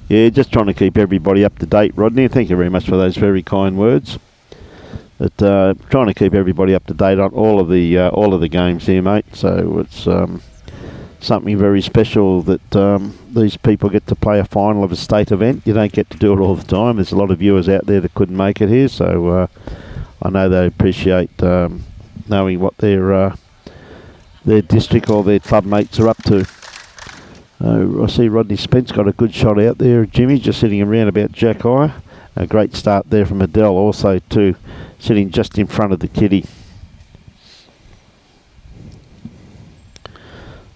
Yeah, just trying to keep everybody up to date, Rodney. Thank you very much for those very kind words. But trying to keep everybody up to date on all of the games here, mate. So it's something very special that these people get to play a final of a state event. You don't get to do it all the time. There's a lot of viewers out there that couldn't make it here, so I know they appreciate knowing what their district or their club mates are up to. I see Rodney Spence got a good shot out there. Jimmy just sitting around about Jack High. A great start there from Adele also too, sitting just in front of the kitty.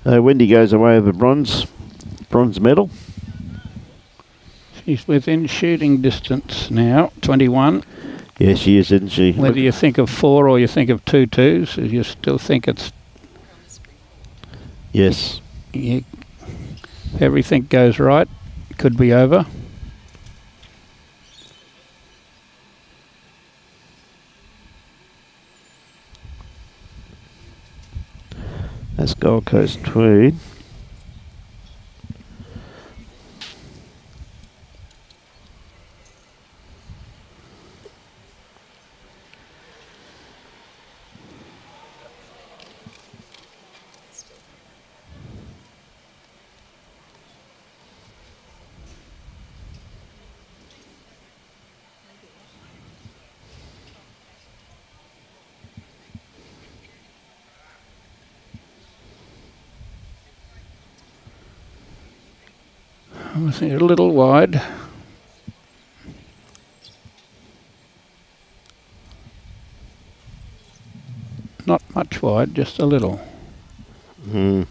Wendy goes away with a bronze medal. She's within shooting distance now, 21. Yeah, she is, isn't she? Whether you think of 4 or you think of 2 twos, you still think it's... Yes. If everything goes right, it could be over. That's Gold Coast Tweed. I think a little wide. Not much wide, just a little. Mm.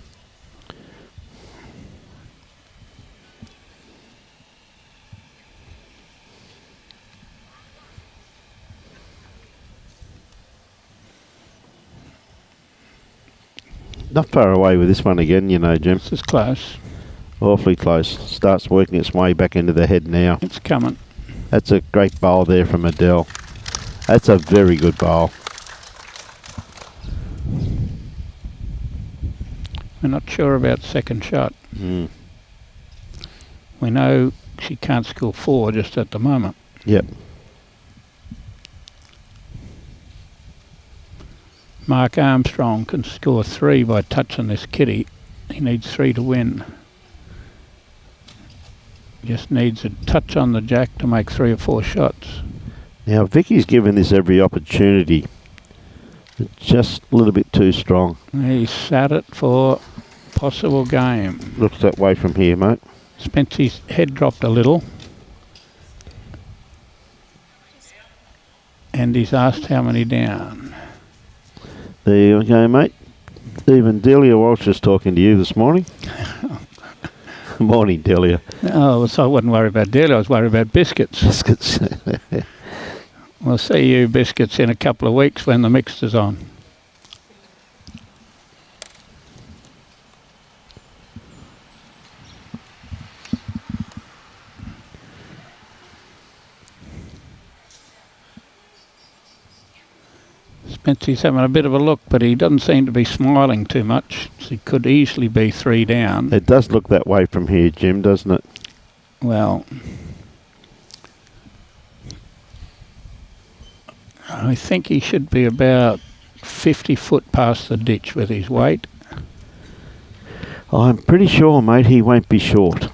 Not far away with this one again, you know, Jim. This is close. Awfully close. Starts working its way back into the head now. It's coming. That's a great bowl there from Adele. That's a very good bowl. We're not sure about second shot. Mm. We know she can't score 4 just at the moment. Yep. Mark Armstrong can score 3 by touching this kitty. He needs 3 to win. Just needs a touch on the jack to make 3 or 4 shots. Now Vicky's given this every opportunity. Just a little bit too strong. He sat it for possible game. Looks that way from here, mate. Spence's head dropped a little. And he's asked how many down. There you go, mate. Even Delia Walsh is talking to you this morning. Morning, Delia. Oh, so I wasn't worried about Delia, I was worried about Biscuits. Biscuits. We'll see you, Biscuits, in a couple of weeks when the mixer's on. Spency's having a bit of a look, but he doesn't seem to be smiling too much. So he could easily be 3 down. It does look that way from here, Jim, doesn't it? Well, I think he should be about 50 foot past the ditch with his weight. I'm pretty sure, mate, he won't be short.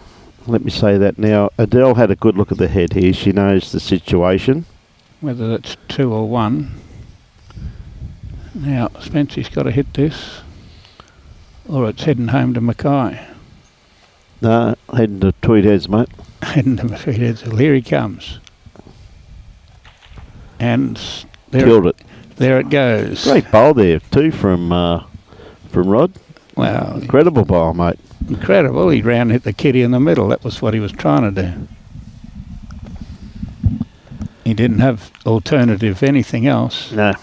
Let me say that now. Adele had a good look at the head here. She knows the situation. Whether it's 2 or 1. Now, Spency's got to hit this, or it's heading home to Mackay. No, heading to Tweed Heads, mate. Heading to Tweed Heads. Well, here he comes. And Killed it. There it goes. Great bowl there, too, from Rod. Wow. Incredible bowl, mate. Incredible. He round hit the kitty in the middle. That was what he was trying to do. He didn't have alternative anything else. No.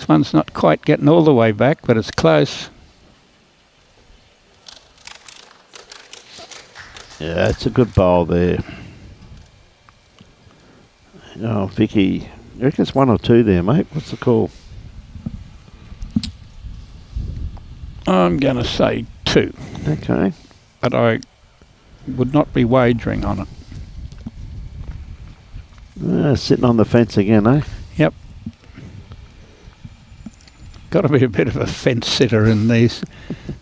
Next one's not quite getting all the way back, but it's close. Yeah, that's a good bowl there. Oh, Vicki, you reckon it's 1 or 2 there, mate? What's the call? I'm going to say 2. Okay. But I would not be wagering on it. Sitting on the fence again, eh? Yep. Got to be a bit of a fence sitter in these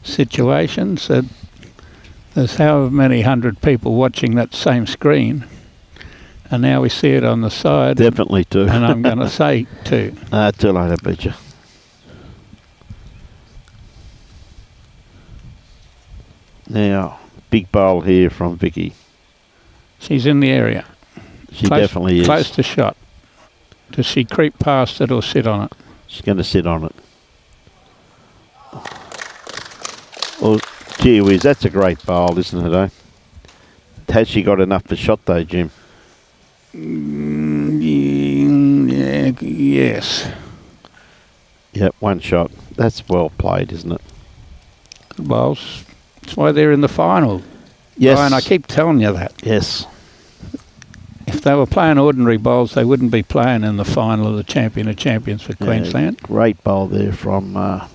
situations. There's however many 100 people watching that same screen, and now we see it on the side. Definitely 2. And I'm going to say 2. Too late, I bet you. Now, big bowl here from Vicki. She's in the area. She definitely is. Close to shot. Does she creep past it or sit on it? She's going to sit on it. Well, gee whiz, that's a great bowl, isn't it, eh? Has she got enough for shot though, Jim? Yes. Yep, 1 shot. That's well played, isn't it? Good bowls. That's why they're in the final. Yes. Brian, I keep telling you that. Yes. If they were playing ordinary bowls, they wouldn't be playing in the final of the Champion of Champions for Queensland. Great bowl there from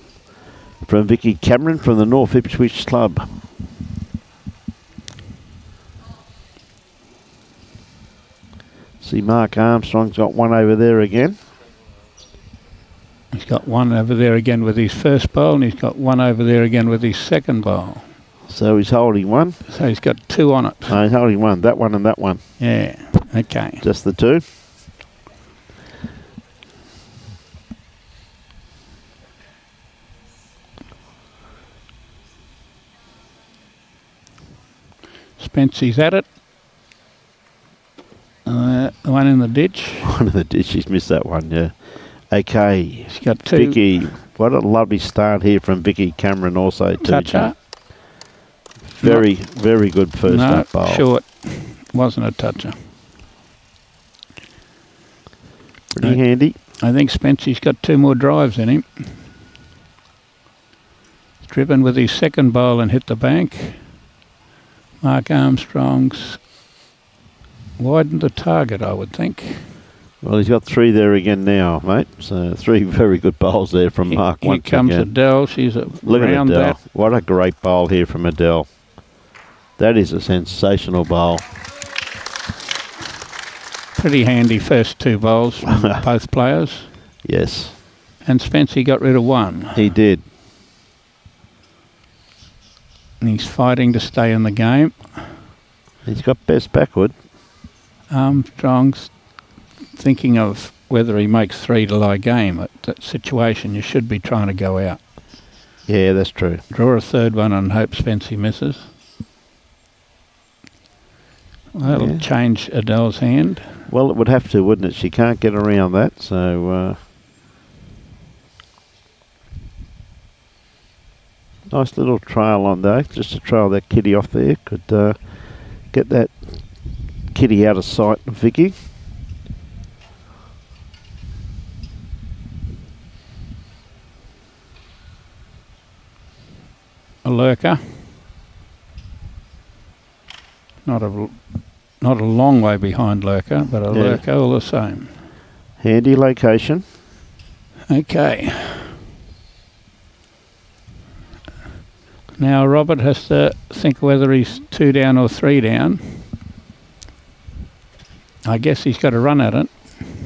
Vicki Cameron from the North Ipswich Club. See, Mark Armstrong's got 1 over there again. He's got 1 over there again with his first bowl, and he's got 1 over there again with his second bowl. So he's holding 1. So he's got 2 on it. No, he's holding 1. That one and that one. Yeah, okay. Just the 2. Spency's at it. The one in the ditch. One in the ditch. He's missed that one, yeah. Okay. He's got 2. Vicki, what a lovely start here from Vicki Cameron also. Toucher. Very good first up bowl. Short. Wasn't a toucher. Pretty handy. I think Spency's got 2 more drives in him. He's driven with his second bowl and hit the bank. Mark Armstrong's widened the target, I would think. Well, he's got 3 there again now, mate. So 3 very good bowls there from Mark. Here comes Adele. She's Look at Adele. That. What a great bowl here from Adele. That is a sensational bowl. Pretty handy first 2 bowls from both players. Yes. And Spency got rid of 1. He did. And he's fighting to stay in the game. He's got best backward. Armstrong's thinking of whether he makes 3 to lie game. At that situation, you should be trying to go out. Yeah, that's true. Draw a 3rd one and hope Spency misses. That'll change Adele's hand. Well, it would have to, wouldn't it? She can't get around that, so... nice little trail on there, just to trail that kitty off there. Could get that kitty out of sight of Vicki. A lurker. Not a long way behind lurker, but a lurker all the same. Handy location. Okay. Now Robert has to think whether he's 2 down or 3 down. I guess he's got to run at it.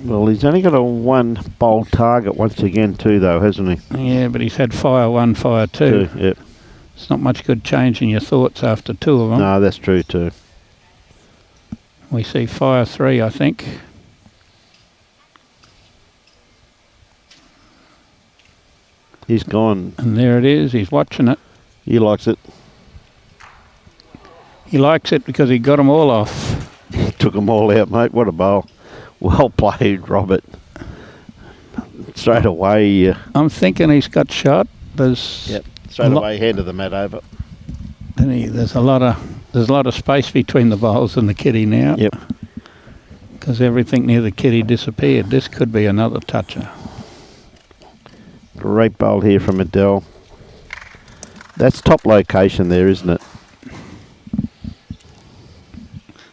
Well, he's only got a 1 bowl target once again too, though, hasn't he? Yeah, but he's had fire 1, fire 2. Yep. It's not much good changing your thoughts after 2 of them. No, that's true too. We see fire 3, I think. He's gone. And there it is. He's watching it. He likes it. He likes it because he got them all off. Took them all out, mate. What a bowl. Well played, Robert. Straight away. I'm thinking he's got shot. Straight away head of the mat over. There's a lot of space between the bowls and the kitty now. Yep. Because everything near the kitty disappeared. This could be another toucher. Great bowl here from Adele. That's top location there, isn't it?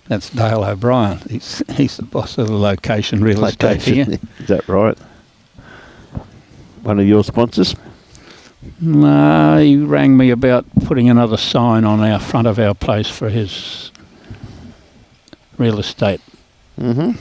That's Dale O'Brien. He's the boss of the location real estate here. Is that right? One of your sponsors? No, he rang me about putting another sign on our front of our place for his real estate. Mm-hmm.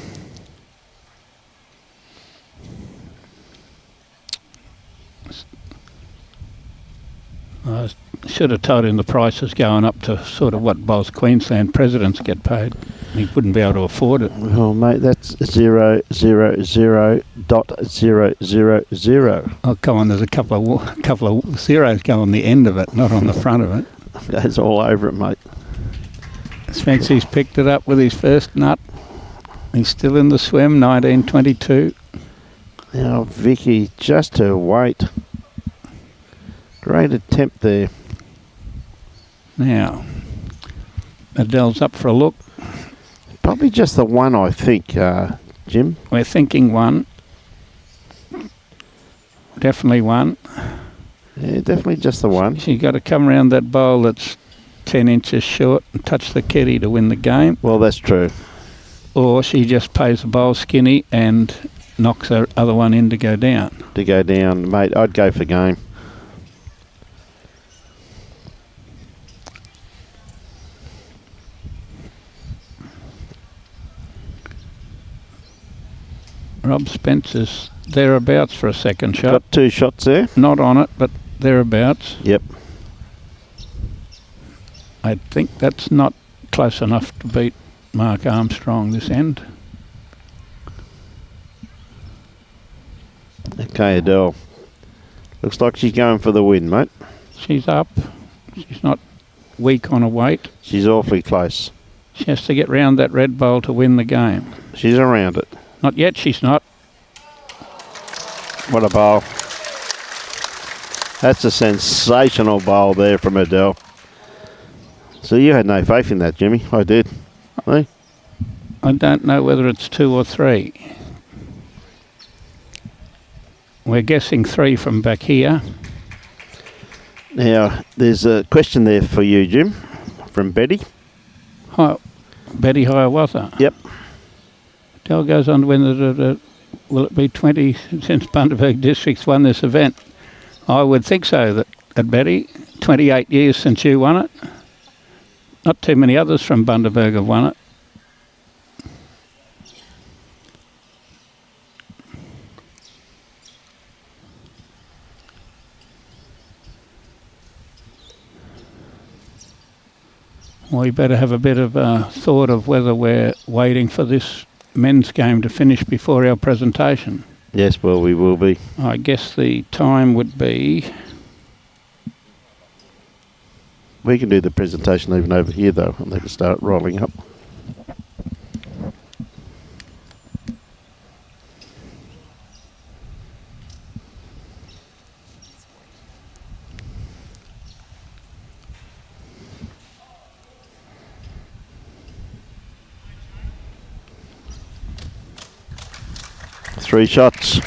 I should have told him the price is going up to sort of what both Queensland presidents get paid. He wouldn't be able to afford it. Well, mate, that's 0.000. Oh, come on, there's a couple of zeros go on the end of it, not on the front of it. Goes all over it, mate. Spency's picked it up with his first nut. He's still in the swim, 1922. Now, Vicky, just her weight. Great attempt there. Now, Adele's up for a look. Probably just the one, I think, Jim. We're thinking one. Definitely one. Yeah, definitely just the one. She's got to come around that bowl that's 10 inches short and touch the kitty to win the game. Well, that's true. Or she just plays the bowl skinny and knocks her other one in to go down. To go down, mate, I'd go for game. Rob Spencer's thereabouts for a second shot. Got two shots there. Not on it, but thereabouts. Yep. I think that's not close enough to beat Mark Armstrong this end. Okay, Adele. Looks like she's going for the win, mate. She's up. She's not weak on a weight. She's awfully close. She has to get round that red bowl to win the game. She's around it. Not yet, she's not. What a bowl. That's a sensational bowl there from Adele. So you had no faith in that, Jimmy. I did. Hey? I don't know whether it's 2 or 3. We're guessing 3 from back here. Now, there's a question there for you, Jim, from Betty. Betty Hiawatha. Yep. Dell goes on to win will it be 20 since Bundaberg District's won this event? I would think so, at Betty. 28 years since you won it. Not too many others from Bundaberg have won it. We better have a bit of a thought of whether we're waiting for this men's game to finish before our presentation. Yes, well, we will be. I guess the time would be... We can do the presentation even over here, though, and they can start rolling up. Three shots.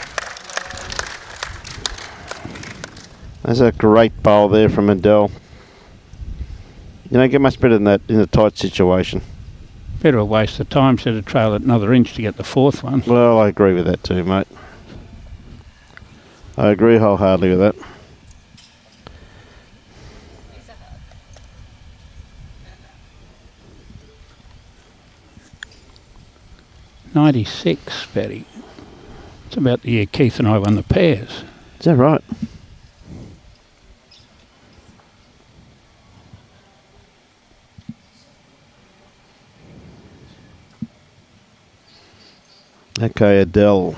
That's a great bowl there from Adele. You don't get much better than that in a tight situation. Bit of a waste of time, should have trailed it another inch to get the 4th one. Well, I agree with that too, mate. I agree wholeheartedly with that. '96, Betty. It's about the year Keith and I won the pairs. Is that right? Okay, Adele.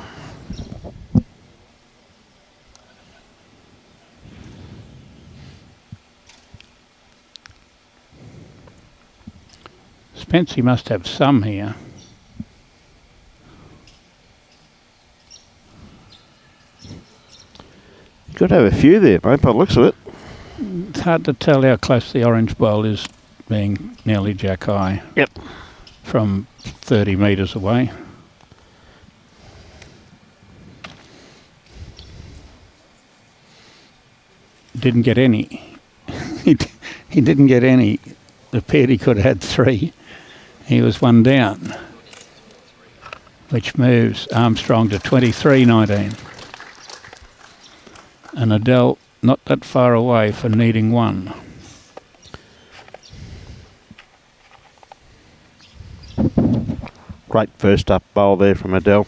Spency must have some here. Could have a few there, mate, by the looks of it. It's hard to tell how close the orange bowl is, being nearly jack high. Yep. From 30 metres away. didn't get any. he didn't get any. It appeared he could have had 3. He was 1 down, which moves Armstrong to 23-19. And Adele not that far away for needing 1. Great first up bowl there from Adele.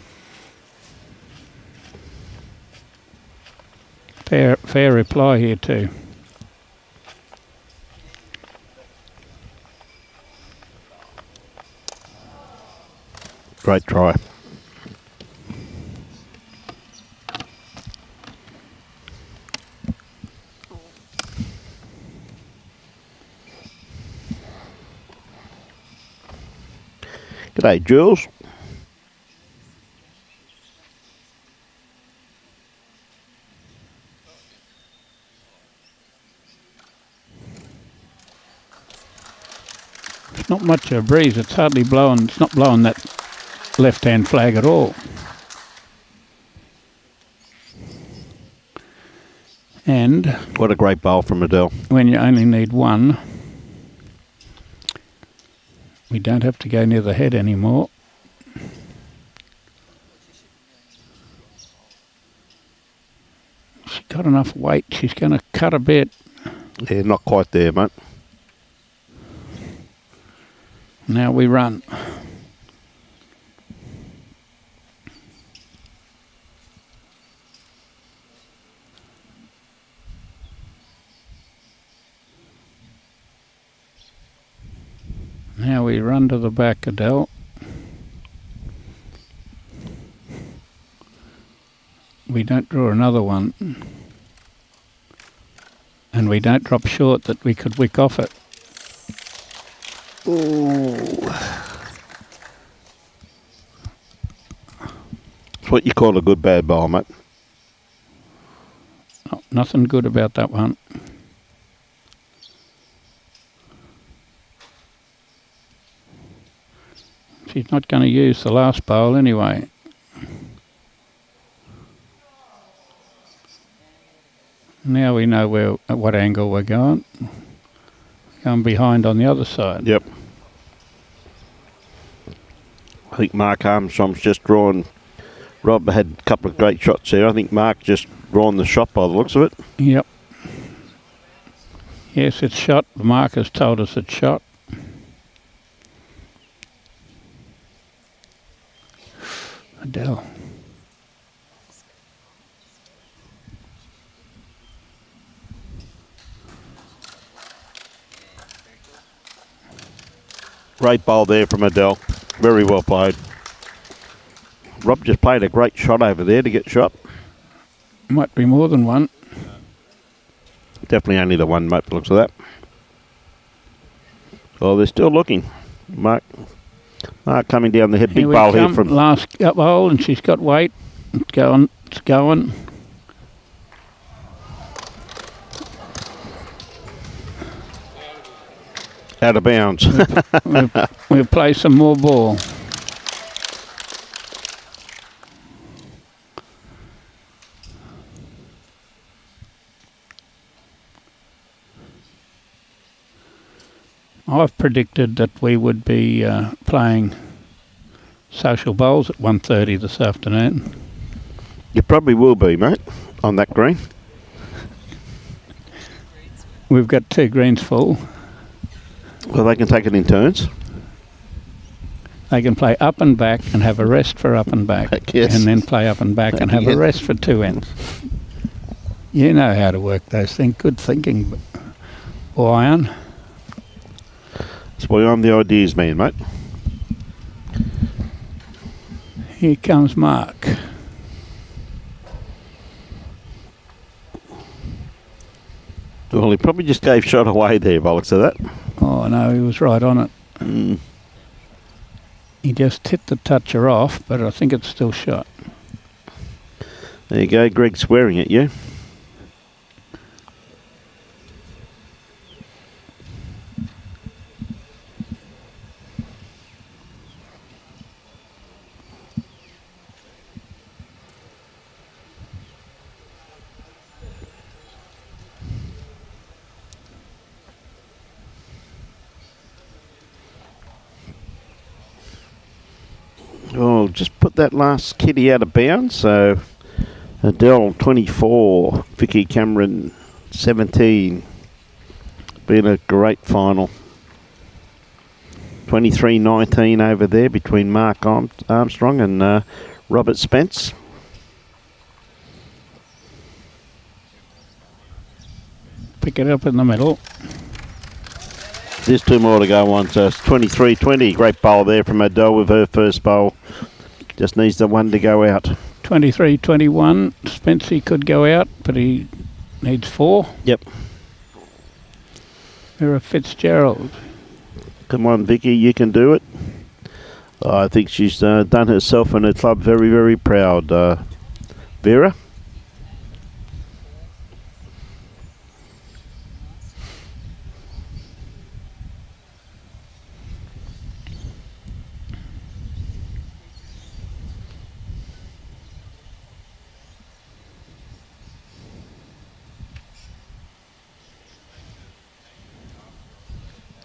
Fair reply here too. Great try. G'day, Jules. It's not much of a breeze. It's hardly blowing. It's not blowing that left-hand flag at all. And what a great bowl from Adele. When you only need 1, we don't have to go near the head anymore. She's got enough weight. She's going to cut a bit. Yeah, not quite there, mate. Now we run. Now we run to the back, Adele. We don't draw another one. And we don't drop short that we could wick off it. Ooh. It's what you call a good bad bowl, mate. Oh, nothing good about that one. She's not going to use the last bowl anyway. Now we know at what angle we're going. Going behind on the other side. Yep. I think Mark Armstrong's just drawn. Rob had a couple of great shots there. I think Mark just drawn the shot by the looks of it. Yep. Yes, it's shot. Mark has told us it's shot. Adele. Great bowl there from Adele. Very well played. Rob just played a great shot over there to get shot. Might be more than one. Definitely only the one, mate, looks of that. Oh, they're still looking. Mark coming down the head. Big bowl here from last bowl, and she's got weight. It's going. It's going. Out of bounds. We'll play some more ball. I've predicted that we would be playing social bowls at 1:30 this afternoon. You probably will be, mate, on that green. We've got 2 greens full. Well, they can take it in turns. They can play up and back and have a rest for up and back. Yes. And then play up and back and have a rest for 2 ends. You know how to work those things. Good thinking, Iron. That's why I'm the ideas man, mate. Here comes Mark. Well, he probably just gave shot away there by the looks of that. Oh, no, he was right on it. Mm. He just hit the toucher off, but I think it's still shot. There you go, Greg swearing at you. just put that last kitty out of bounds. So Adele 24, Vicki Cameron 17. Been a great final. 23-19 over there between Mark Armstrong and Robert Spence. Pick it up in the middle. There's two more to go on, so it's 23-20. Great bowl there from Adele with her first bowl. Just needs the one to go out. 23-21. Spency could go out, but he needs 4. Yep. Vera Fitzgerald. Come on, Vicky, you can do it. I think she's done herself and her club very, very proud. Vera?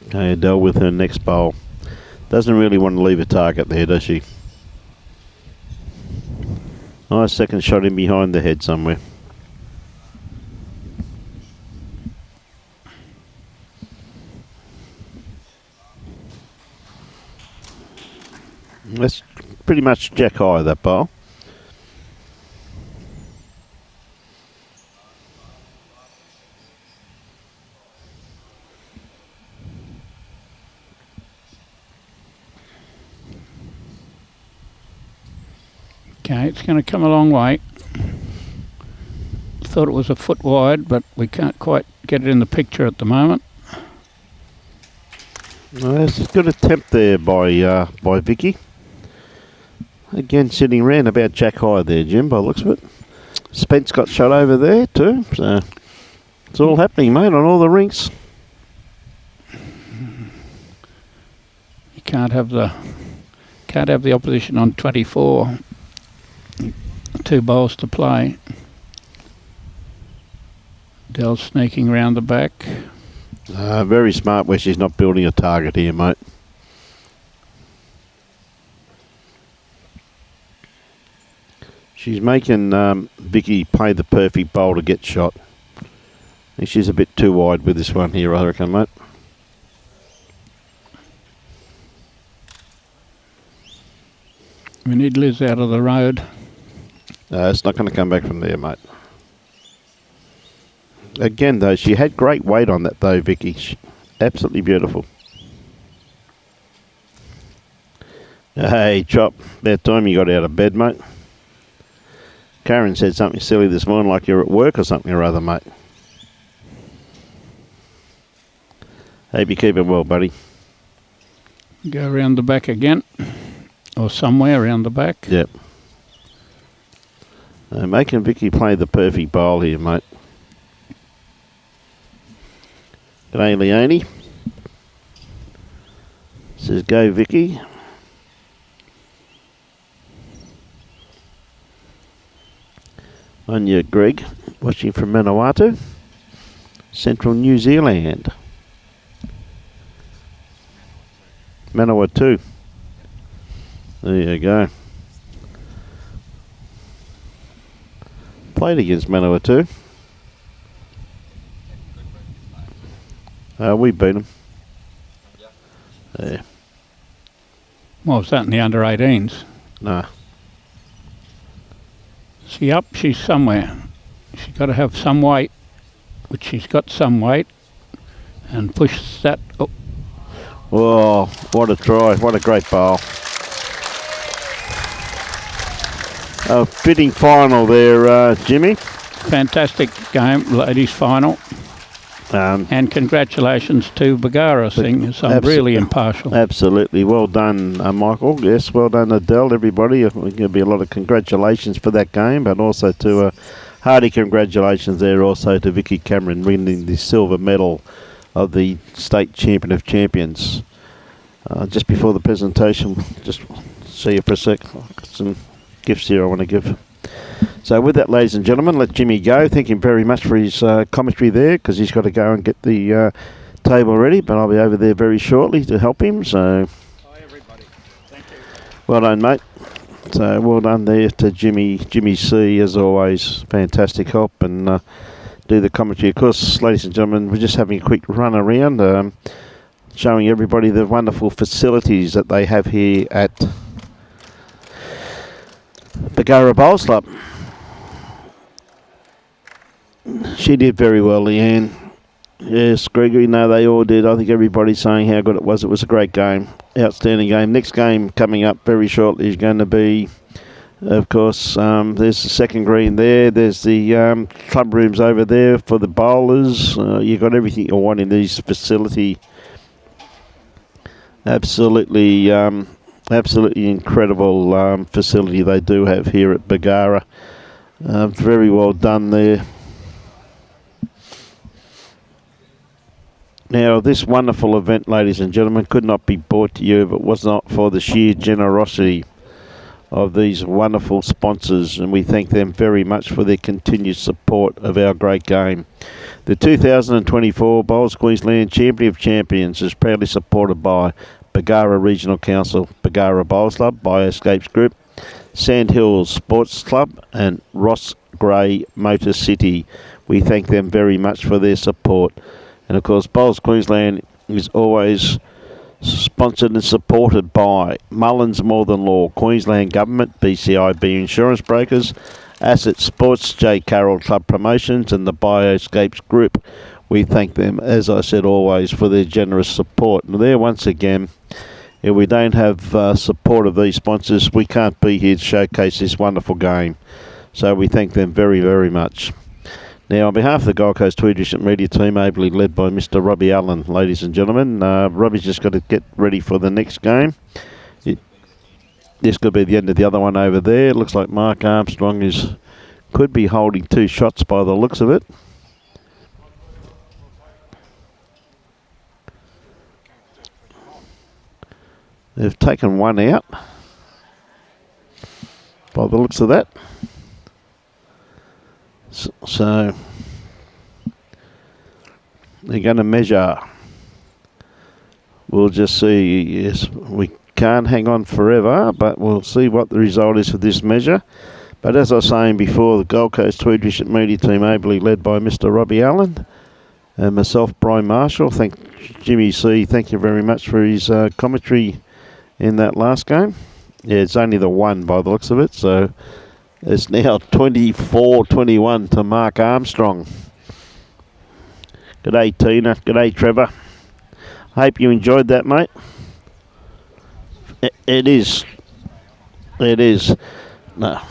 Okay, Adele with her next bowl. Doesn't really want to leave a target there, does she? Nice second shot in behind the head somewhere. That's pretty much jack high, that bowl. Okay, it's going to come a long way. Thought it was a foot wide, but we can't quite get it in the picture at the moment. That's a good attempt there by Vicky. Again, sitting round about jack high there, Jim, by the looks of it. Spence got shot over there too, so it's all happening, mate, on all the rinks. You can't have the opposition on 24. 2 bowls to play. Dell's sneaking round the back. Very smart where she's not building a target here, mate. She's making Vicky play the perfect bowl to get shot. I think she's a bit too wide with this one here, I reckon, mate. We need Liz out of the road. It's not going to come back from there, mate. Again, though, she had great weight on that, though, Vicky. Absolutely beautiful. Hey, Chop, about time you got out of bed, mate. Karen said something silly this morning, like you're at work or something or other, mate. Hope you keep it well, buddy. Go around the back again. Or somewhere around the back. Yep. Making Vicky play the perfect bowl here, mate. G'day, Leone. Says, go, Vicky. On your Greg, watching from Manawatu, Central New Zealand. Manawatu. There you go. Played against Manawatu. We beat them. Yeah. What was that in the under 18s? Nah. She's somewhere. She's got to have some weight, which she's got some weight, and push that up. Oh, what a try. What a great bowl. A fitting final there, Jimmy. Fantastic game, ladies' final. And congratulations to Bargara seeing some really impartial. Absolutely. Well done, Michael. Yes, well done, Adele, everybody. There'll be a lot of congratulations for that game, but also to hearty congratulations there also to Vicki Cameron winning the silver medal of the State Champion of Champions. Just before the presentation, just see you for a sec. I've got some gifts here I want to give. So with that, ladies and gentlemen, let Jimmy go. Thank him very much for his commentary there, because he's got to go and get the table ready, but I'll be over there very shortly to help him. So, Hi everybody. Thank you. Well done, mate. So well done there to Jimmy C, as always. Fantastic help and do the commentary. Of course, ladies and gentlemen, we're just having a quick run around, showing everybody the wonderful facilities that they have here at Bargara Bowls Club. She did very well, Leanne. Yes, Gregory, no, they all did. I think everybody's saying how good it was. It was a great game. Outstanding game. Next game coming up very shortly is going to be, of course, there's the second green there. There's the club rooms over there for the bowlers. You've got everything you want in this facility. Absolutely incredible facility they do have here at Bargara. Very well done there. Now, this wonderful event, ladies and gentlemen, could not be brought to you if it was not for the sheer generosity of these wonderful sponsors, and we thank them very much for their continued support of our great game. The 2024 Bowls Queensland Champion of Champions is proudly supported by Bargara Regional Council, Bargara Bowls Club, Bioscapes Group, Sand Hills Sports Club and Ross Gray Motor City. We thank them very much for their support. And of course, Bowls Queensland is always sponsored and supported by Mullins More Than Law, Queensland Government, BCIB Insurance Brokers, Asset Sports, J. Carroll Club Promotions and the Bioscapes Group. We thank them, as I said, always for their generous support. And there, once again, if we don't have support of these sponsors, we can't be here to showcase this wonderful game. So we thank them very, very much. Now, on behalf of the Gold Coast Tweed District Media Team, ably led by Mr. Robbie Allen, ladies and gentlemen, Robbie's just got to get ready for the next game. This could be the end of the other one over there. It looks like Mark Armstrong could be holding 2 shots by the looks of it. They've taken one out by the looks of that. So they're going to measure. We'll just see. Yes, we can't hang on forever, but we'll see what the result is for this measure. But as I was saying before, the Gold Coast Tweed District Media Team, ably led by Mr. Robbie Allen and myself, Brian Marshall. Thank Jimmy C. Thank you very much for his commentary in that last game. Yeah, it's only the one by the looks of it, so it's now 24-21 to Mark Armstrong. G'day, Tina. G'day, Trevor. Hope you enjoyed that, mate. It is. No,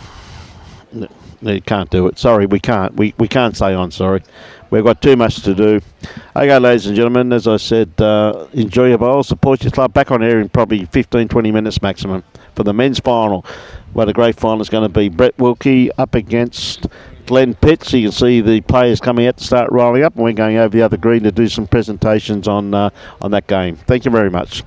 you can't do it. Sorry, we can't. We can't say on. Sorry. We've got too much to do. Okay, ladies and gentlemen, as I said, enjoy your bowl, support your club. Back on air in probably 15-20 minutes maximum for the men's final. What a great final is going to be. Brett Wilkie up against Glenn Pitts. You can see the players coming out to start rolling up, and we're going over the other green to do some presentations on that game. Thank you very much.